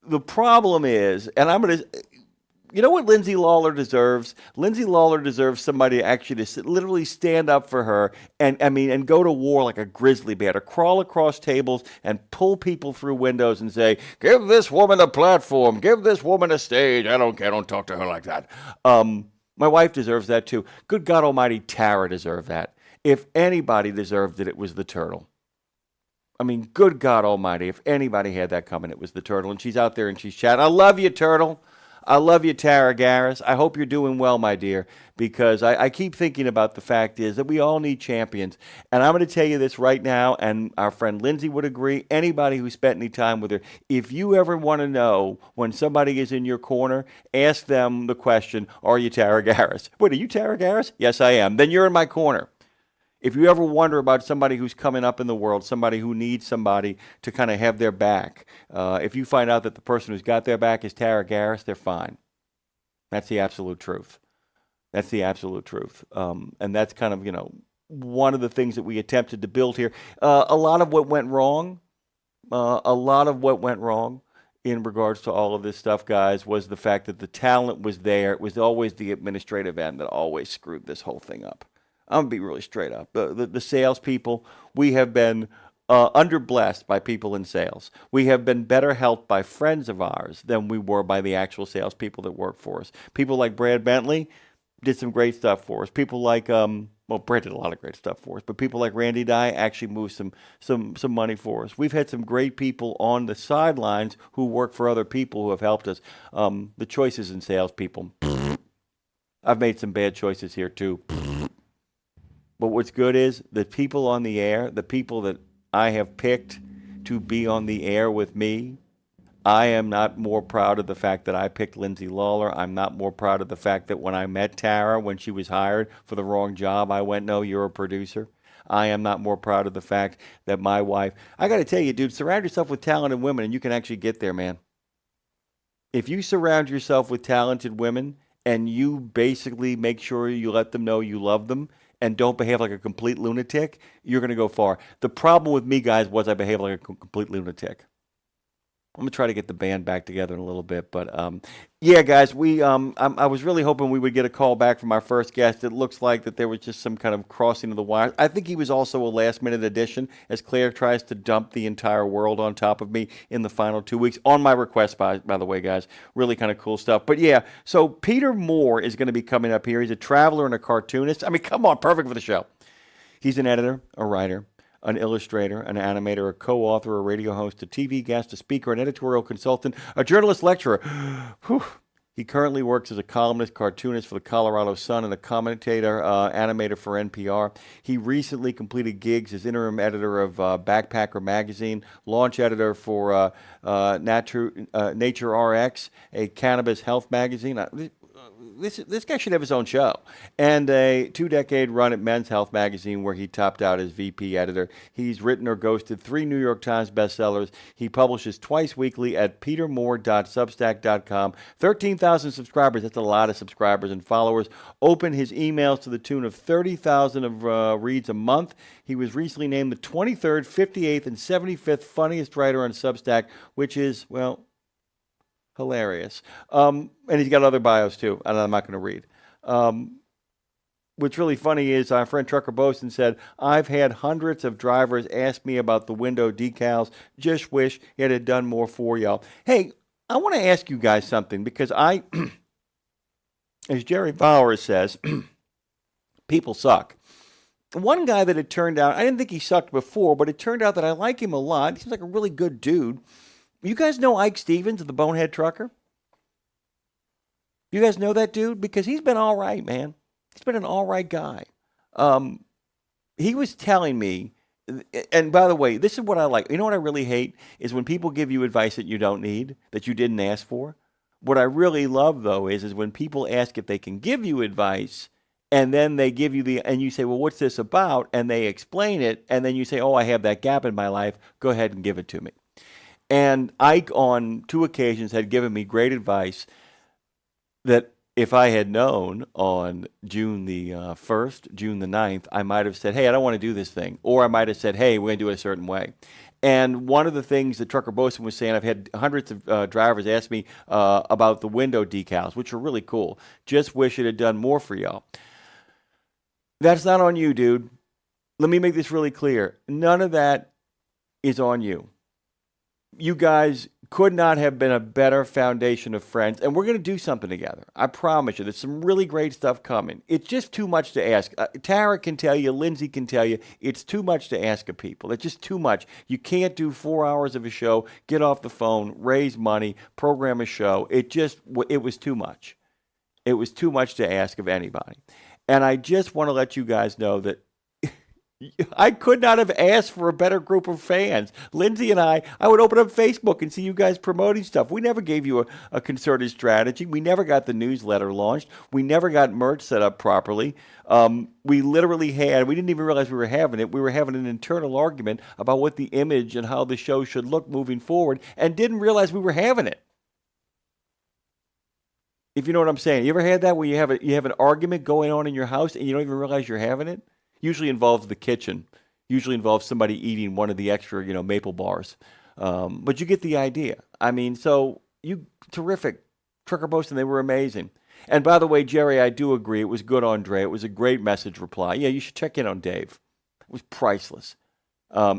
the problem is, and I'm going to, you know what Lindsay Lawler deserves? Lindsay Lawler deserves somebody actually to literally stand up for her and go to war like a grizzly bear, to crawl across tables and pull people through windows and say, give this woman a platform, give this woman a stage. I don't care, don't talk to her like that. My wife deserves that too. Good God Almighty, Tara deserved that. If anybody deserved it, it was the turtle. I mean, good God Almighty, if anybody had that coming, it was the turtle. And she's out there and she's chatting. I love you, turtle. I love you, Tara Garris. I hope you're doing well, my dear, because I keep thinking about the fact is that we all need champions. And I'm going to tell you this right now, and our friend Lindsay would agree, anybody who spent any time with her, if you ever want to know when somebody is in your corner, ask them the question, are you Tara Garris? What, are you Tara Garris? Yes, I am. Then you're in my corner. If you ever wonder about somebody who's coming up in the world, somebody who needs somebody to kind of have their back, if you find out that the person who's got their back is Tara Garris, they're fine. That's the absolute truth. That's the absolute truth. And that's kind of, one of the things that we attempted to build here. A lot of what went wrong in regards to all of this stuff, guys, was the fact that the talent was there. It was always the administrative end that always screwed this whole thing up. I'm going to be really straight up. The salespeople, we have been underblessed by people in sales. We have been better helped by friends of ours than we were by the actual salespeople that work for us. People like Brad Bentley did some great stuff for us. People like, Brad did a lot of great stuff for us, but people like Randy Dye actually moved some money for us. We've had some great people on the sidelines who work for other people who have helped us. The choices in salespeople. I've made some bad choices here too. But what's good is the people on the air, the people that I have picked to be on the air with me, I am not more proud of the fact that I picked Lindsay Lawler. I'm not more proud of the fact that when I met Tara, when she was hired for the wrong job, I went, no, you're a producer. I am not more proud of the fact that my wife, I got to tell you, dude, surround yourself with talented women and you can actually get there, man. If you surround yourself with talented women and you basically make sure you let them know you love them, and don't behave like a complete lunatic, you're going to go far. The problem with me, guys, was I behaved like a complete lunatic. I'm going to try to get the band back together in a little bit. But, yeah, guys, I was really hoping we would get a call back from our first guest. It looks like that there was just some kind of crossing of the wires. I think he was also a last-minute addition as Claire tries to dump the entire world on top of me in the final 2 weeks. On my request, by the way, guys. Really kind of cool stuff. But, yeah, so Peter Moore is going to be coming up here. He's a traveler and a cartoonist. I mean, come on, perfect for the show. He's an editor, a writer, an illustrator, an animator, a co-author, a radio host, a TV guest, a speaker, an editorial consultant, a journalist lecturer. Whew. He currently works as a columnist, cartoonist for the Colorado Sun and a commentator, animator for NPR. He recently completed gigs as interim editor of Backpacker Magazine, launch editor for Nature RX, a cannabis health magazine. This guy should have his own show. And a 2-decade run at Men's Health magazine where he topped out as VP editor. He's written or ghosted 3 New York Times bestsellers. He publishes twice weekly at petermoore.substack.com. 13,000 subscribers. That's a lot of subscribers and followers. Open his emails to the tune of 30,000 of reads a month. He was recently named the 23rd, 58th, and 75th funniest writer on Substack, which is, well, hilarious. And he's got other bios too, and I'm not going to read. What's really funny is our friend Trucker Boson said, I've had hundreds of drivers ask me about the window decals. Just wish it had done more for y'all. Hey, I want to ask you guys something because as Jerry Bowers says, people suck. One guy that it turned out, I didn't think he sucked before, but it turned out that I like him a lot. He seems like a really good dude. You guys know Ike Stevens of the Bonehead Trucker? You guys know that dude? Because he's been all right, man. He's been an all right guy. He was telling me, and by the way, this is what I like. You know what I really hate? Is when people give you advice that you don't need, that you didn't ask for. What I really love, though, is when people ask if they can give you advice, and then they give you and you say, well, what's this about? And they explain it, and then you say, oh, I have that gap in my life. Go ahead and give it to me. And Ike, on 2 occasions, had given me great advice that if I had known on June the 1st, June the 9th, I might have said, hey, I don't want to do this thing. Or I might have said, hey, we're going to do it a certain way. And one of the things that Trucker Boson was saying, I've had hundreds of drivers ask me about the window decals, which are really cool. Just wish it had done more for y'all. That's not on you, dude. Let me make this really clear. None of that is on you. You guys could not have been a better foundation of friends, and we're going to do something together. I promise you. There's some really great stuff coming. It's just too much to ask. Tara can tell you, Lindsay can tell you, it's too much to ask of people. It's just too much. You can't do 4 hours of a show, get off the phone, raise money, program a show. It was too much. It was too much to ask of anybody. And I just want to let you guys know that I could not have asked for a better group of fans. Lindsay and I would open up Facebook and see you guys promoting stuff. We never gave you a concerted strategy. We never got the newsletter launched. We never got merch set up properly. We literally we didn't even realize we were having it. We were having an internal argument about what the image and how the show should look moving forward and didn't realize we were having it. If you know what I'm saying. You ever had that where you have an argument going on in your house and you don't even realize you're having it? Usually involves the kitchen. Usually involves somebody eating one of the extra, maple bars. But you get the idea. I mean, so terrific. Trucker Boson, they were amazing. And by the way, Jerry, I do agree. It was good, Andre. It was a great message reply. Yeah, you should check in on Dave. It was priceless.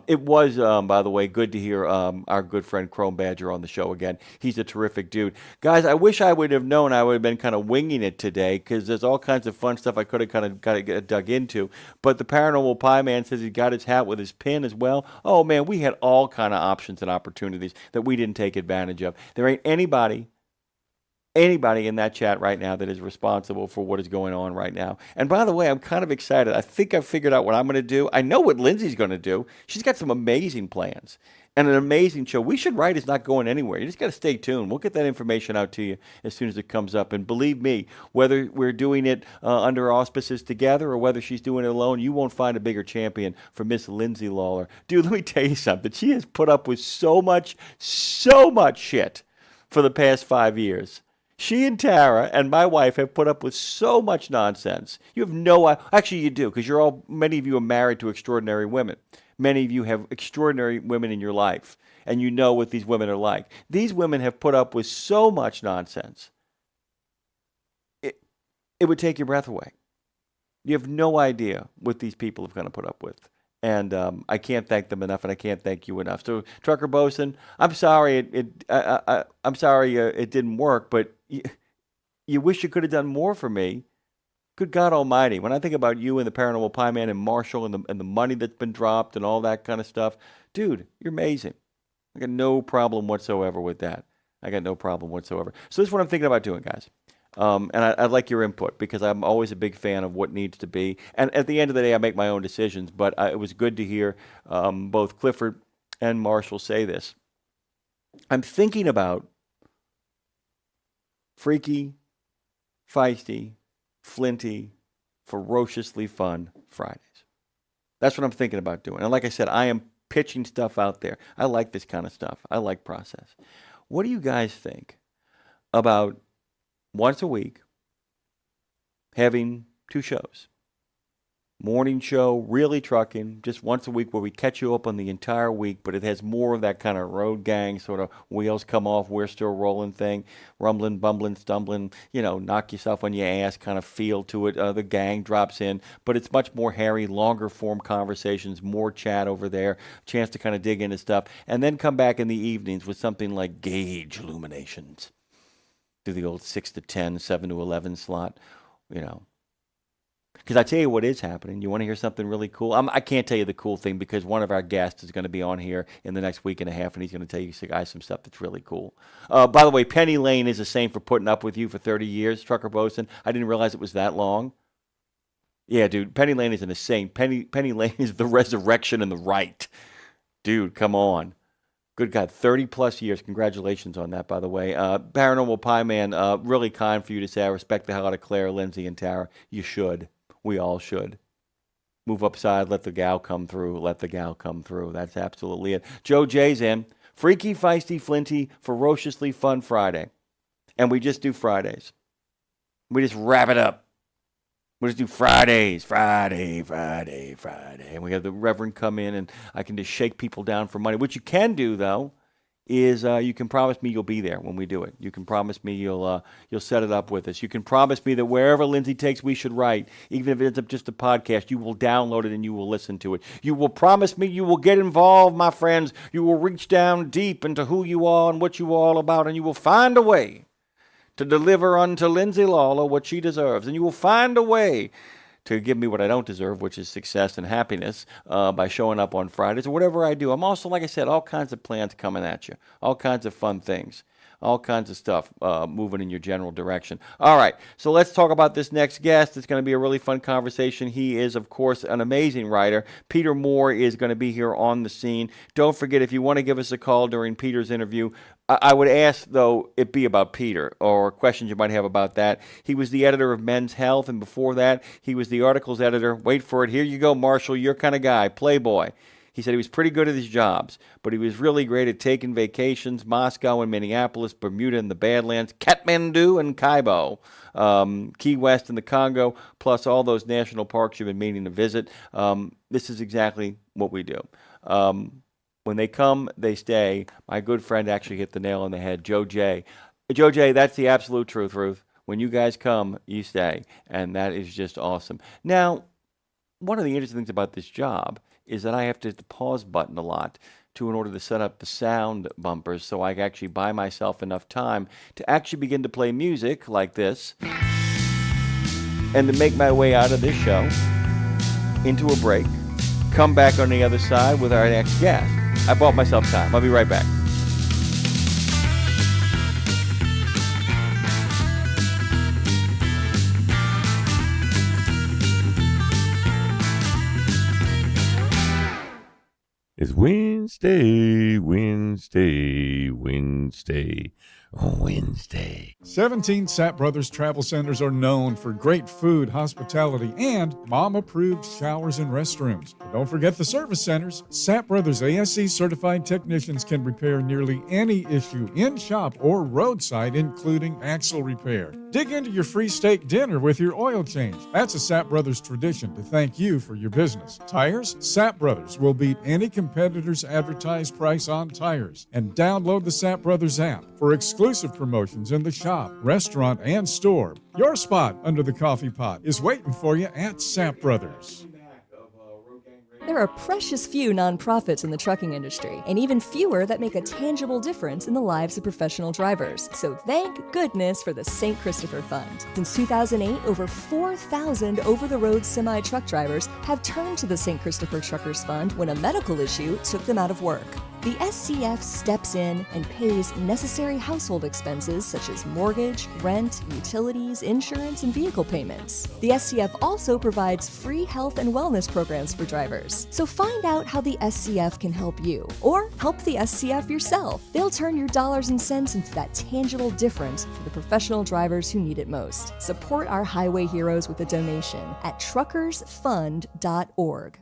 It was, by the way, good to hear our good friend Chrome Badger on the show again. He's a terrific dude. Guys, I wish I would have known. I would have been kind of winging it today because there's all kinds of fun stuff I could have kind of dug into. But the Paranormal Pie Man says he got his hat with his pin as well. Oh, man, we had all kind of options and opportunities that we didn't take advantage of. There ain't anybody in that chat right now that is responsible for what is going on right now. And by the way, I'm kind of excited. I think I've figured out what I'm going to do. I know what Lindsay's going to do. She's got some amazing plans and an amazing show. We Should Write is not going anywhere. You just got to stay tuned. We'll get that information out to you as soon as it comes up. And believe me, whether we're doing it under auspices together or whether she's doing it alone, you won't find a bigger champion for Miss Lindsay Lawler. Dude, let me tell you something. She has put up with so much shit for the past 5 years. She and Tara and my wife have put up with so much nonsense. You have no, actually you do, because many of you are married to extraordinary women. Many of you have extraordinary women in your life, and you know what these women are like. These women have put up with so much nonsense. It would take your breath away. You have no idea what these people have going to put up with. And I can't thank them enough, and I can't thank you enough. So, Trucker Bosun, I'm sorry I'm sorry it didn't work, but you wish you could have done more for me. Good God Almighty! When I think about you and the Paranormal Pie Man and Marshall and the money that's been dropped and all that kind of stuff, dude, you're amazing. I got no problem whatsoever with that. I got no problem whatsoever. So this is what I'm thinking about doing, guys. And I'd like your input because I'm always a big fan of what needs to be. And at the end of the day, I make my own decisions. But it was good to hear both Clifford and Marshall say this. I'm thinking about freaky, feisty, flinty, ferociously fun Fridays. That's what I'm thinking about doing. And like I said, I am pitching stuff out there. I like this kind of stuff. I like process. What do you guys think about once a week having 2 shows? Morning show, really trucking, just once a week where we catch you up on the entire week, but it has more of that kind of road gang sort of wheels come off, we're still rolling thing, rumbling, bumbling, stumbling, knock yourself on your ass kind of feel to it. The gang drops in, but it's much more hairy, longer form conversations, more chat over there, chance to kind of dig into stuff, and then come back in the evenings with something like Gauge Illuminations. Do the old 6 to 10, 7 to 11 slot, Because I tell you what is happening. You want to hear something really cool? I can't tell you the cool thing because one of our guests is going to be on here in the next week and a half, and he's going to tell you guys some stuff that's really cool. By the way, Penny Lane is the same for putting up with you for 30 years, Trucker Bosun. I didn't realize it was that long. Yeah, dude, Penny Lane is an insane. Penny Lane is the resurrection and the right. Dude, come on. Good God, 30-plus years. Congratulations on that, by the way. Paranormal Pie Man, really kind for you to say, I respect the hell out of Claire, Lindsay, and Tara. You should. We all should. Move upside, let the gal come through. Let the gal come through. That's absolutely it. Joe J's in. Freaky, feisty, flinty, ferociously fun Friday. And we just do Fridays. We just wrap it up. We just do Fridays. Friday. And we have the Reverend come in, and I can just shake people down for money. What you can do, though, is you can promise me you'll be there when we do it. You can promise me you'll set it up with us. You can promise me that wherever Lindsay takes We Should Write, even if it ends up just a podcast, you will download it and you will listen to it. You will promise me you will get involved, my friends. You will reach down deep into who you are and what you are all about, and you will find a way to deliver unto Lindsay Lawler what she deserves. And you will find a way to give me what I don't deserve, which is success and happiness, by showing up on Fridays or whatever I do. I'm also, like I said, all kinds of plans coming at you, all kinds of fun things, all kinds of stuff moving in your general direction. All right, so let's talk about this next guest. It's going to be a really fun conversation. He is, of course, an amazing writer. Peter Moore is going to be here on the scene. Don't forget, if you want to give us a call during Peter's interview, I would ask, though, it be about Peter or questions you might have about that. He was the editor of Men's Health, and before that, he was the articles editor. Wait for it. Here you go, Marshall. Your kind of guy, Playboy. He said he was pretty good at his jobs, but he was really great at taking vacations, Moscow and Minneapolis, Bermuda and the Badlands, Kathmandu and Kaibo, Key West and the Congo, plus all those national parks you've been meaning to visit. This is exactly what we do. When they come, they stay. My good friend actually hit the nail on the head, Joe J. Joe J, that's the absolute truth, Ruth. When you guys come, you stay, and that is just awesome. Now, one of the interesting things about this job is that I have to hit the pause button a lot in order to set up the sound bumpers so I can actually buy myself enough time to actually begin to play music like this and to make my way out of this show into a break, come back on the other side with our next guest. I bought myself time. I'll be right back. It's Wednesday. 17 Sapp Brothers Travel Centers are known for great food, hospitality, and mom-approved showers and restrooms. But don't forget the service centers. Sapp Brothers ASE certified technicians can repair nearly any issue in shop or roadside, including axle repair. Dig into your free steak dinner with your oil change. That's a Sapp Brothers tradition to thank you for your business. Tires? Sapp Brothers will beat any competitor's advertised price on tires. And download the Sapp Brothers app for exclusive promotions in the shop, restaurant, and store. Your spot under the coffee pot is waiting for you at Sapp Brothers. There are precious few nonprofits in the trucking industry, and even fewer that make a tangible difference in the lives of professional drivers. So thank goodness for the St. Christopher Fund. Since 2008, over 4,000 over-the-road semi-truck drivers have turned to the St. Christopher Truckers Fund when a medical issue took them out of work. The SCF steps in and pays necessary household expenses such as mortgage, rent, utilities, insurance, and vehicle payments. The SCF also provides free health and wellness programs for drivers. So find out how the SCF can help you, or help the SCF yourself. They'll turn your dollars and cents into that tangible difference for the professional drivers who need it most. Support our highway heroes with a donation at truckersfund.org.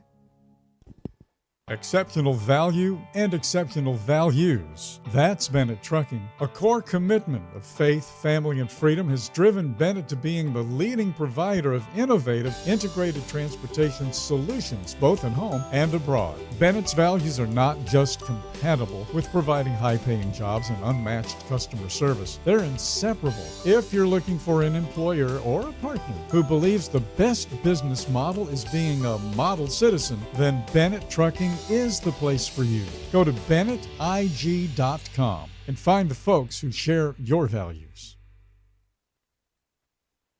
Exceptional value and exceptional values. That's Bennett Trucking. A core commitment of faith, family, and freedom has driven Bennett to being the leading provider of innovative, integrated transportation solutions, both at home and abroad. Bennett's values are not just compatible with providing high-paying jobs and unmatched customer service. They're inseparable. If you're looking for an employer or a partner who believes the best business model is being a model citizen, then Bennett Trucking is the place for you. Go to BennettIG.com and find the folks who share your values.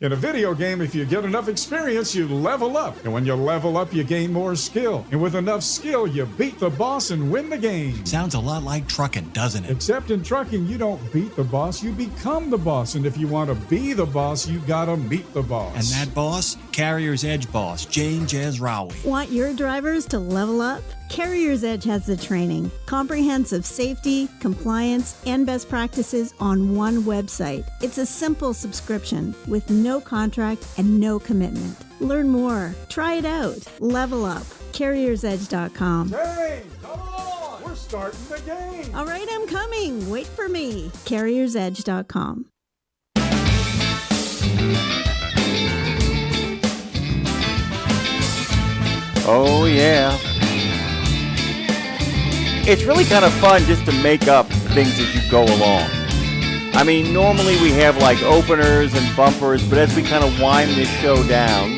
In a video game, if you get enough experience, you level up. And when you level up, you gain more skill. And with enough skill, you beat the boss and win the game. Sounds a lot like trucking, doesn't it? Except in trucking, you don't beat the boss, you become the boss. And if you want to be the boss, you gotta meet the boss. And that boss? Carrier's Edge boss, Jane Jazrawi. Want your drivers to level up? Carrier's Edge has the training, comprehensive safety, compliance, and best practices on one website. It's a simple subscription with no contract and no commitment. Learn more. Try it out. Level up. CarriersEdge.com. Hey, come on! We're starting the game! All right, I'm coming. Wait for me. CarriersEdge.com. Oh, yeah. It's really kind of fun just to make up things as you go along. I mean, normally we have like openers and bumpers, but as we kind of wind this show down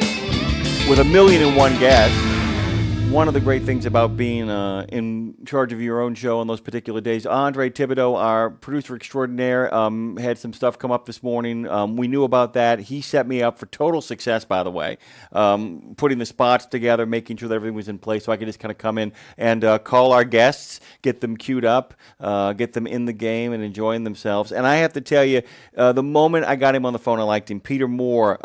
with 1,000,001 guests, one of the great things about being in charge of your own show on those particular days, Andre Thibodeau, our producer extraordinaire, had some stuff come up this morning. We knew about that. He set me up for total success, by the way, putting the spots together, making sure that everything was in place so I could just kind of come in and call our guests, get them queued up, get them in the game and enjoying themselves. And I have to tell you, the moment I got him on the phone, I liked him. Peter Moore,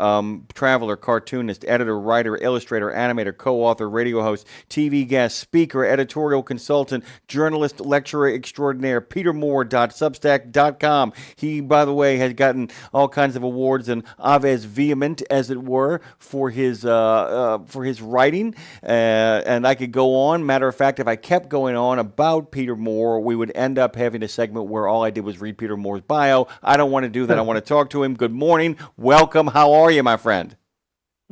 traveler, cartoonist, editor, writer, illustrator, animator, co-author, radio host, TV guest, speaker, editorial consultant, journalist, lecturer extraordinaire, petermoore.substack.com. He, by the way, has gotten all kinds of awards and aves vehement, as it were, for his writing. And I could go on. Matter of fact, if I kept going on about Peter Moore, we would end up having a segment where all I did was read Peter Moore's bio. I don't want to do that. I want to talk to him. Good morning. Welcome. How are you, my friend?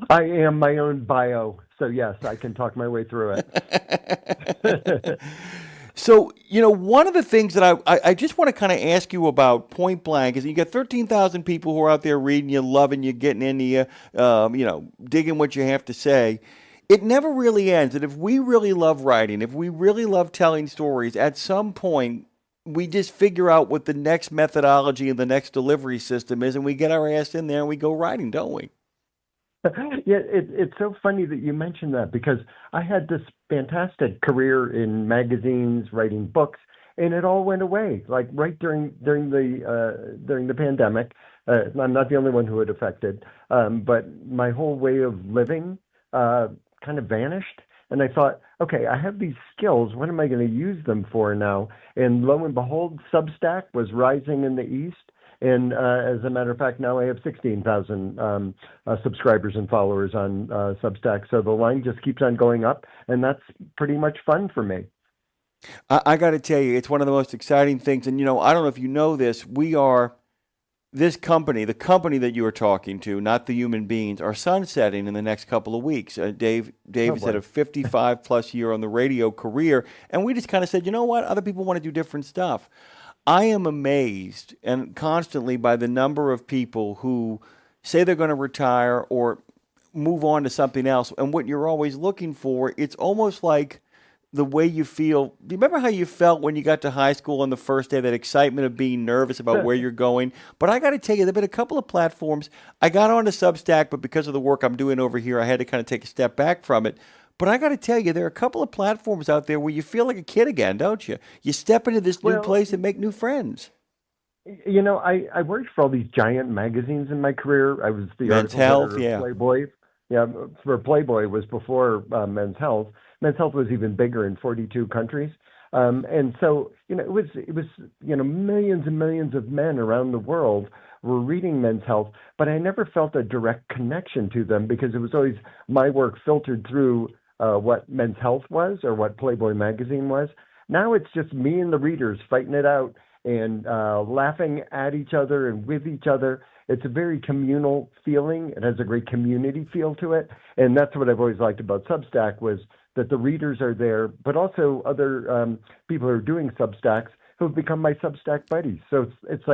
I am my own bio. So, yes, I can talk my way through it. So, you know, one of the things that I just want to kind of ask you about point blank is you got 13,000 people who are out there reading you, loving you, getting into you, digging what you have to say. It never really ends. And if we really love writing, if we really love telling stories, at some point we just figure out what the next methodology and the next delivery system is, and we get our ass in there and we go writing, don't we? Yeah, it's so funny that you mentioned that, because I had this fantastic career in magazines, writing books, and it all went away. Like right during the pandemic. I'm not the only one who it affected, but my whole way of living kind of vanished. And I thought, okay, I have these skills. What am I going to use them for now? And lo and behold, Substack was rising in the East. And as a matter of fact, now I have 16,000 subscribers and followers on Substack. So the line just keeps on going up, and that's pretty much fun for me. I got to tell you, it's one of the most exciting things. And, I don't know if you know this, this company, the company that you are talking to, not the human beings, are sunsetting in the next couple of weeks. Dave has had a 55-plus year on the radio career, and we just kind of said, you know what, other people want to do different stuff. I am amazed and constantly by the number of people who say they're going to retire or move on to something else, and what you're always looking for, it's almost like the way you feel. Do you remember how you felt when you got to high school on the first day, that excitement of being nervous about where you're going? But I got to tell you, there have been a couple of platforms. I got onto Substack, but because of the work I'm doing over here, I had to kind of take a step back from it. But I got to tell you, there are a couple of platforms out there where you feel like a kid again, don't you? You step into this new place and make new friends. I worked for all these giant magazines in my career. I was the Men's Health, yeah. Playboy. Yeah, for Playboy was before Men's Health. Men's Health was even bigger in 42 countries. And so, it was millions and millions of men around the world were reading Men's Health, but I never felt a direct connection to them because it was always my work filtered through what Men's Health was or what Playboy magazine was. Now it's just me and the readers fighting it out and laughing at each other and with each other. It's a very communal feeling. It has a great community feel to it. And that's what I've always liked about Substack, was that the readers are there, but also other people who are doing Substacks who have become my Substack buddies. So it's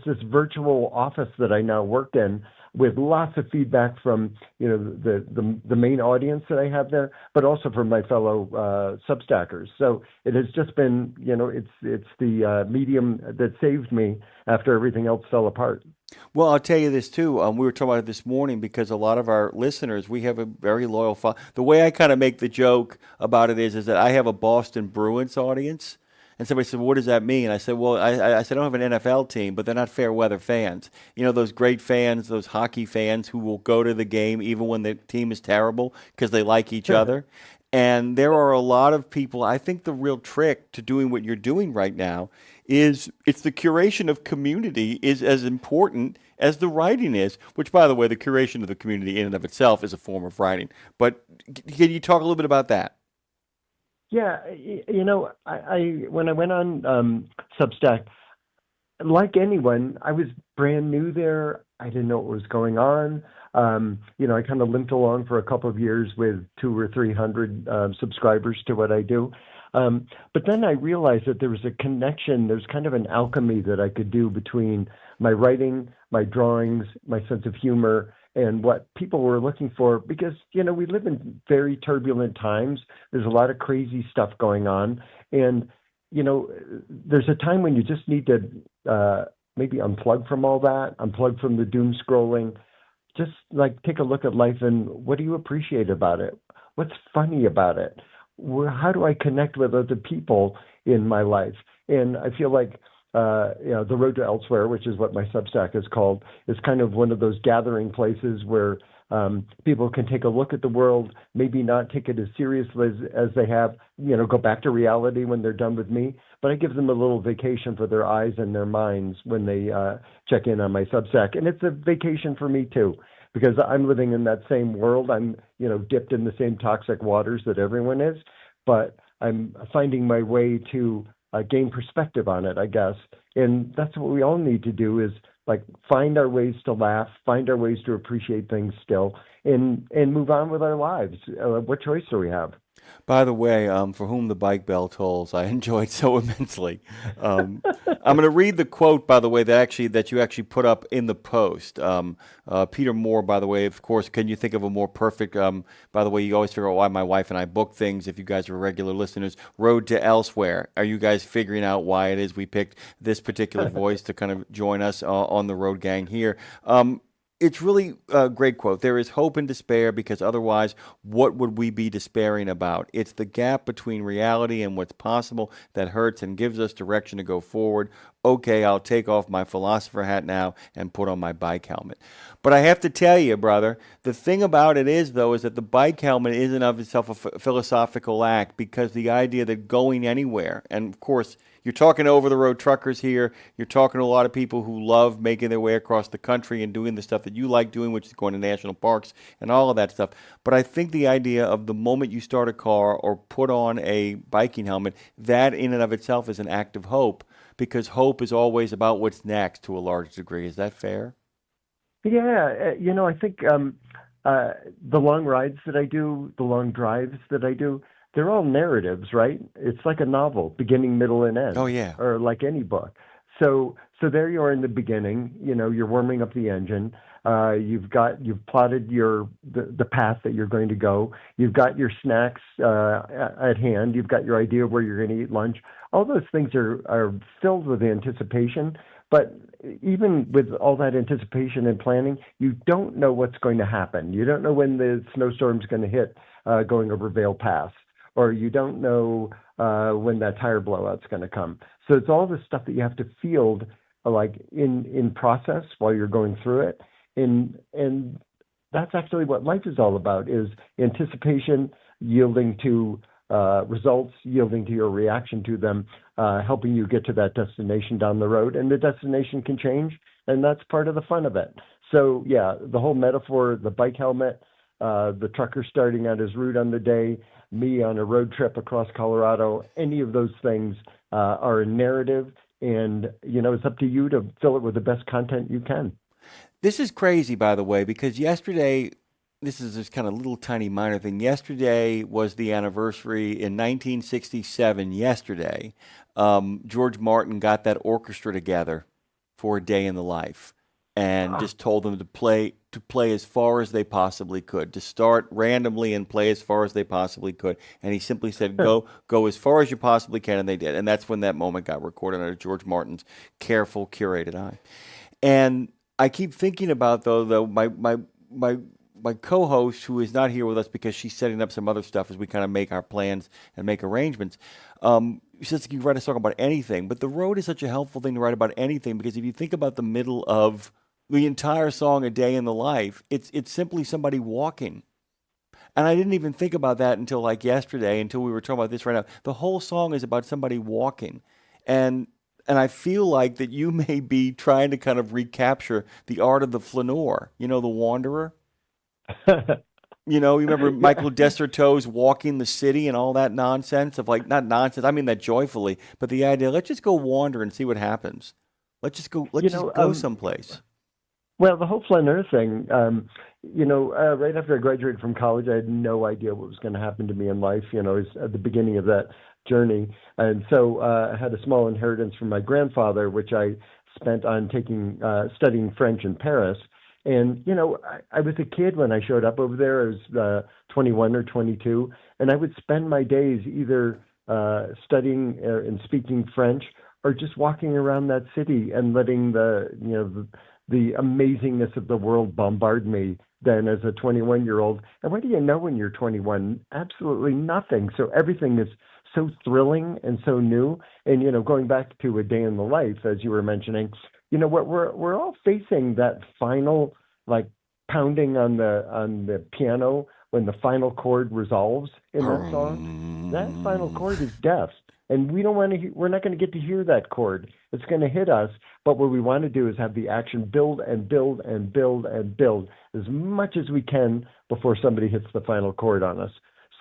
this virtual office that I now work in, with lots of feedback from the main audience that I have there, but also from my fellow Substackers. So it has just been it's the medium that saved me after everything else fell apart. Well, I'll tell you this too. We were talking about it this morning because a lot of our listeners, we have a very loyal. The way I kind of make the joke about it is that I have a Boston Bruins audience. And somebody said, well, what does that mean? I said, well, I said, I don't have an NFL team, but they're not fair weather fans. Those great fans, those hockey fans who will go to the game even when the team is terrible because they like each other. And there are a lot of people. I think the real trick to doing what you're doing right now is it's the curation of community is as important as the writing is, which, by the way, the curation of the community in and of itself is a form of writing. But can you talk a little bit about that? Yeah, I when I went on Substack, like anyone, I was brand new there. I didn't know what was going on. I kind of limped along for a couple of years with 200 or 300 subscribers to what I do. But then I realized that there was a connection. There's kind of an alchemy that I could do between my writing, my drawings, my sense of humor, and what people were looking for, because, we live in very turbulent times. There's a lot of crazy stuff going on. And, there's a time when you just need to maybe unplug from all that, unplug from the doom scrolling, just take a look at life and what do you appreciate about it? What's funny about it? How do I connect with other people in my life? And I feel like the Road to Elsewhere, which is what my Substack is called, is kind of one of those gathering places where people can take a look at the world, maybe not take it as seriously as they have, go back to reality when they're done with me. But I give them a little vacation for their eyes and their minds when they check in on my Substack. And it's a vacation for me, too, because I'm living in that same world. I'm, dipped in the same toxic waters that everyone is. But I'm finding my way to gain perspective on it, I guess. And that's what we all need to do, is find our ways to laugh, find our ways to appreciate things still, and move on with our lives. What choice do we have? By the way, for whom the bike bell tolls, I enjoyed so immensely. I'm going to read the quote, by the way, that you actually put up in the post. Peter Moore, by the way, of course, can you think of a more perfect, by the way, you always figure out why my wife and I book things, if you guys are regular listeners, Road to Elsewhere. Are you guys figuring out why it is we picked this particular voice to kind of join us on the Road Gang here? It's really a great quote. There is hope in despair, because otherwise, what would we be despairing about? It's the gap between reality and what's possible that hurts and gives us direction to go forward. Okay, I'll take off my philosopher hat now and put on my bike helmet. But I have to tell you, brother, the thing about it is, though, is that the bike helmet is in of itself a philosophical act, because the idea that going anywhere, and of course, you're talking to over-the-road truckers here. You're talking to a lot of people who love making their way across the country and doing the stuff that you like doing, which is going to national parks and all of that stuff. But I think the idea of the moment you start a car or put on a biking helmet, that in and of itself is an act of hope, because hope is always about what's next to a large degree. Is that fair? Yeah, I think the long rides that I do, the long drives that I do, they're all narratives, right? It's like a novel, beginning, middle, and end. Oh, yeah. Or like any book. So there you are in the beginning. You're warming up the engine. You've plotted the path that you're going to go. You've got your snacks at hand. You've got your idea of where you're going to eat lunch. All those things are filled with anticipation. But even with all that anticipation and planning, you don't know what's going to happen. You don't know when the snowstorm's going to hit going over Vail Pass, or you don't know when that tire blowout's going to come. So it's all the stuff that you have to field like in process while you're going through it. And that's actually what life is all about, is anticipation, yielding to results, yielding to your reaction to them, helping you get to that destination down the road. And the destination can change, and that's part of the fun of it. So, yeah, the whole metaphor, the bike helmet, the trucker starting out his route on the day, me on a road trip across Colorado, any of those things are a narrative, and, it's up to you to fill it with the best content you can. This is crazy, by the way, because yesterday, this is this kind of little tiny minor thing. Yesterday was the anniversary in 1967. Yesterday, George Martin got that orchestra together for a day in the life, and just told them to play as far as they possibly could, to start randomly and play as far as they possibly could. And he simply said, go as far as you possibly can, and they did. And that's when that moment got recorded under George Martin's careful, curated eye. And I keep thinking about, though, my co-host, who is not here with us because she's setting up some other stuff as we kind of make our plans and make arrangements, she says you can write a song about anything, but the road is such a helpful thing to write about anything, because if you think about the middle of the entire song, A Day in the Life, it's simply somebody walking. And I didn't even think about that until like yesterday, until we were talking about this right now. The whole song is about somebody walking. And I feel like that you may be trying to kind of recapture the art of the flaneur, the wanderer. You remember Michael Desserteau's Walking the City and all that nonsense of like, not nonsense, I mean that joyfully, but the idea, let's just go wander and see what happens. Let's just go someplace. Well, the whole flaneur thing, right after I graduated from college, I had no idea what was going to happen to me in life. It was at the beginning of that journey. And so I had a small inheritance from my grandfather, which I spent on studying French in Paris. And, I was a kid when I showed up over there. I was 21 or 22, and I would spend my days either studying and speaking French, or just walking around that city and letting the amazingness of the world bombard me then as a 21-year-old. And what do you know when you're 21? Absolutely nothing. So everything is so thrilling and so new. And, going back to A Day in the Life, as you were mentioning, we're all facing that final, like, pounding on the piano when the final chord resolves in that song. That final chord is death, and we're not going to get to hear that chord. It's going to hit us, but what we want to do is have the action build and build and build and build as much as we can before somebody hits the final chord on us.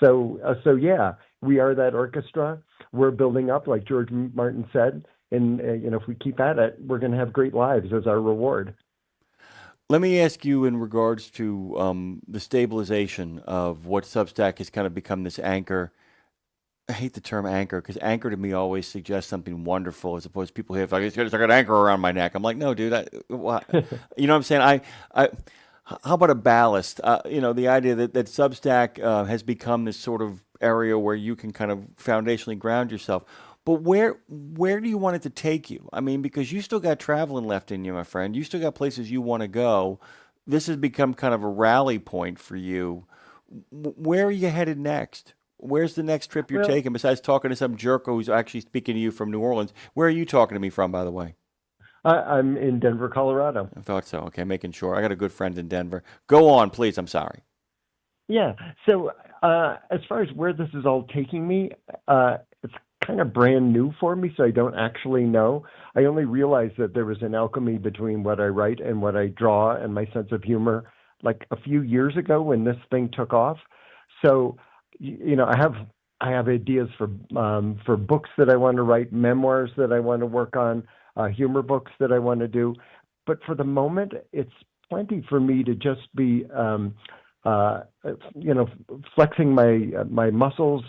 So yeah, we are that orchestra. We're building up, like George Martin said. And, if we keep at it, we're going to have great lives as our reward. Let me ask you in regards to the stabilization of what Substack has kind of become this anchor. I hate the term anchor, because anchor to me always suggests something wonderful, as opposed to people here, like, it's got an anchor around my neck. I'm like, no, dude. You know what I'm saying? How about a ballast? The idea that Substack has become this sort of area where you can kind of foundationally ground yourself. But where do you want it to take you? I mean, because you still got traveling left in you, my friend. You still got places you want to go. This has become kind of a rally point for you. Where are you headed next? Where's the next trip you're taking, besides talking to some jerko who's actually speaking to you from New Orleans? Where are you talking to me from, by the way? I'm in Denver, Colorado. I thought so. Okay, making sure. I got a good friend in Denver. Go on, please. I'm sorry. Yeah. So as far as where this is all taking me, it's kind of brand new for me, so I don't actually know. I only realized that there was an alchemy between what I write and what I draw and my sense of humor like a few years ago when this thing took off. So, I have ideas for books that I want to write, memoirs that I want to work on, humor books that I want to do. But for the moment, it's plenty for me to just be, flexing my muscles,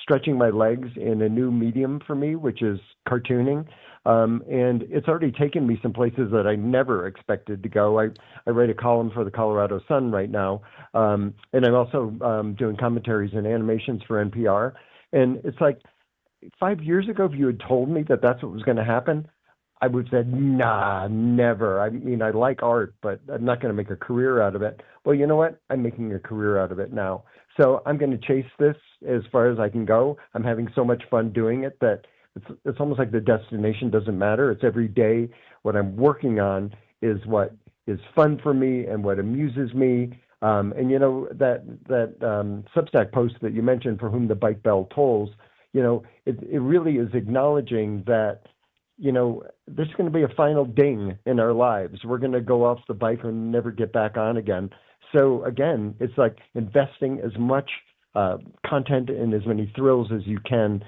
stretching my legs in a new medium for me, which is cartooning. And it's already taken me some places that I never expected to go. I write a column for the Colorado Sun right now, and I'm also doing commentaries and animations for NPR. And it's like 5 years ago, if you had told me that that's what was going to happen, I would have said, nah, never. I mean, I like art, but I'm not going to make a career out of it. Well, you know what? I'm making a career out of it now. So I'm going to chase this as far as I can go. I'm having so much fun doing it that it's almost like the destination doesn't matter. It's every day what I'm working on is what is fun for me and what amuses me. And that Substack post that you mentioned, For Whom the Bike Bell Tolls, it really is acknowledging that, there's going to be a final ding in our lives. We're going to go off the bike and never get back on again. So again, it's like investing as much content and as many thrills as you can,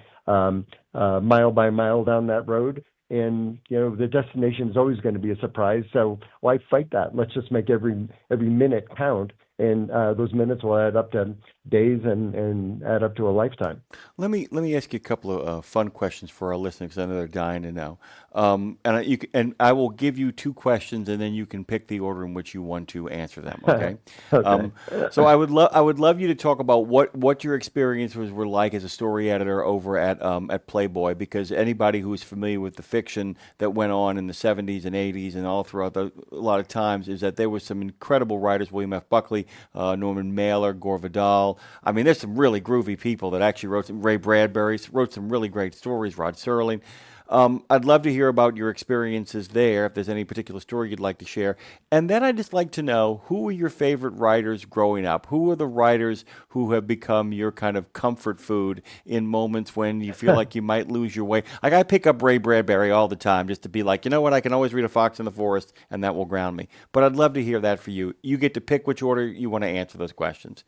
mile by mile down that road. And, the destination is always going to be a surprise. So why fight that? Let's just make every minute count. And those minutes will add up to days and add up to a lifetime. Let me ask you a couple of fun questions for our listeners, because I know they're dying to know. And I will give you two questions, and then you can pick the order in which you want to answer them. Okay. Okay. So I would love you to talk about what your experiences were like as a story editor over at Playboy, because anybody who is familiar with the fiction that went on in the 70s and 80s and all throughout a lot of times is that there was some incredible writers, William F. Buckley, Norman Mailer, Gore Vidal. I mean, there's some really groovy people that actually wrote Ray Bradbury wrote some really great stories, Rod Serling. I'd love to hear about your experiences there, if there's any particular story you'd like to share. And then I'd just like to know, who were your favorite writers growing up? Who are the writers who have become your kind of comfort food in moments when you feel like you might lose your way? Like, I pick up Ray Bradbury all the time just to be like, you know what, I can always read A Fox in the Forest, and that will ground me. But I'd love to hear that for you. You get to pick which order you want to answer those questions.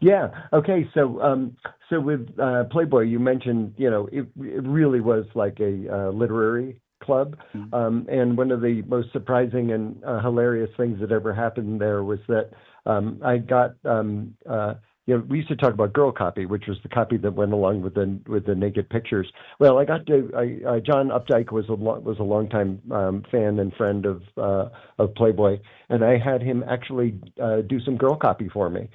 Yeah. Okay. So with Playboy, you mentioned, it really was like a literary club. And one of the most surprising and hilarious things that ever happened there was that I got, we used to talk about girl copy, which was the copy that went along with the naked pictures. Well, John Updike was a longtime fan and friend of Playboy, and I had him actually do some girl copy for me.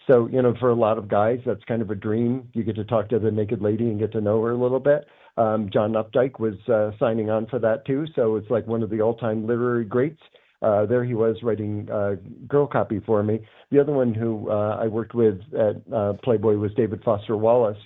So, for a lot of guys, that's kind of a dream. You get to talk to the naked lady and get to know her a little bit. John Updike was signing on for that too. So it's like one of the all-time literary greats. There he was writing girl copy for me. The other one who I worked with at Playboy was David Foster Wallace,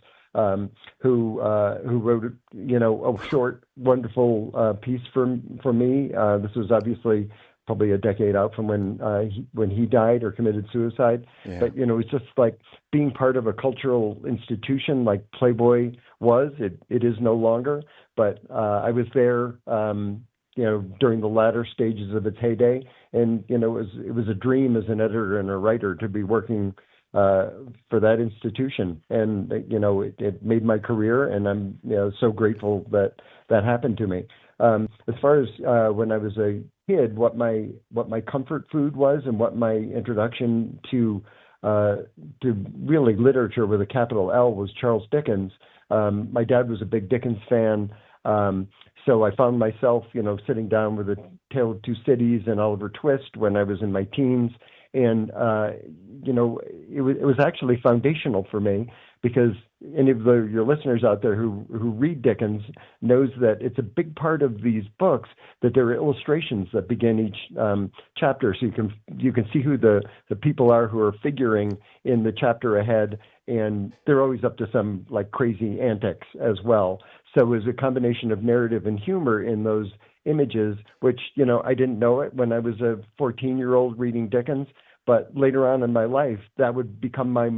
who wrote, a short, wonderful piece for me. This was obviously probably a decade out from when he died or committed suicide. Yeah. But, it's just like being part of a cultural institution like Playboy was. It is no longer. But I was there, during the latter stages of its heyday. And, it was a dream as an editor and a writer to be working for that institution. And, it made my career, and I'm so grateful that happened to me. As far as when I was a kid, what my comfort food was and what my introduction to really literature with a capital L was Charles Dickens. My dad was a big Dickens fan, so I found myself, sitting down with A Tale of Two Cities and Oliver Twist when I was in my teens, and it was actually foundational for me, because any of your listeners out there who read Dickens knows that it's a big part of these books that there are illustrations that begin each chapter, so you can see who the people are who are figuring in the chapter ahead, and they're always up to some like crazy antics as well. So it was a combination of narrative and humor in those images, which I didn't know it when I was a 14-year-old reading Dickens, But later on in my life, that would become my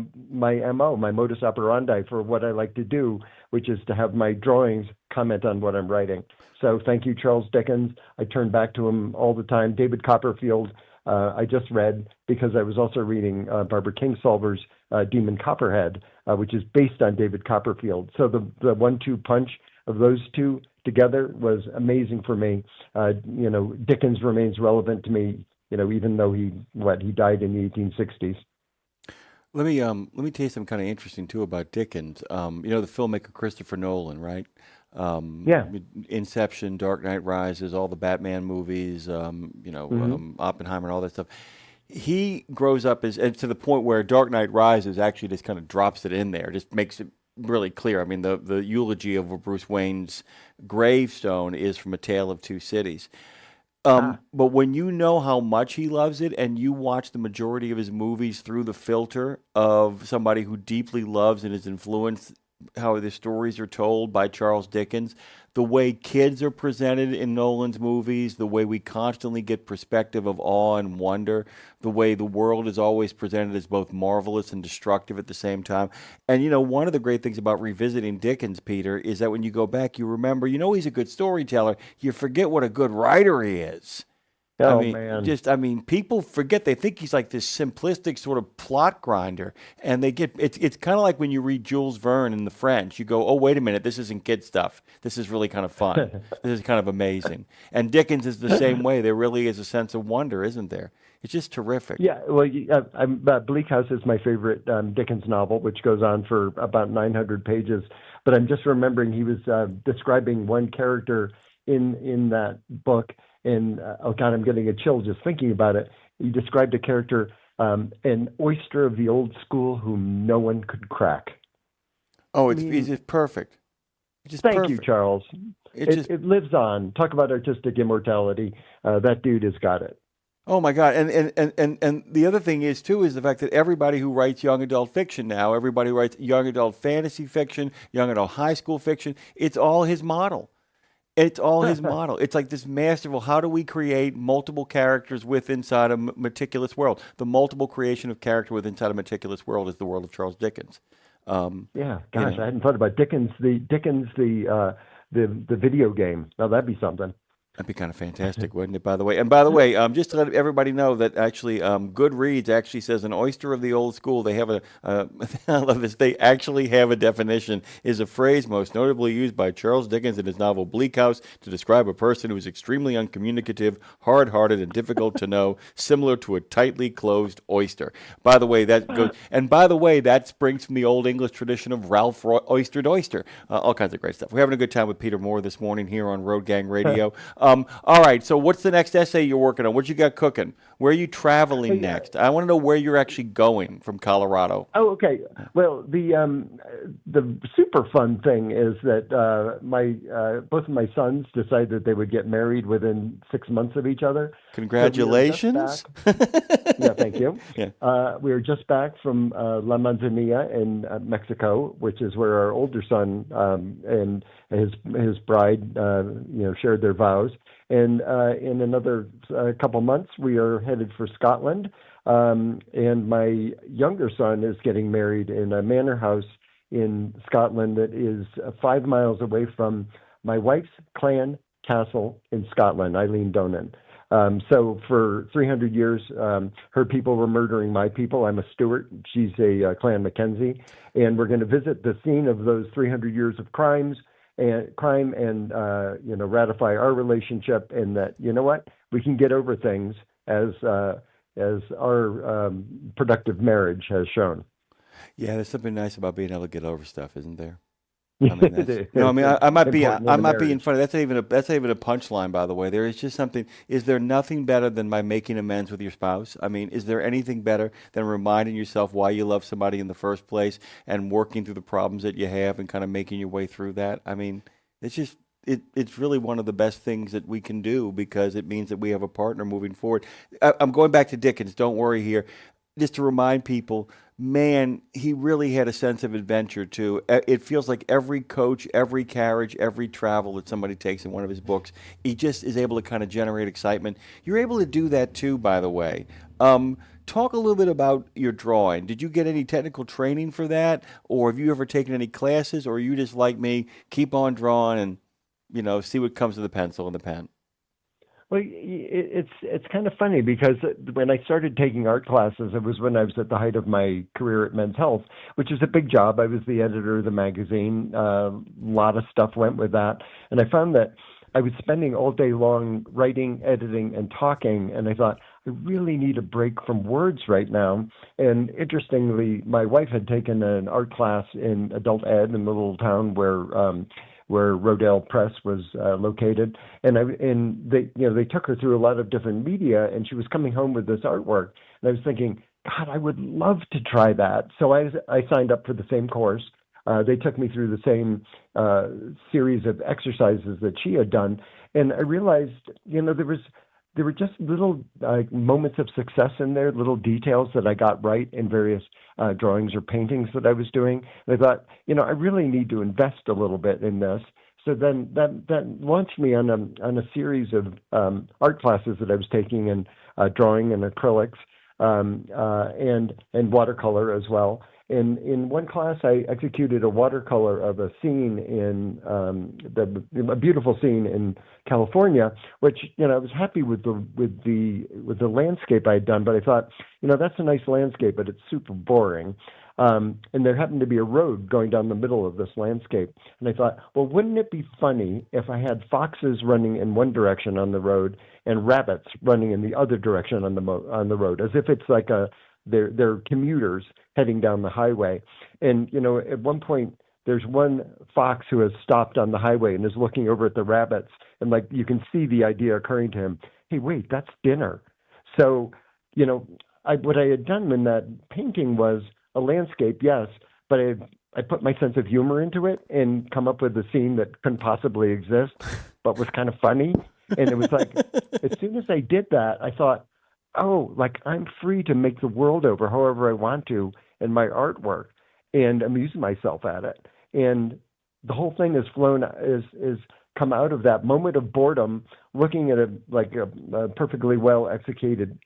MO, my modus operandi for what I like to do, which is to have my drawings comment on what I'm writing. So thank you, Charles Dickens. I turn back to him all the time. David Copperfield, I just read because I was also reading Barbara Kingsolver's Demon Copperhead, which is based on David Copperfield. So the 1-2 punch of those two together was amazing for me. Dickens remains relevant to me, even though he died in the 1860s. Let me tell you something kind of interesting too about Dickens. The filmmaker Christopher Nolan, right? Yeah. Inception, Dark Knight Rises, all the Batman movies, Oppenheimer, and all that stuff. He grows up and to the point where Dark Knight Rises actually just kind of drops it in there, just makes it really clear. I mean, the eulogy over Bruce Wayne's gravestone is from A Tale of Two Cities. But when you know how much he loves it and you watch the majority of his movies through the filter of somebody who deeply loves and is influenced how the stories are told by Charles Dickens, the way kids are presented in Nolan's movies, the way we constantly get perspective of awe and wonder, the way the world is always presented as both marvelous and destructive at the same time. And, one of the great things about revisiting Dickens, Peter, is that when you go back, you remember, he's a good storyteller. You forget what a good writer he is. Man. People forget. They think he's like this simplistic sort of plot grinder, and it's kind of like when you read Jules Verne in the French. You go, oh, wait a minute, this isn't kid stuff. This is really kind of fun. This is kind of amazing. And Dickens is the same way. There really is a sense of wonder, isn't there? It's just terrific. Yeah, well, Bleak House is my favorite Dickens novel, which goes on for about 900 pages. But I'm just remembering he was describing one character in that book. And, oh, God, I'm getting a chill just thinking about it. He described a character, an oyster of the old school whom no one could crack. Oh, it's just perfect. Thank you, Charles. It lives on. Talk about artistic immortality. That dude has got it. Oh, my God. And the other thing is, too, is the fact that everybody who writes young adult fiction now, everybody who writes young adult fantasy fiction, young adult high school fiction, it's all his model. It's all his model. It's like this masterful, how do we create multiple characters inside a meticulous world? The multiple creation of character inside a meticulous world is the world of Charles Dickens. I hadn't thought about Dickens, the video game. Now, that'd be something. That'd be kind of fantastic, wouldn't it, by the way? And by the way, just to let everybody know that actually Goodreads actually says an oyster of the old school, they have I love this, they actually have a definition, is a phrase most notably used by Charles Dickens in his novel Bleak House to describe a person who is extremely uncommunicative, hard-hearted, and difficult to know, similar to a tightly closed oyster. By the way, that springs from the Old English tradition of Ralph Oystered Oyster. All kinds of great stuff. We're having a good time with Peter Moore this morning here on Road Gang Radio. All right, so what's the next essay you're working on? What you got cooking? Where are you traveling next? I want to know where you're actually going from Colorado. Oh, okay. Well, the super fun thing is that both of my sons decided that they would get married within 6 months of each other. Congratulations. So yeah, thank you. Yeah. We were just back from La Manzanilla in Mexico, which is where our older son and his bride, shared their vows. And in another couple months, we are headed for Scotland. And my younger son is getting married in a manor house in Scotland that is 5 miles away from my wife's clan castle in Scotland, Eileen Donan. So for 300 years, her people were murdering my people. I'm a Stuart. She's a Clan Mackenzie. And we're going to visit the scene of those 300 years of crime and ratify our relationship, and that, we can get over things as our productive marriage has shown. Yeah, there's something nice about being able to get over stuff, isn't there? I might be in front of that's not even a punchline, by the way. There is just something. Is there nothing better than by making amends with your spouse? I mean, is there anything better than reminding yourself why you love somebody in the first place and working through the problems that you have and kind of making your way through that? I mean, it's just it's really one of the best things that we can do, because it means that we have a partner moving forward. I'm going back to Dickens. Don't worry here. Just to remind people, man, he really had a sense of adventure too. It feels like every coach, every carriage, every travel that somebody takes in one of his books, he just is able to kind of generate excitement. You're able to do that too, by the way. Talk a little bit about your drawing. Did you get any technical training for that, or have you ever taken any classes, or are you just like me, keep on drawing and, see what comes to the pencil and the pen? Well, it's kind of funny because when I started taking art classes, it was when I was at the height of my career at Men's Health, which is a big job. I was the editor of the magazine. A lot of stuff went with that. And I found that I was spending all day long writing, editing, and talking. And I thought, I really need a break from words right now. And interestingly, my wife had taken an art class in adult ed in the little town where Rodale Press was located, and they took her through a lot of different media, and she was coming home with this artwork, and I was thinking, God, I would love to try that. So I signed up for the same course. They took me through the same series of exercises that she had done, and I realized, there were just little moments of success in there, little details that I got right in various drawings or paintings that I was doing. And I thought, I really need to invest a little bit in this. So then that launched me on a series of art classes that I was taking in drawing and acrylics and watercolor as well. And in one class, I executed a watercolor of a scene a beautiful scene in California, which I was happy with the landscape I had done, but I thought, that's a nice landscape, but it's super boring. And there happened to be a road going down the middle of this landscape, and I thought, well, wouldn't it be funny if I had foxes running in one direction on the road and rabbits running in the other direction on the road, as if it's like they're commuters heading down the highway. And, at one point, there's one fox who has stopped on the highway and is looking over at the rabbits. And, you can see the idea occurring to him, hey, wait, that's dinner. So, what I had done in that painting was a landscape, yes, but I put my sense of humor into it and come up with a scene that couldn't possibly exist, but was kind of funny. And it was like, as soon as I did that, I thought, oh, I'm free to make the world over however I want to in my artwork and amuse myself at it. And the whole thing has come out of that moment of boredom, looking at a perfectly well executed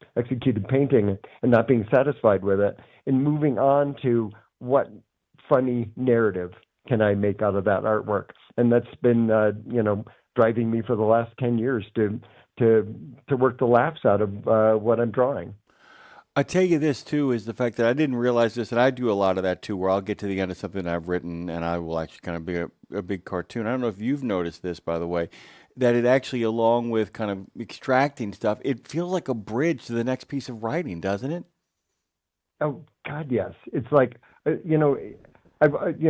painting and not being satisfied with it, and moving on to what funny narrative can I make out of that artwork. And that's been driving me for the last 10 years to work the laughs out of what I'm drawing. I tell you this too is the fact that I didn't realize this, and I do a lot of that too, where I'll get to the end of something I've written and I will actually kind of be a big cartoon. I don't know if you've noticed this, by the way, that it actually, along with kind of extracting stuff, it feels like a bridge to the next piece of writing, doesn't it? Oh God, yes. It's like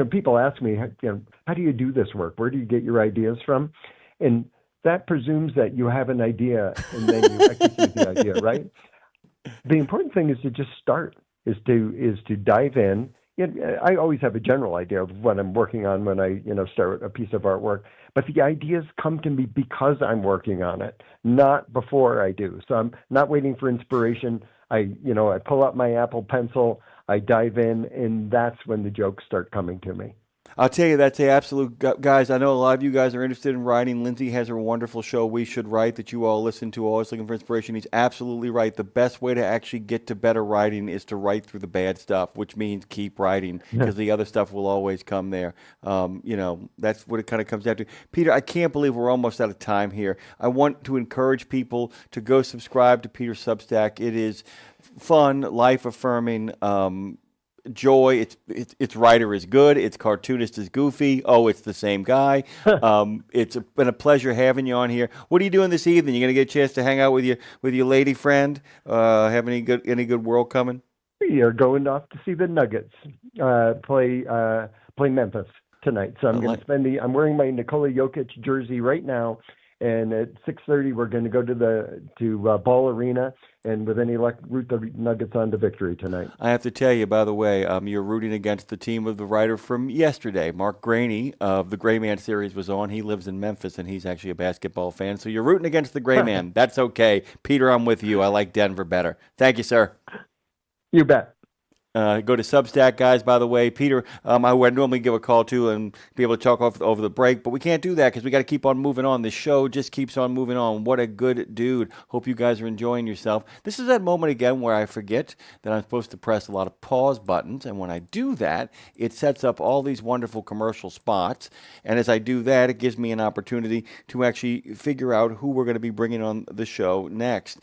people ask me, how do you do this work? Where do you get your ideas from? And that presumes that you have an idea and then you execute the idea, right? The important thing is to just start, is to dive in. I always have a general idea of what I'm working on when I start a piece of artwork, but the ideas come to me because I'm working on it, not before I do. So I'm not waiting for inspiration. I pull out my Apple Pencil, I dive in, and that's when the jokes start coming to me. I'll tell you, that's the absolute, guys, I know a lot of you guys are interested in writing. Lindsay has her wonderful show, We Should Write, that you all listen to, always looking for inspiration. He's absolutely right. The best way to actually get to better writing is to write through the bad stuff, which means keep writing, because the other stuff will always come there. That's what it kind of comes down to. Peter, I can't believe we're almost out of time here. I want to encourage people to go subscribe to Peter's Substack. It is fun, life-affirming, joy. Its writer is good. Its cartoonist is goofy. Oh, it's the same guy. It's been a pleasure having you on here. What are you doing this evening? You gonna get a chance to hang out with your lady friend? Have any good World coming? We are going off to see the Nuggets play Memphis tonight. So I'm going to I'm wearing my Nikola Jokic jersey right now. And at 6:30, we're going to go to Ball Arena, and with any luck, root the Nuggets on to victory tonight. I have to tell you, by the way, you're rooting against the team of the writer from yesterday. Mark Graney of the Gray Man series was on. He lives in Memphis, and he's actually a basketball fan. So you're rooting against the Gray Man. That's okay. Peter, I'm with you. I like Denver better. Thank you, sir. You bet. Go to Substack, guys, by the way. Peter, I would normally give a call to and be able to talk over the break, but we can't do that because we got to keep on moving on. The show just keeps on moving on. What a good dude. Hope you guys are enjoying yourself. This is that moment again where I forget that I'm supposed to press a lot of pause buttons, and when I do that, it sets up all these wonderful commercial spots, and as I do that, it gives me an opportunity to actually figure out who we're going to be bringing on the show next.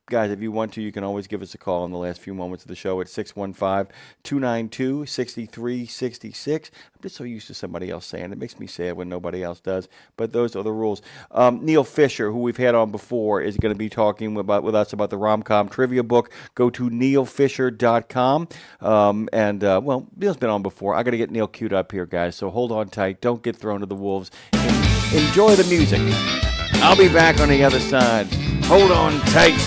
Guys, if you want to, you can always give us a call in the last few moments of the show at 615-292-6366. I'm just so used to somebody else saying it. It makes me sad when nobody else does, but those are the rules. Neil Fisher, who we've had on before, is going to be talking with us about the rom-com trivia book. Go to neilfisher.com. Well, Neil's been on before. I got to get Neil queued up here, guys, so hold on tight. Don't get thrown to the wolves. Enjoy the music. I'll be back on the other side. Hold on tight.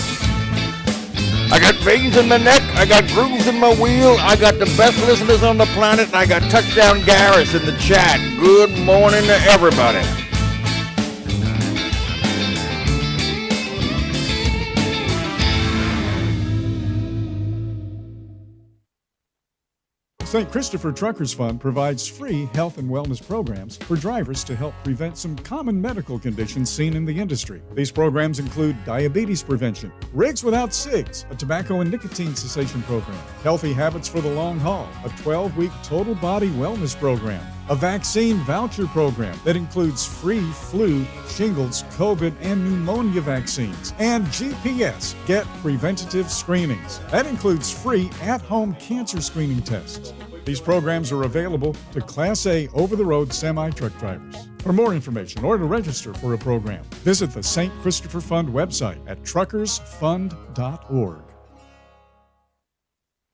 I got veins in my neck, I got grooves in my wheel, I got the best listeners on the planet, and I got Touchdown Garris in the chat. Good morning to everybody. St. Christopher Truckers Fund provides free health and wellness programs for drivers to help prevent some common medical conditions seen in the industry. These programs include diabetes prevention, Rigs Without Cigs, a tobacco and nicotine cessation program, Healthy Habits for the Long Haul, a 12-week total body wellness program, a vaccine voucher program that includes free flu, shingles, COVID, and pneumonia vaccines, and GPS, Get Preventative Screenings. That includes free at-home cancer screening tests. These programs are available to Class A over-the-road semi-truck drivers. For more information or to register for a program, visit the St. Christopher Fund website at truckersfund.org.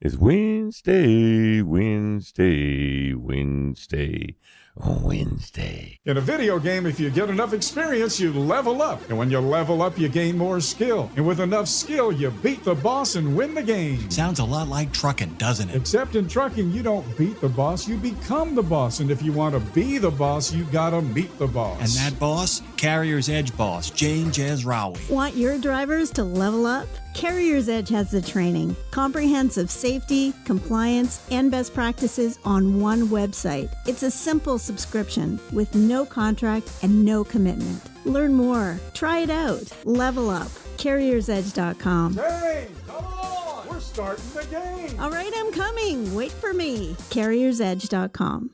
It's Wednesday, Wednesday, Wednesday, Wednesday. In a video game, if you get enough experience, you level up. And when you level up, you gain more skill. And with enough skill, you beat the boss and win the game. Sounds a lot like trucking, doesn't it? Except in trucking, you don't beat the boss, you become the boss. And if you want to be the boss, you gotta meet the boss. And that boss? Carrier's Edge boss, Jane Jezraoui. Want your drivers to level up? Carrier's Edge has the training, comprehensive safety, compliance, and best practices on one website. It's a simple subscription with no contract and no commitment. Learn more. Try it out. Level up. CarriersEdge.com. Hey, come on! We're starting the game! All right, I'm coming. Wait for me. CarriersEdge.com.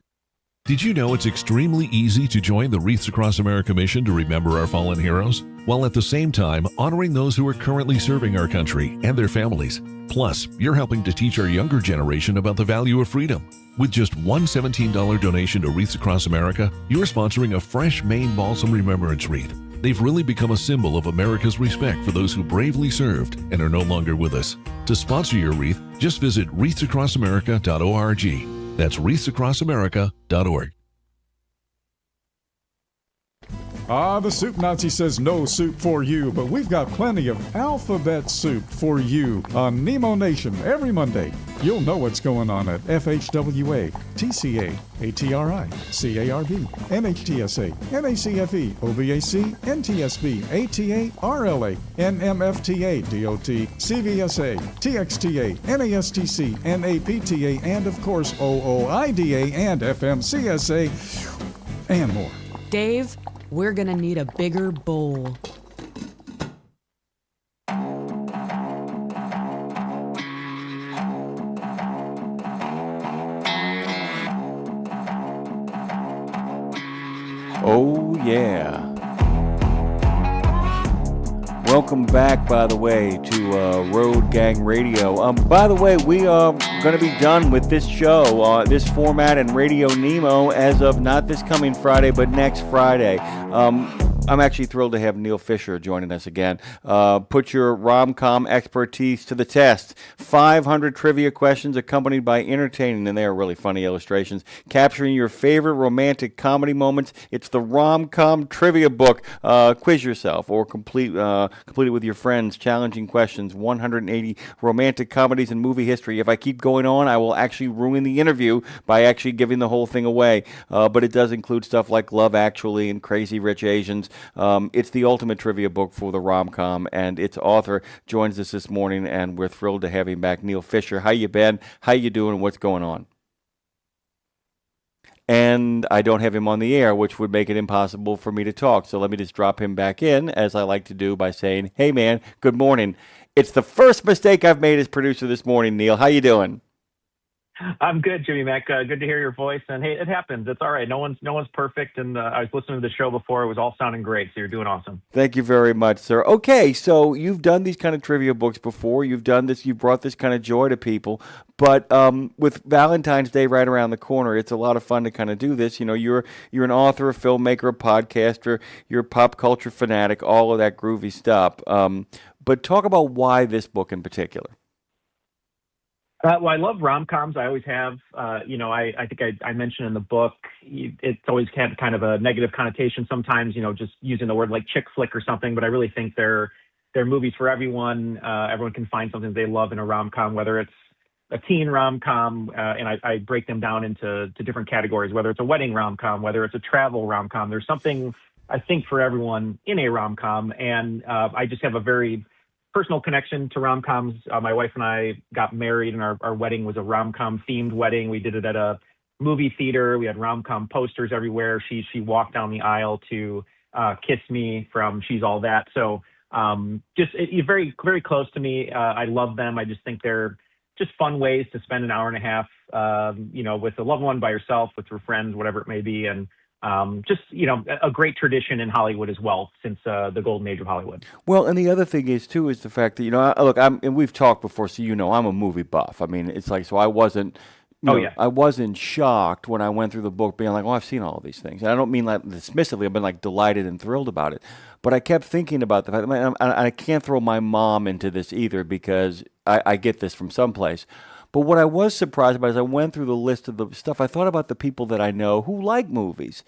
Did you know it's extremely easy to join the Wreaths Across America mission to remember our fallen heroes, while at the same time honoring those who are currently serving our country and their families? Plus, you're helping to teach our younger generation about the value of freedom. With just one $17 donation to Wreaths Across America, you're sponsoring a fresh Maine Balsam Remembrance Wreath. They've really become a symbol of America's respect for those who bravely served and are no longer with us. To sponsor your wreath, just visit wreathsacrossamerica.org. That's wreathsacrossamerica.org. The Soup Nazi says no soup for you, but we've got plenty of alphabet soup for you on Nemo Nation every Monday. You'll know what's going on at FHWA, TCA, ATRI, CARB, NHTSA, NACFE, OVAC, NTSB, ATA, RLA, NMFTA, DOT, CVSA, TXTA, NASTC, NAPTA, and of course OOIDA and FMCSA, and more. Dave, we're gonna need a bigger bowl. Oh, yeah. Welcome back, by the way, to Road Gang Radio. By the way, we are going to be done with this show, this format and Radio Nemo as of not this coming Friday, but next Friday. I'm actually thrilled to have Neil Fisher joining us again. Put your rom-com expertise to the test. 500 trivia questions accompanied by entertaining, and they are really funny illustrations, capturing your favorite romantic comedy moments. It's the rom-com trivia book. Quiz yourself or complete it with your friends. Challenging questions, 180 romantic comedies in movie history. If I keep going on, I will actually ruin the interview by actually giving the whole thing away. But it does include stuff like Love Actually and Crazy Rich Asians. It's the ultimate trivia book for the rom-com, and its author joins us this morning, and we're thrilled to have him back. Neil Fisher, how you been? How you doing? What's going on? And I don't have him on the air, which would make it impossible for me to talk. So let me just drop him back in, as I like to do, by saying, hey, man, good morning. It's the first mistake I've made as producer this morning, Neil. How you doing? I'm good, Jimmy Mac. Good to hear your voice. And hey, it happens. It's all right. No one's perfect. And I was listening to the show before. It was all sounding great. So you're doing awesome. Thank you very much, sir. Okay, so you've done these kind of trivia books before. You've done this. You brought this kind of joy to people. But with Valentine's Day right around the corner, it's a lot of fun to kind of do this. You know, you're an author, a filmmaker, a podcaster. You're a pop culture fanatic. All of that groovy stuff. But talk about why this book in particular. Well, I love rom-coms. I always have. I think I mentioned in the book, it's always had kind of a negative connotation sometimes, just using the word like chick flick or something. But I really think they're movies for everyone. Everyone can find something they love in a rom-com, whether it's a teen rom-com, and I break them down into different categories, whether it's a wedding rom-com, whether it's a travel rom-com. There's something, I think, for everyone in a rom-com. And I just have a very personal connection to rom-coms. My wife and I got married, and our wedding was a rom-com themed wedding. We did it at a movie theater. We had rom-com posters everywhere. She walked down the aisle to kiss me from She's All That. So you're very, very close to me. I love them. I just think they're just fun ways to spend an hour and a half, with a loved one, by yourself, with your friends, whatever it may be. And a great tradition in Hollywood as well, since the golden age of Hollywood. Well, and the other thing is the fact that, and we've talked before, so I'm a movie buff. I mean, it's like, so I wasn't, I wasn't shocked when I went through the book being like, oh, I've seen all of these things. And I don't mean like dismissively, I've been like delighted and thrilled about it. But I kept thinking about the fact that I can't throw my mom into this either, because I get this from someplace. But what I was surprised about as I went through the list of the stuff, I thought about the people that I know who like movies.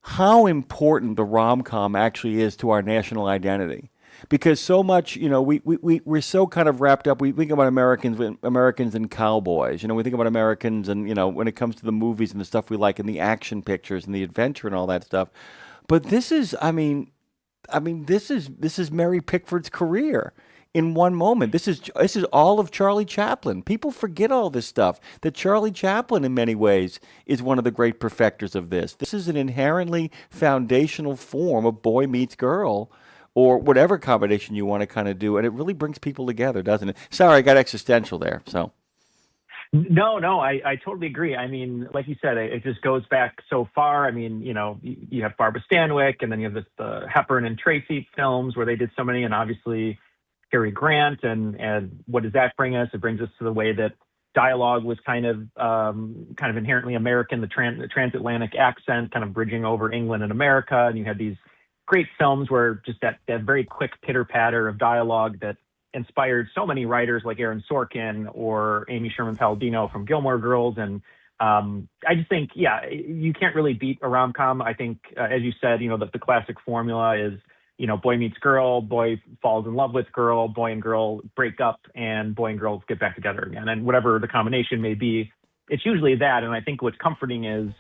How important the rom-com actually is to our national identity. Because so much, we're so kind of wrapped up. We think about Americans and cowboys. We think about Americans and, when it comes to the movies and the stuff we like and the action pictures and the adventure and all that stuff. But this is, this is Mary Pickford's career. In one moment. This is all of Charlie Chaplin. People forget all this stuff, that Charlie Chaplin in many ways is one of the great perfecters of this. This is an inherently foundational form of boy meets girl, or whatever combination you want to kind of do, and it really brings people together, doesn't it? Sorry, I got existential there. So. No, I totally agree. I mean, like you said, it just goes back so far. I mean, you have Barbara Stanwyck, and then you have the Hepburn and Tracy films where they did so many, and obviously Cary Grant, and what does that bring us? It brings us to the way that dialogue was kind of inherently American, the transatlantic accent, kind of bridging over England and America. And you had these great films where just that very quick pitter patter of dialogue that inspired so many writers like Aaron Sorkin or Amy Sherman Palladino from Gilmore Girls. And I just think, you can't really beat a rom-com. I think, as you said, the classic formula is, boy meets girl, boy falls in love with girl, boy and girl break up, and boy and girl get back together again. And whatever the combination may be, it's usually that. And I think what's comforting is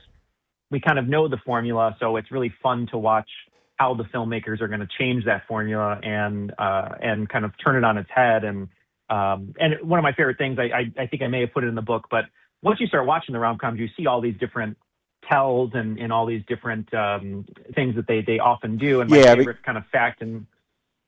we kind of know the formula, so it's really fun to watch how the filmmakers are going to change that formula and kind of turn it on its head. And one of my favorite things, I think I may have put it in the book, but once you start watching the rom-coms, you see all these different tells and all these different things that they often do. And my favorite kind of fact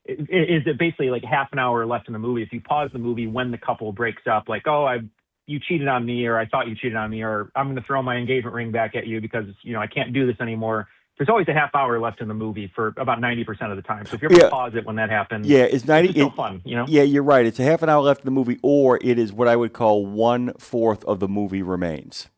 is that basically like half an hour left in the movie, if you pause the movie when the couple breaks up, like, oh, you cheated on me, or I thought you cheated on me, or I'm going to throw my engagement ring back at you because, I can't do this anymore. There's always a half hour left in the movie for about 90% of the time. So if you're able to pause it when that happens, it's still fun, Yeah, you're right. It's a half an hour left in the movie, or it is what I would call 1/4 of the movie remains.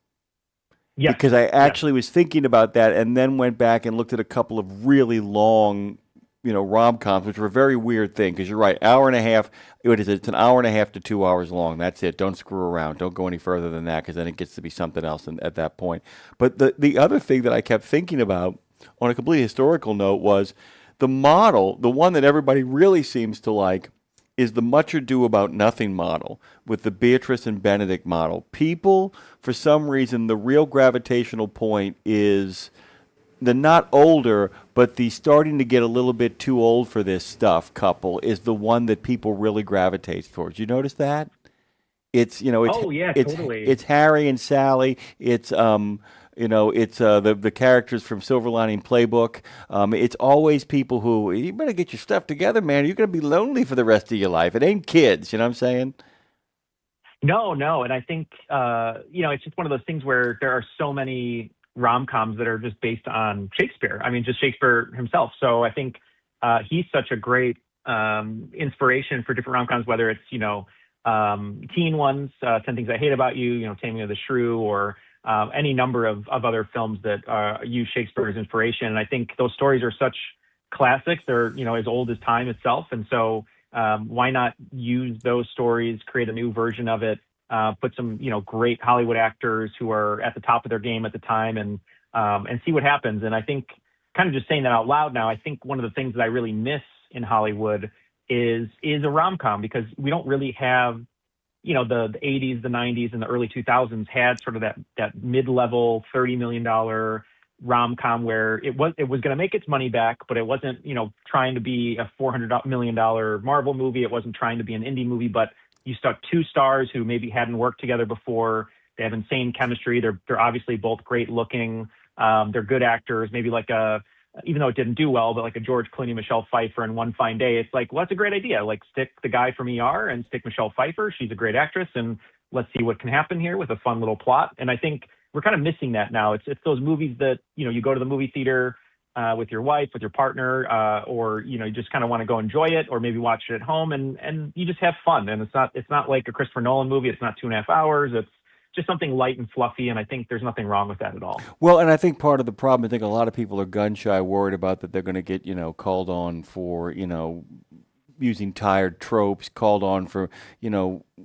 Yeah, because I actually was thinking about that, and then went back and looked at a couple of really long, rom-coms, which were a very weird thing. Because you're right, hour and a half. It's an hour and a half to 2 hours long. That's it. Don't screw around. Don't go any further than that, because then it gets to be something else at that point. But the other thing that I kept thinking about, on a completely historical note, was the model, the one that everybody really seems to like, is the Much Ado About Nothing model, with the Beatrice and Benedict model. People, for some reason, the real gravitational point is the not older, but the starting to get a little bit too old for this stuff couple is the one that people really gravitate towards. You notice that? It's Oh yeah, totally. it's Harry and Sally. It's it's the characters from Silver Lining Playbook. It's always people who, you better get your stuff together, man. You're going to be lonely for the rest of your life. It ain't kids. You know what I'm saying? No, and I think it's just one of those things where there are so many rom-coms that are just based on Shakespeare. I mean, just Shakespeare himself. So I think he's such a great inspiration for different rom-coms, whether it's teen ones, 10 Things I Hate About You, Taming of the Shrew, or any number of other films that use Shakespeare as inspiration. And I think those stories are such classics. They're as old as time itself, and so. Why not use those stories, create a new version of it, put some, great Hollywood actors who are at the top of their game at the time and see what happens. And I think kind of just saying that out loud now, I think one of the things that I really miss in Hollywood is a rom-com, because we don't really have, the 80s, the 90s, and the early 2000s had sort of that mid-level $30 million rom-com where it was going to make its money back, but it wasn't, trying to be a $400 million Marvel movie. It wasn't trying to be an indie movie, but you stuck two stars who maybe hadn't worked together before. They have insane chemistry. They're obviously both great looking. They're good actors. Maybe even though it didn't do well, but like a George Clooney, Michelle Pfeiffer in One Fine Day. It's like, well, that's a great idea. Like, stick the guy from ER and stick Michelle Pfeiffer. She's a great actress, and let's see what can happen here with a fun little plot. And I think we're kind of missing that now. It's those movies that, you go to the movie theater with your wife, with your partner, or, you just kind of want to go enjoy it, or maybe watch it at home and you just have fun. And it's not like a Christopher Nolan movie. It's not 2.5 hours. It's just something light and fluffy. And I think there's nothing wrong with that at all. Well, and I think part of the problem, I think a lot of people are gun shy, worried about that they're going to get, called on for, using tired tropes, called on for,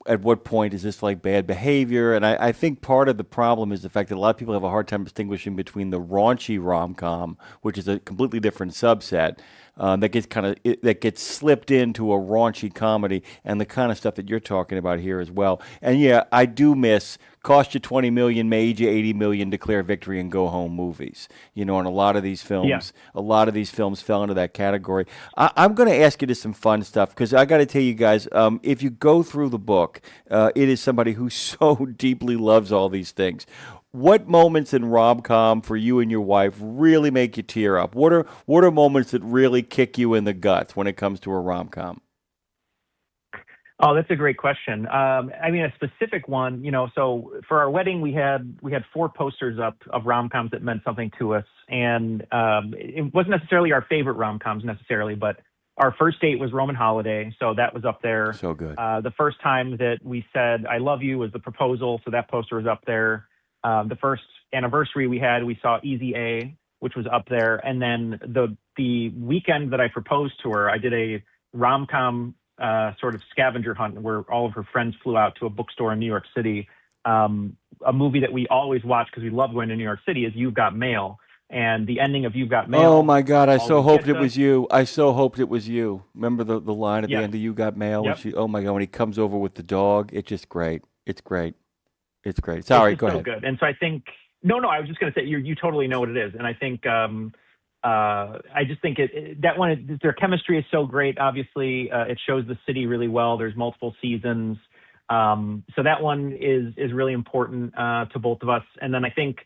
at what point is this like bad behavior? And I think part of the problem is the fact that a lot of people have a hard time distinguishing between the raunchy rom-com, which is a completely different subset, that gets slipped into a raunchy comedy, and the kind of stuff that you're talking about here as well. And yeah, I do miss cost you $20 million, made you $80 million, declare victory and go home movies. And a lot of these films, fell into that category. I'm going to ask you to some fun stuff, because I got to tell you guys, if you go through the book, it is somebody who so deeply loves all these things. What moments in rom-com for you and your wife really make you tear up? What are moments that really kick you in the guts when it comes to a rom-com? Oh, that's a great question. I mean, a specific one, so for our wedding, we had 4 posters up of rom-coms that meant something to us. And it wasn't necessarily our favorite rom-coms necessarily, but our first date was Roman Holiday, so that was up there. So good. The first time that we said, I love you, was The Proposal, so that poster was up there. The first anniversary we saw Easy A, which was up there. And then the weekend that I proposed to her, I did a rom-com sort of scavenger hunt where all of her friends flew out to a bookstore in New York City. A movie that we always watch because we love going to New York City is You've Got Mail. And the ending of You've Got Mail. Oh my God! I so hoped it was you. I so hoped it was you. Remember the line at the end of You Got Mail? Yep. Oh my God! When he comes over with the dog, it's just great. It's great. It's great. Sorry, go ahead. So good. And so I think no. I was just going to say you totally know what it is. And I think I just think that one, their chemistry is so great. Obviously, it shows the city really well. There's multiple seasons. So that one is really important to both of us. And then I think,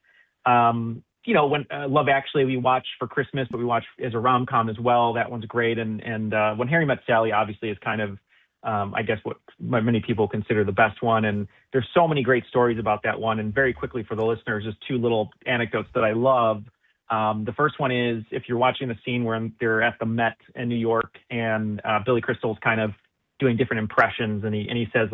when Love Actually we watch for Christmas, but we watch as a rom-com as well. That one's great. And When Harry Met Sally obviously is kind of, I guess what many people consider the best one. And there's so many great stories about that one. And very quickly for the listeners, just 2 little anecdotes that I love. The first one is if you're watching the scene where they're at the Met in New York and Billy Crystal's kind of doing different impressions, and he says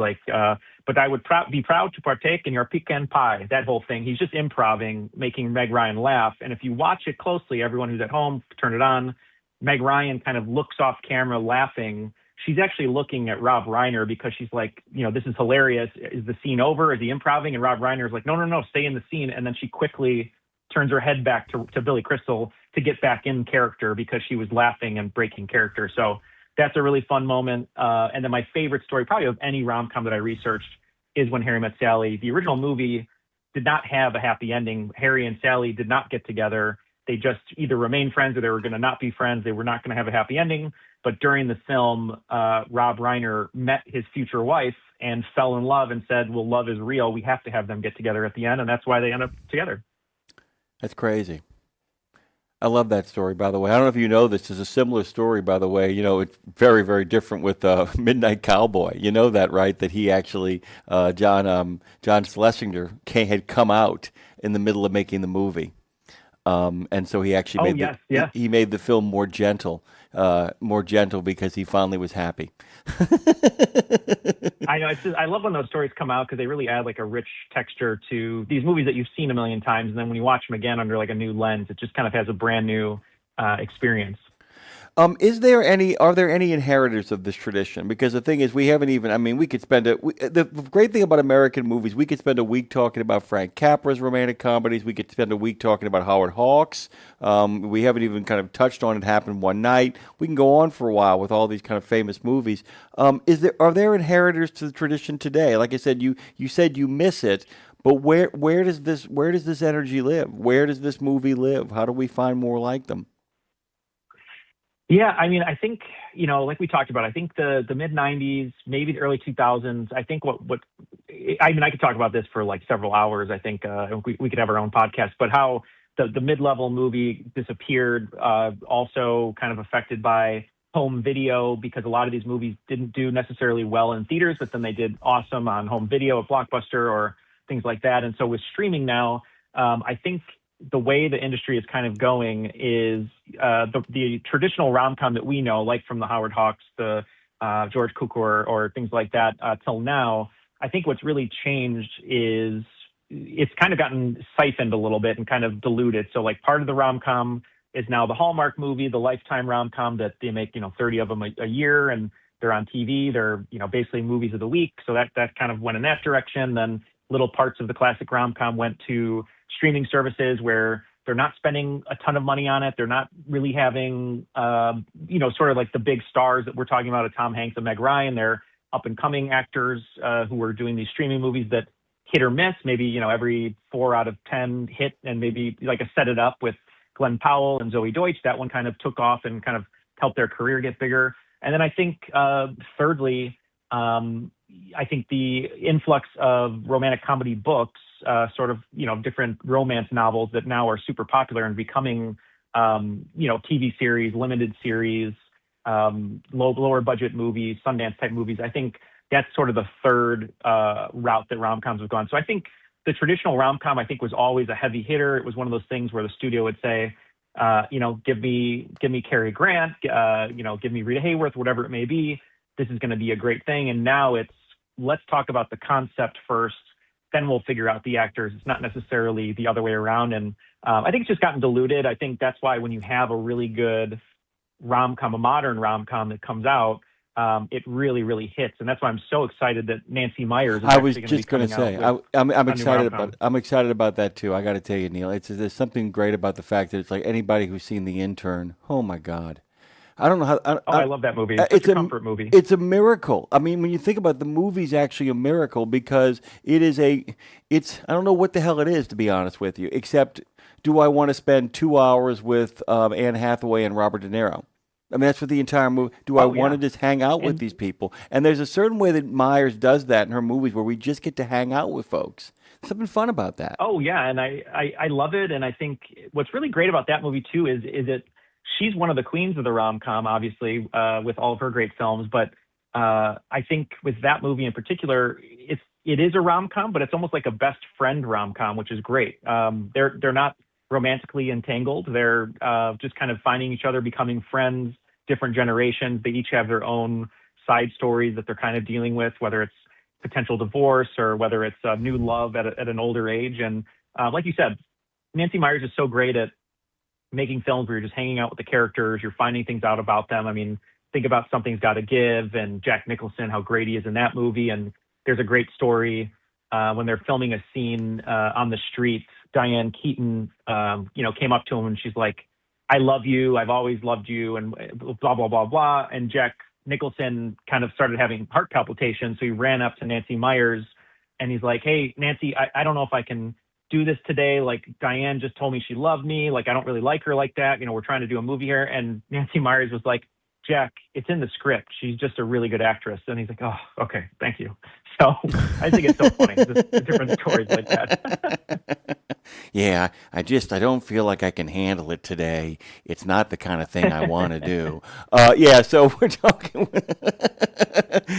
but I would be proud to partake in your pecan pie, that whole thing. He's just improvising, making Meg Ryan laugh. And if you watch it closely, everyone who's at home, turn it on, Meg Ryan kind of looks off camera laughing. She's actually looking at Rob Reiner because she's like, this is hilarious. Is the scene over? Is he improvising? And Rob Reiner is like, no, stay in the scene. And then she quickly turns her head back to Billy Crystal to get back in character because she was laughing and breaking character. So that's a really fun moment. And then my favorite story, probably of any rom-com that I researched, is When Harry Met Sally. The original movie did not have a happy ending. Harry and Sally did not get together. they just either remain friends or they were going to not be friends. They were not going to have a happy ending. But during the film, Rob Reiner met his future wife and fell in love and said, well, love is real. We have to have them get together at the end. And that's why they end up together. That's crazy. I love that story, by the way. I don't know if you know this. There's a similar story, by the way. You know, it's very, very different with Midnight Cowboy. You know that, right? That he actually, John Schlesinger had come out in the middle of making the movie. And so he actually he made the film more gentle because he finally was happy. I know. I love when those stories come out because they really add like a rich texture to these movies that you've seen a million times, and then when you watch them again under like a new lens, it just kind of has a brand new experience. Are there any inheritors of this tradition? Because the thing is, we could spend the great thing about American movies, we could spend a week talking about Frank Capra's romantic comedies. We could spend a week talking about Howard Hawks. We haven't even kind of touched on It Happened One Night. We can go on for a while with all these kind of famous movies. Are there inheritors to the tradition today? Like I said, you said you miss it, but where does this energy live? Where does this movie live? How do we find more like them? Yeah, I mean, I think, like we talked about, I think the mid-'90s, maybe the early 2000s, I think I could talk about this for like several hours, I think we could have our own podcast, but how the mid-level movie disappeared, also kind of affected by home video, because a lot of these movies didn't do necessarily well in theaters, but then they did awesome on home video at Blockbuster or things like that. And so with streaming now, I think the way the industry is kind of going is the traditional rom-com that we know, like from the Howard Hawks, the George Cukor, or things like that till now. I think what's really changed is it's kind of gotten siphoned a little bit and kind of diluted. So like part of the rom-com is now the Hallmark movie, the Lifetime rom-com that they make, 30 of them a year, and they're on TV. They're, basically movies of the week. So that kind of went in that direction. Then little parts of the classic rom-com went to streaming services where they're not spending a ton of money on it. They're not really having, sort of like the big stars that we're talking about, Tom Hanks and Meg Ryan. They're up and coming actors who are doing these streaming movies that hit or miss. Maybe, every 4 out of 10 hit, and maybe like a Set It Up with Glenn Powell and Zoe Deutsch. That one kind of took off and kind of helped their career get bigger. And then I think, thirdly, I think the influx of romantic comedy books, sort of, different romance novels that now are super popular and becoming, TV series, limited series, lower budget movies, Sundance type movies. I think that's sort of the third route that rom-coms have gone. So I think the traditional rom-com, I think, was always a heavy hitter. It was one of those things where the studio would say, give me Cary Grant, give me Rita Hayworth, whatever it may be. This is going to be a great thing. And now it's, let's talk about the concept first, then we'll figure out the actors. It's not necessarily the other way around. And I think it's just gotten diluted. I think that's why when you have a really good rom-com, a modern rom-com that comes out, it really, really hits. And that's why I'm so excited that Nancy Meyers is I was actually just going to say, I'm excited about that too. I got to tell you, Neil, there's something great about the fact that it's like anybody who's seen The Intern, oh my God. I don't know how. I love that movie. It's a comfort movie. It's a miracle. I mean, when you think about it, the movie's actually a miracle because I don't know what the hell it is, to be honest with you, except do I want to spend 2 hours with Anne Hathaway and Robert De Niro? I mean, that's what the entire movie. Do I want to just hang out with these people? And there's a certain way that Myers does that in her movies where we just get to hang out with folks. There's something fun about that. Oh, yeah. And I love it. And I think what's really great about that movie, too, is that she's one of the queens of the rom-com, obviously, with all of her great films. But I think with that movie in particular, it is a rom-com, but it's almost like a best friend rom-com, which is great. They're not romantically entangled. They're just kind of finding each other, becoming friends, different generations. They each have their own side stories that they're kind of dealing with, whether it's potential divorce or whether it's new love at an older age. And like you said, Nancy Meyers is so great at making films where you're just hanging out with the characters, you're finding things out about them. I mean, think about Something's Gotta Give and Jack Nicholson, how great he is in that movie. And there's a great story when they're filming a scene on the street. Diane Keaton, came up to him and she's like, I love you. I've always loved you, and blah, blah, blah, blah. And Jack Nicholson kind of started having heart palpitations. So he ran up to Nancy Meyers and he's like, hey, Nancy, I don't know if I can do this today. Like, Diane just told me she loved me. Like, I don't really like her like that. You know, we're trying to do a movie here. And Nancy Meyers was like, Jack, it's in the script. She's just a really good actress. And he's like, oh, okay, thank you. So I think it's so funny, just different stories like that. Yeah, I don't feel like I can handle it today. It's not the kind of thing I want to do. Yeah, so we're talking.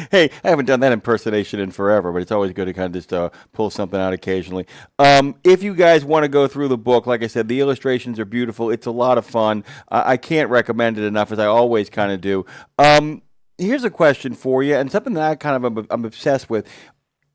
Hey, I haven't done that impersonation in forever, but it's always good to kind of just pull something out occasionally. If you guys want to go through the book, like I said, the illustrations are beautiful. It's a lot of fun. I can't recommend it enough, as I always kind of do. Here's a question for you, and something that I kind of I'm obsessed with.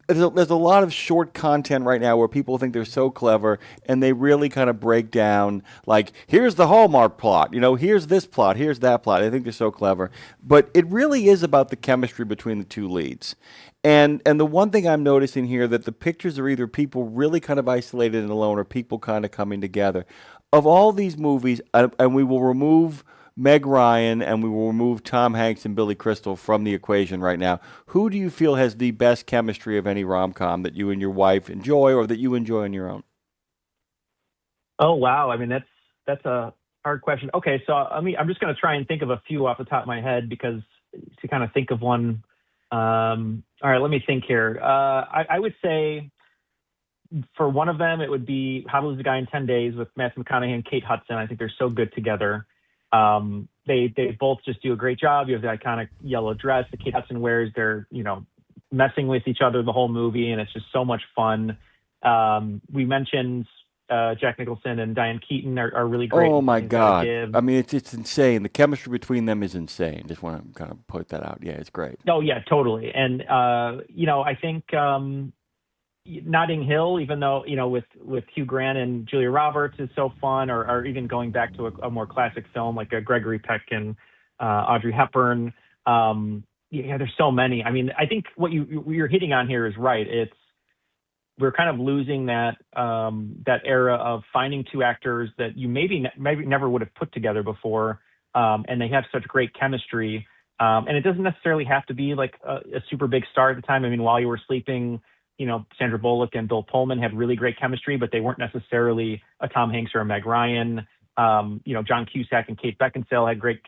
There's a lot of short content right now where people think they're so clever, and they really kind of break down, like, here's the Hallmark plot, you know, here's this plot, here's that plot. I think they're so clever. But it really is about the chemistry between the two leads. And the one thing I'm noticing here, that the pictures are either people really kind of isolated and alone, or people kind of coming together. Of all these movies, and we will remove Meg Ryan and we will remove Tom Hanks and Billy Crystal from the equation right now, who do you feel has the best chemistry of any rom-com that you and your wife enjoy, or that you enjoy on your own? Oh, wow. I mean, that's a hard question. Okay, so I'm just going to try and think of a few off the top of my head, because to kind of think of one. All right, let me think here. I would say for one of them, it would be How to Lose a Guy in 10 Days with Matthew McConaughey and Kate Hudson. I think they're so good together. They both just do a great job. You have the iconic yellow dress that Kate Hudson wears. They're, you know, messing with each other the whole movie, and it's just so much fun. We mentioned Jack Nicholson and Diane Keaton are really great. Oh my God! I mean, it's insane. The chemistry between them is insane. Just want to kind of put that out. Yeah, it's great. Oh yeah, totally. And you know, I think Notting Hill, even though, you know, with Hugh Grant and Julia Roberts, is so fun, or even going back to a more classic film like a Gregory Peck and Audrey Hepburn. Yeah, there's so many. I mean, I think what you're hitting on here is right. We're kind of losing that era of finding two actors that you maybe never would have put together before, and they have such great chemistry. And it doesn't necessarily have to be like a super big star at the time. I mean, While You Were Sleeping, you know, Sandra Bullock and Bill Pullman had really great chemistry, but they weren't necessarily a Tom Hanks or a Meg Ryan. You know, John Cusack and Kate Beckinsale had great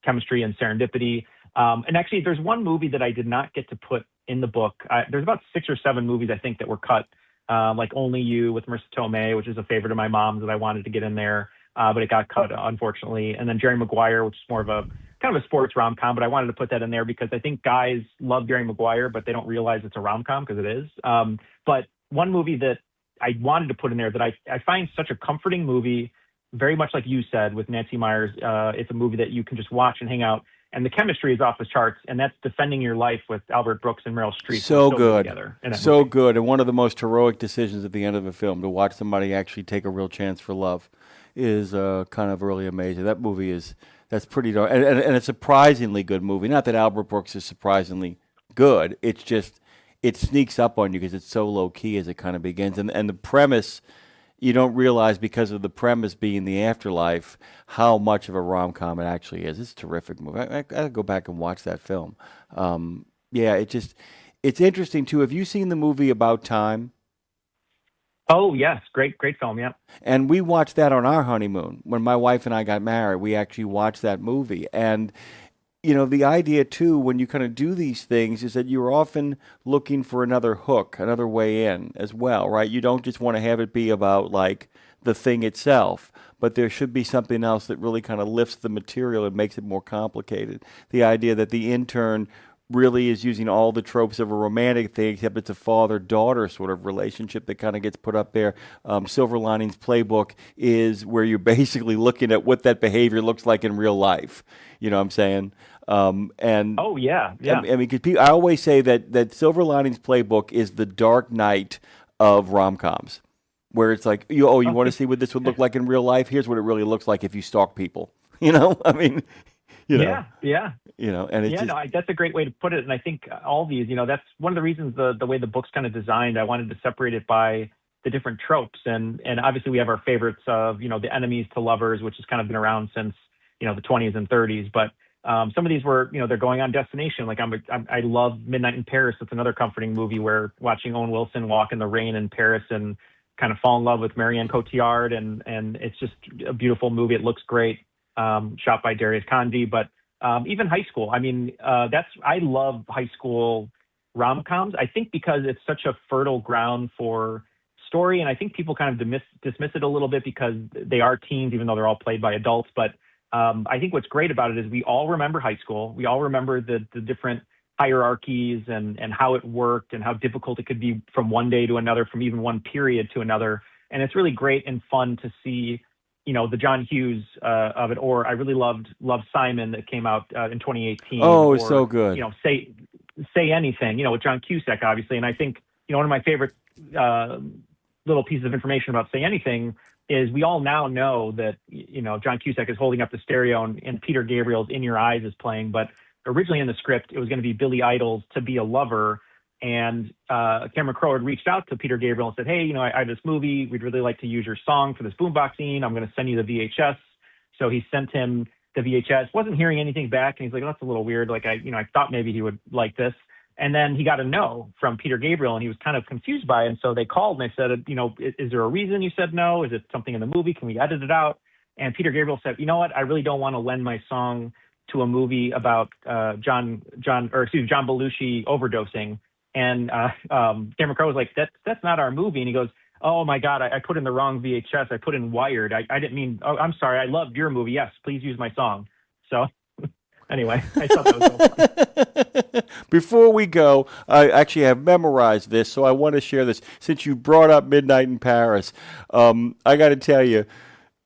chemistry and Serendipity. And actually, there's one movie that I did not get to put in the book. There's about 6 or 7 movies, I think, that were cut, like Only You with Marissa Tomei, which is a favorite of my mom's that I wanted to get in there, but it got cut, unfortunately. And then Jerry Maguire, which is more of a kind of a sports rom-com, but I wanted to put that in there because I think guys love Jerry Maguire, but they don't realize it's a rom-com, because it is. But one movie that I wanted to put in there that I find such a comforting movie, very much like you said with Nancy Meyers, it's a movie that you can just watch and hang out, and the chemistry is off the charts, and that's Defending Your Life with Albert Brooks and Meryl Streep. So good. So movie. good. And one of the most heroic decisions at the end of a film, to watch somebody actually take a real chance for love, is kind of really amazing. That movie that's pretty darn, and a surprisingly good movie. Not that Albert Brooks is surprisingly good. It's just, it sneaks up on you because it's so low key as it kind of begins. And the premise, you don't realize, because of the premise being the afterlife, how much of a rom-com it actually is. It's a terrific movie. I gotta go back and watch that film. Yeah, it's interesting too. Have you seen the movie About Time? Oh yes, great film, yeah. And we watched that on our honeymoon. When my wife and I got married, we actually watched that movie. And you know, the idea too, when you kind of do these things, is that you're often looking for another hook, another way in as well, right? You don't just want to have it be about like the thing itself, but there should be something else that really kind of lifts the material and makes it more complicated. The idea that the intern really is using all the tropes of a romantic thing, except it's a father-daughter sort of relationship that kind of gets put up there. Silver Linings Playbook is where you're basically looking at what that behavior looks like in real life. You know what I'm saying? And oh yeah. I mean, because I always say that Silver Linings Playbook is the Dark Knight of rom-coms, where it's like, you want to see what this would look like in real life? Here's what it really looks like if you stalk people. You know, I mean, you know. Yeah. You know, and it's that's a great way to put it. And I think all these, you know, that's one of the reasons the way the book's kind of designed. I wanted to separate it by the different tropes, and obviously we have our favorites of, you know, the enemies to lovers, which has kind of been around since, you know, the 20s and 30s. But some of these were, you know, they're going on destination. Like I love Midnight in Paris. It's another comforting movie where watching Owen Wilson walk in the rain in Paris and kind of fall in love with Marianne Cotillard, and it's just a beautiful movie. It looks great, shot by Darius Khanji. But even high school, I mean, I love high school rom-coms. I think because it's such a fertile ground for story, and I think people kind of dismiss it a little bit because they are teens, even though they're all played by adults. But I think what's great about it is we all remember high school. We all remember the different hierarchies and how it worked and how difficult it could be from one day to another, from even one period to another. And it's really great and fun to see, the John Hughes of it. Or I really loved Simon that came out in 2018. Oh, or, it's so good. Say Anything, with John Cusack, obviously. And I think, one of my favorite little pieces of information about Say Anything is we all now know that, John Cusack is holding up the stereo and Peter Gabriel's In Your Eyes is playing. But originally in the script, it was going to be Billy Idol's To Be a Lover. And Cameron Crowe had reached out to Peter Gabriel and said, hey, I have this movie. We'd really like to use your song for this boombox scene. I'm going to send you the VHS. So he sent him the VHS. Wasn't hearing anything back. And he's like, oh, that's a little weird. Like, I thought maybe he would like this. And then he got a no from Peter Gabriel, and he was kind of confused by it. And so they called and they said, is there a reason you said no? Is it something in the movie? Can we edit it out? And Peter Gabriel said, you know what? I really don't want to lend my song to a movie about John Belushi overdosing. And Cameron Crowe was like, that's not our movie. And he goes, oh my God, I put in the wrong VHS. I put in Wired. I didn't mean, oh, I'm sorry. I loved your movie. Yes, please use my song. So anyway, I thought that was so fun. Before we go, I actually have memorized this, so I want to share this. Since you brought up Midnight in Paris, I got to tell you,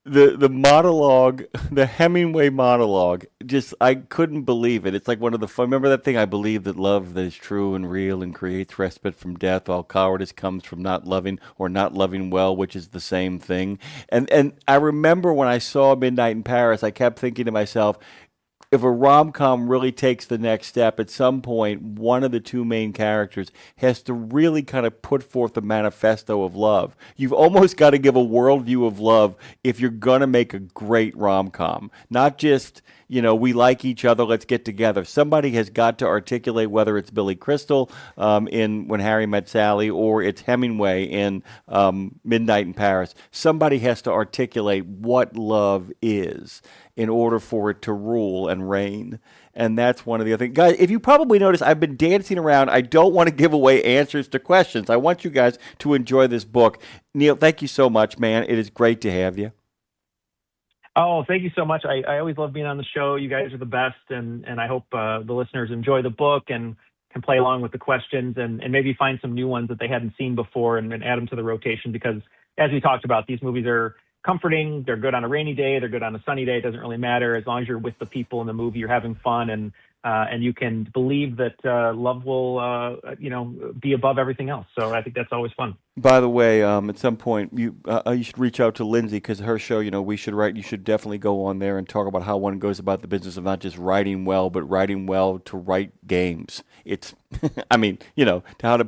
the monologue, the Hemingway monologue, just, I couldn't believe it. It's like one of the fun. Remember that thing, I believe that love that is true and real and creates respite from death, while cowardice comes from not loving or not loving well, which is the same thing. And I remember when I saw Midnight in Paris, I kept thinking to myself, if a rom-com really takes the next step, at some point, one of the two main characters has to really kind of put forth a manifesto of love. You've almost got to give a worldview of love if you're going to make a great rom-com. Not just, we like each other, let's get together. Somebody has got to articulate, whether it's Billy Crystal in When Harry Met Sally, or it's Hemingway in Midnight in Paris. Somebody has to articulate what love is in order for it to rule and reign. And that's one of the other things. Guys, if you probably noticed, I've been dancing around. I don't want to give away answers to questions. I want you guys to enjoy this book. Neil, thank you so much, man. It is great to have you. Oh, thank you so much. I always love being on the show. You guys are the best, and I hope the listeners enjoy the book and can play along with the questions and maybe find some new ones that they hadn't seen before and add them to the rotation, because as we talked about, these movies are comforting. They're good on a rainy day. They're good on a sunny day. It doesn't really matter. As long as you're with the people in the movie, you're having fun, and you can believe that love will, be above everything else. So I think that's always fun. By the way, at some point, you should reach out to Lindsay, because her show, you should definitely go on there and talk about how one goes about the business of not just writing well, but writing well to write games. It's, how to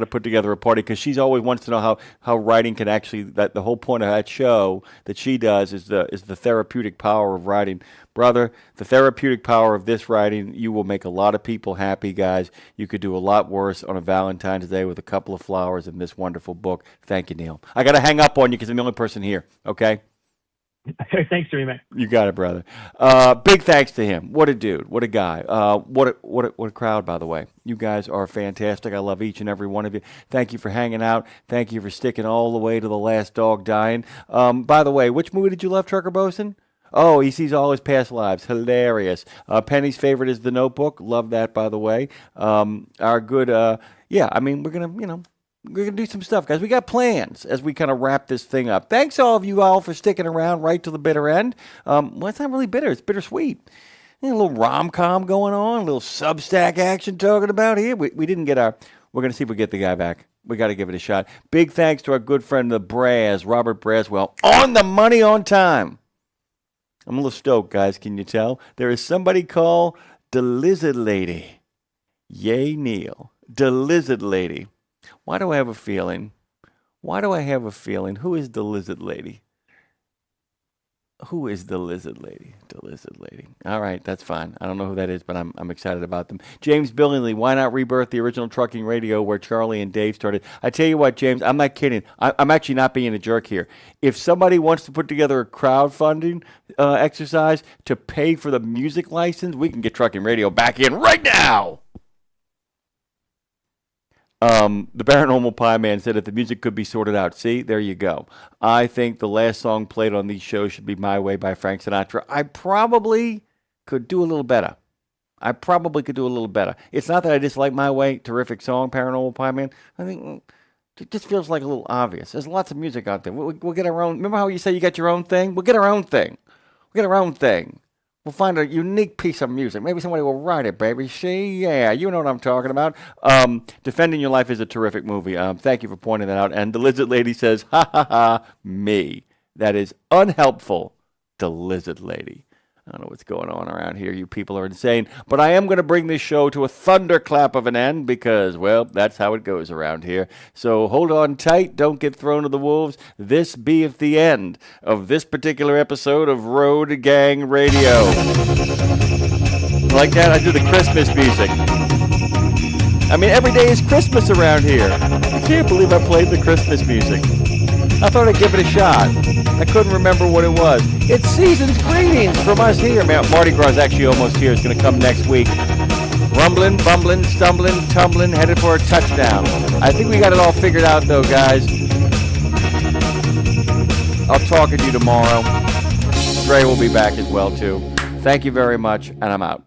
put together a party, because she's always wants to know how writing can actually, that the whole point of that show that she does is the therapeutic power of writing. Brother, the therapeutic power of this writing, you will make a lot of people happy, guys. You could do a lot worse on a Valentine's Day with a couple of flowers in this wonderful book. Thank you, Neil. I got to hang up on you because I'm the only person here, okay? Thanks, Jimmy, man. You got it, brother. Big thanks to him. What a dude. What a guy. What a crowd, by the way. You guys are fantastic. I love each and every one of you. Thank you for hanging out. Thank you for sticking all the way to the last dog dying. By the way, which movie did you love, Trucker Bosun? Oh, he sees all his past lives. Hilarious. Penny's favorite is The Notebook. Love that, by the way. Our good, we're going to do some stuff, guys. We got plans as we kind of wrap this thing up. Thanks all of you all for sticking around right to the bitter end. Well, it's not really bitter. It's bittersweet. A little rom-com going on, a little Substack action talking about here. We didn't get we're going to see if we get the guy back. We got to give it a shot. Big thanks to our good friend, the Braz, Robert Braswell, on the money on time. I'm a little stoked, guys. Can you tell? There is somebody called the Lizard Lady. Yay, Neil. The Lizard Lady. Why do I have a feeling? Who is the Lizard Lady? Who is the lizard lady? The lizard lady. All right, that's fine. I don't know who that is, but I'm excited about them. James Billingsley, why not rebirth the original Trucking Radio where Charlie and Dave started? I tell you what, James, I'm not kidding. I'm actually not being a jerk here. If somebody wants to put together a crowdfunding exercise to pay for the music license, we can get Trucking Radio back in right now. The Paranormal Pie Man said if the music could be sorted out. See, there you go. I think the last song played on these shows should be My Way by Frank Sinatra. I probably could do a little better. It's not that I dislike My Way. Terrific song, Paranormal Pie Man. I think it just feels like a little obvious. There's lots of music out there. We'll get our own. Remember how you say you got your own thing? We'll get our own thing. We'll find a unique piece of music. Maybe somebody will write it, baby. See? Yeah, you know what I'm talking about. Defending Your Life is a terrific movie. Thank you for pointing that out. And the Lizard Lady says, ha, ha, ha, me. That is unhelpful. The Lizard Lady. I don't know what's going on around here. You people are insane. But I am going to bring this show to a thunderclap of an end because, well, that's how it goes around here. So hold on tight. Don't get thrown to the wolves. This beeth the end of this particular episode of Road Gang Radio. Like that, I do the Christmas music. I mean, every day is Christmas around here. I can't believe I played the Christmas music. I thought I'd give it a shot. I couldn't remember what it was. It's season's greetings from us here. Man, Mardi Gras is actually almost here. It's going to come next week. Rumbling, bumbling, stumbling, tumbling, headed for a touchdown. I think we got it all figured out, though, guys. I'll talk to you tomorrow. Dre will be back as well, too. Thank you very much, and I'm out.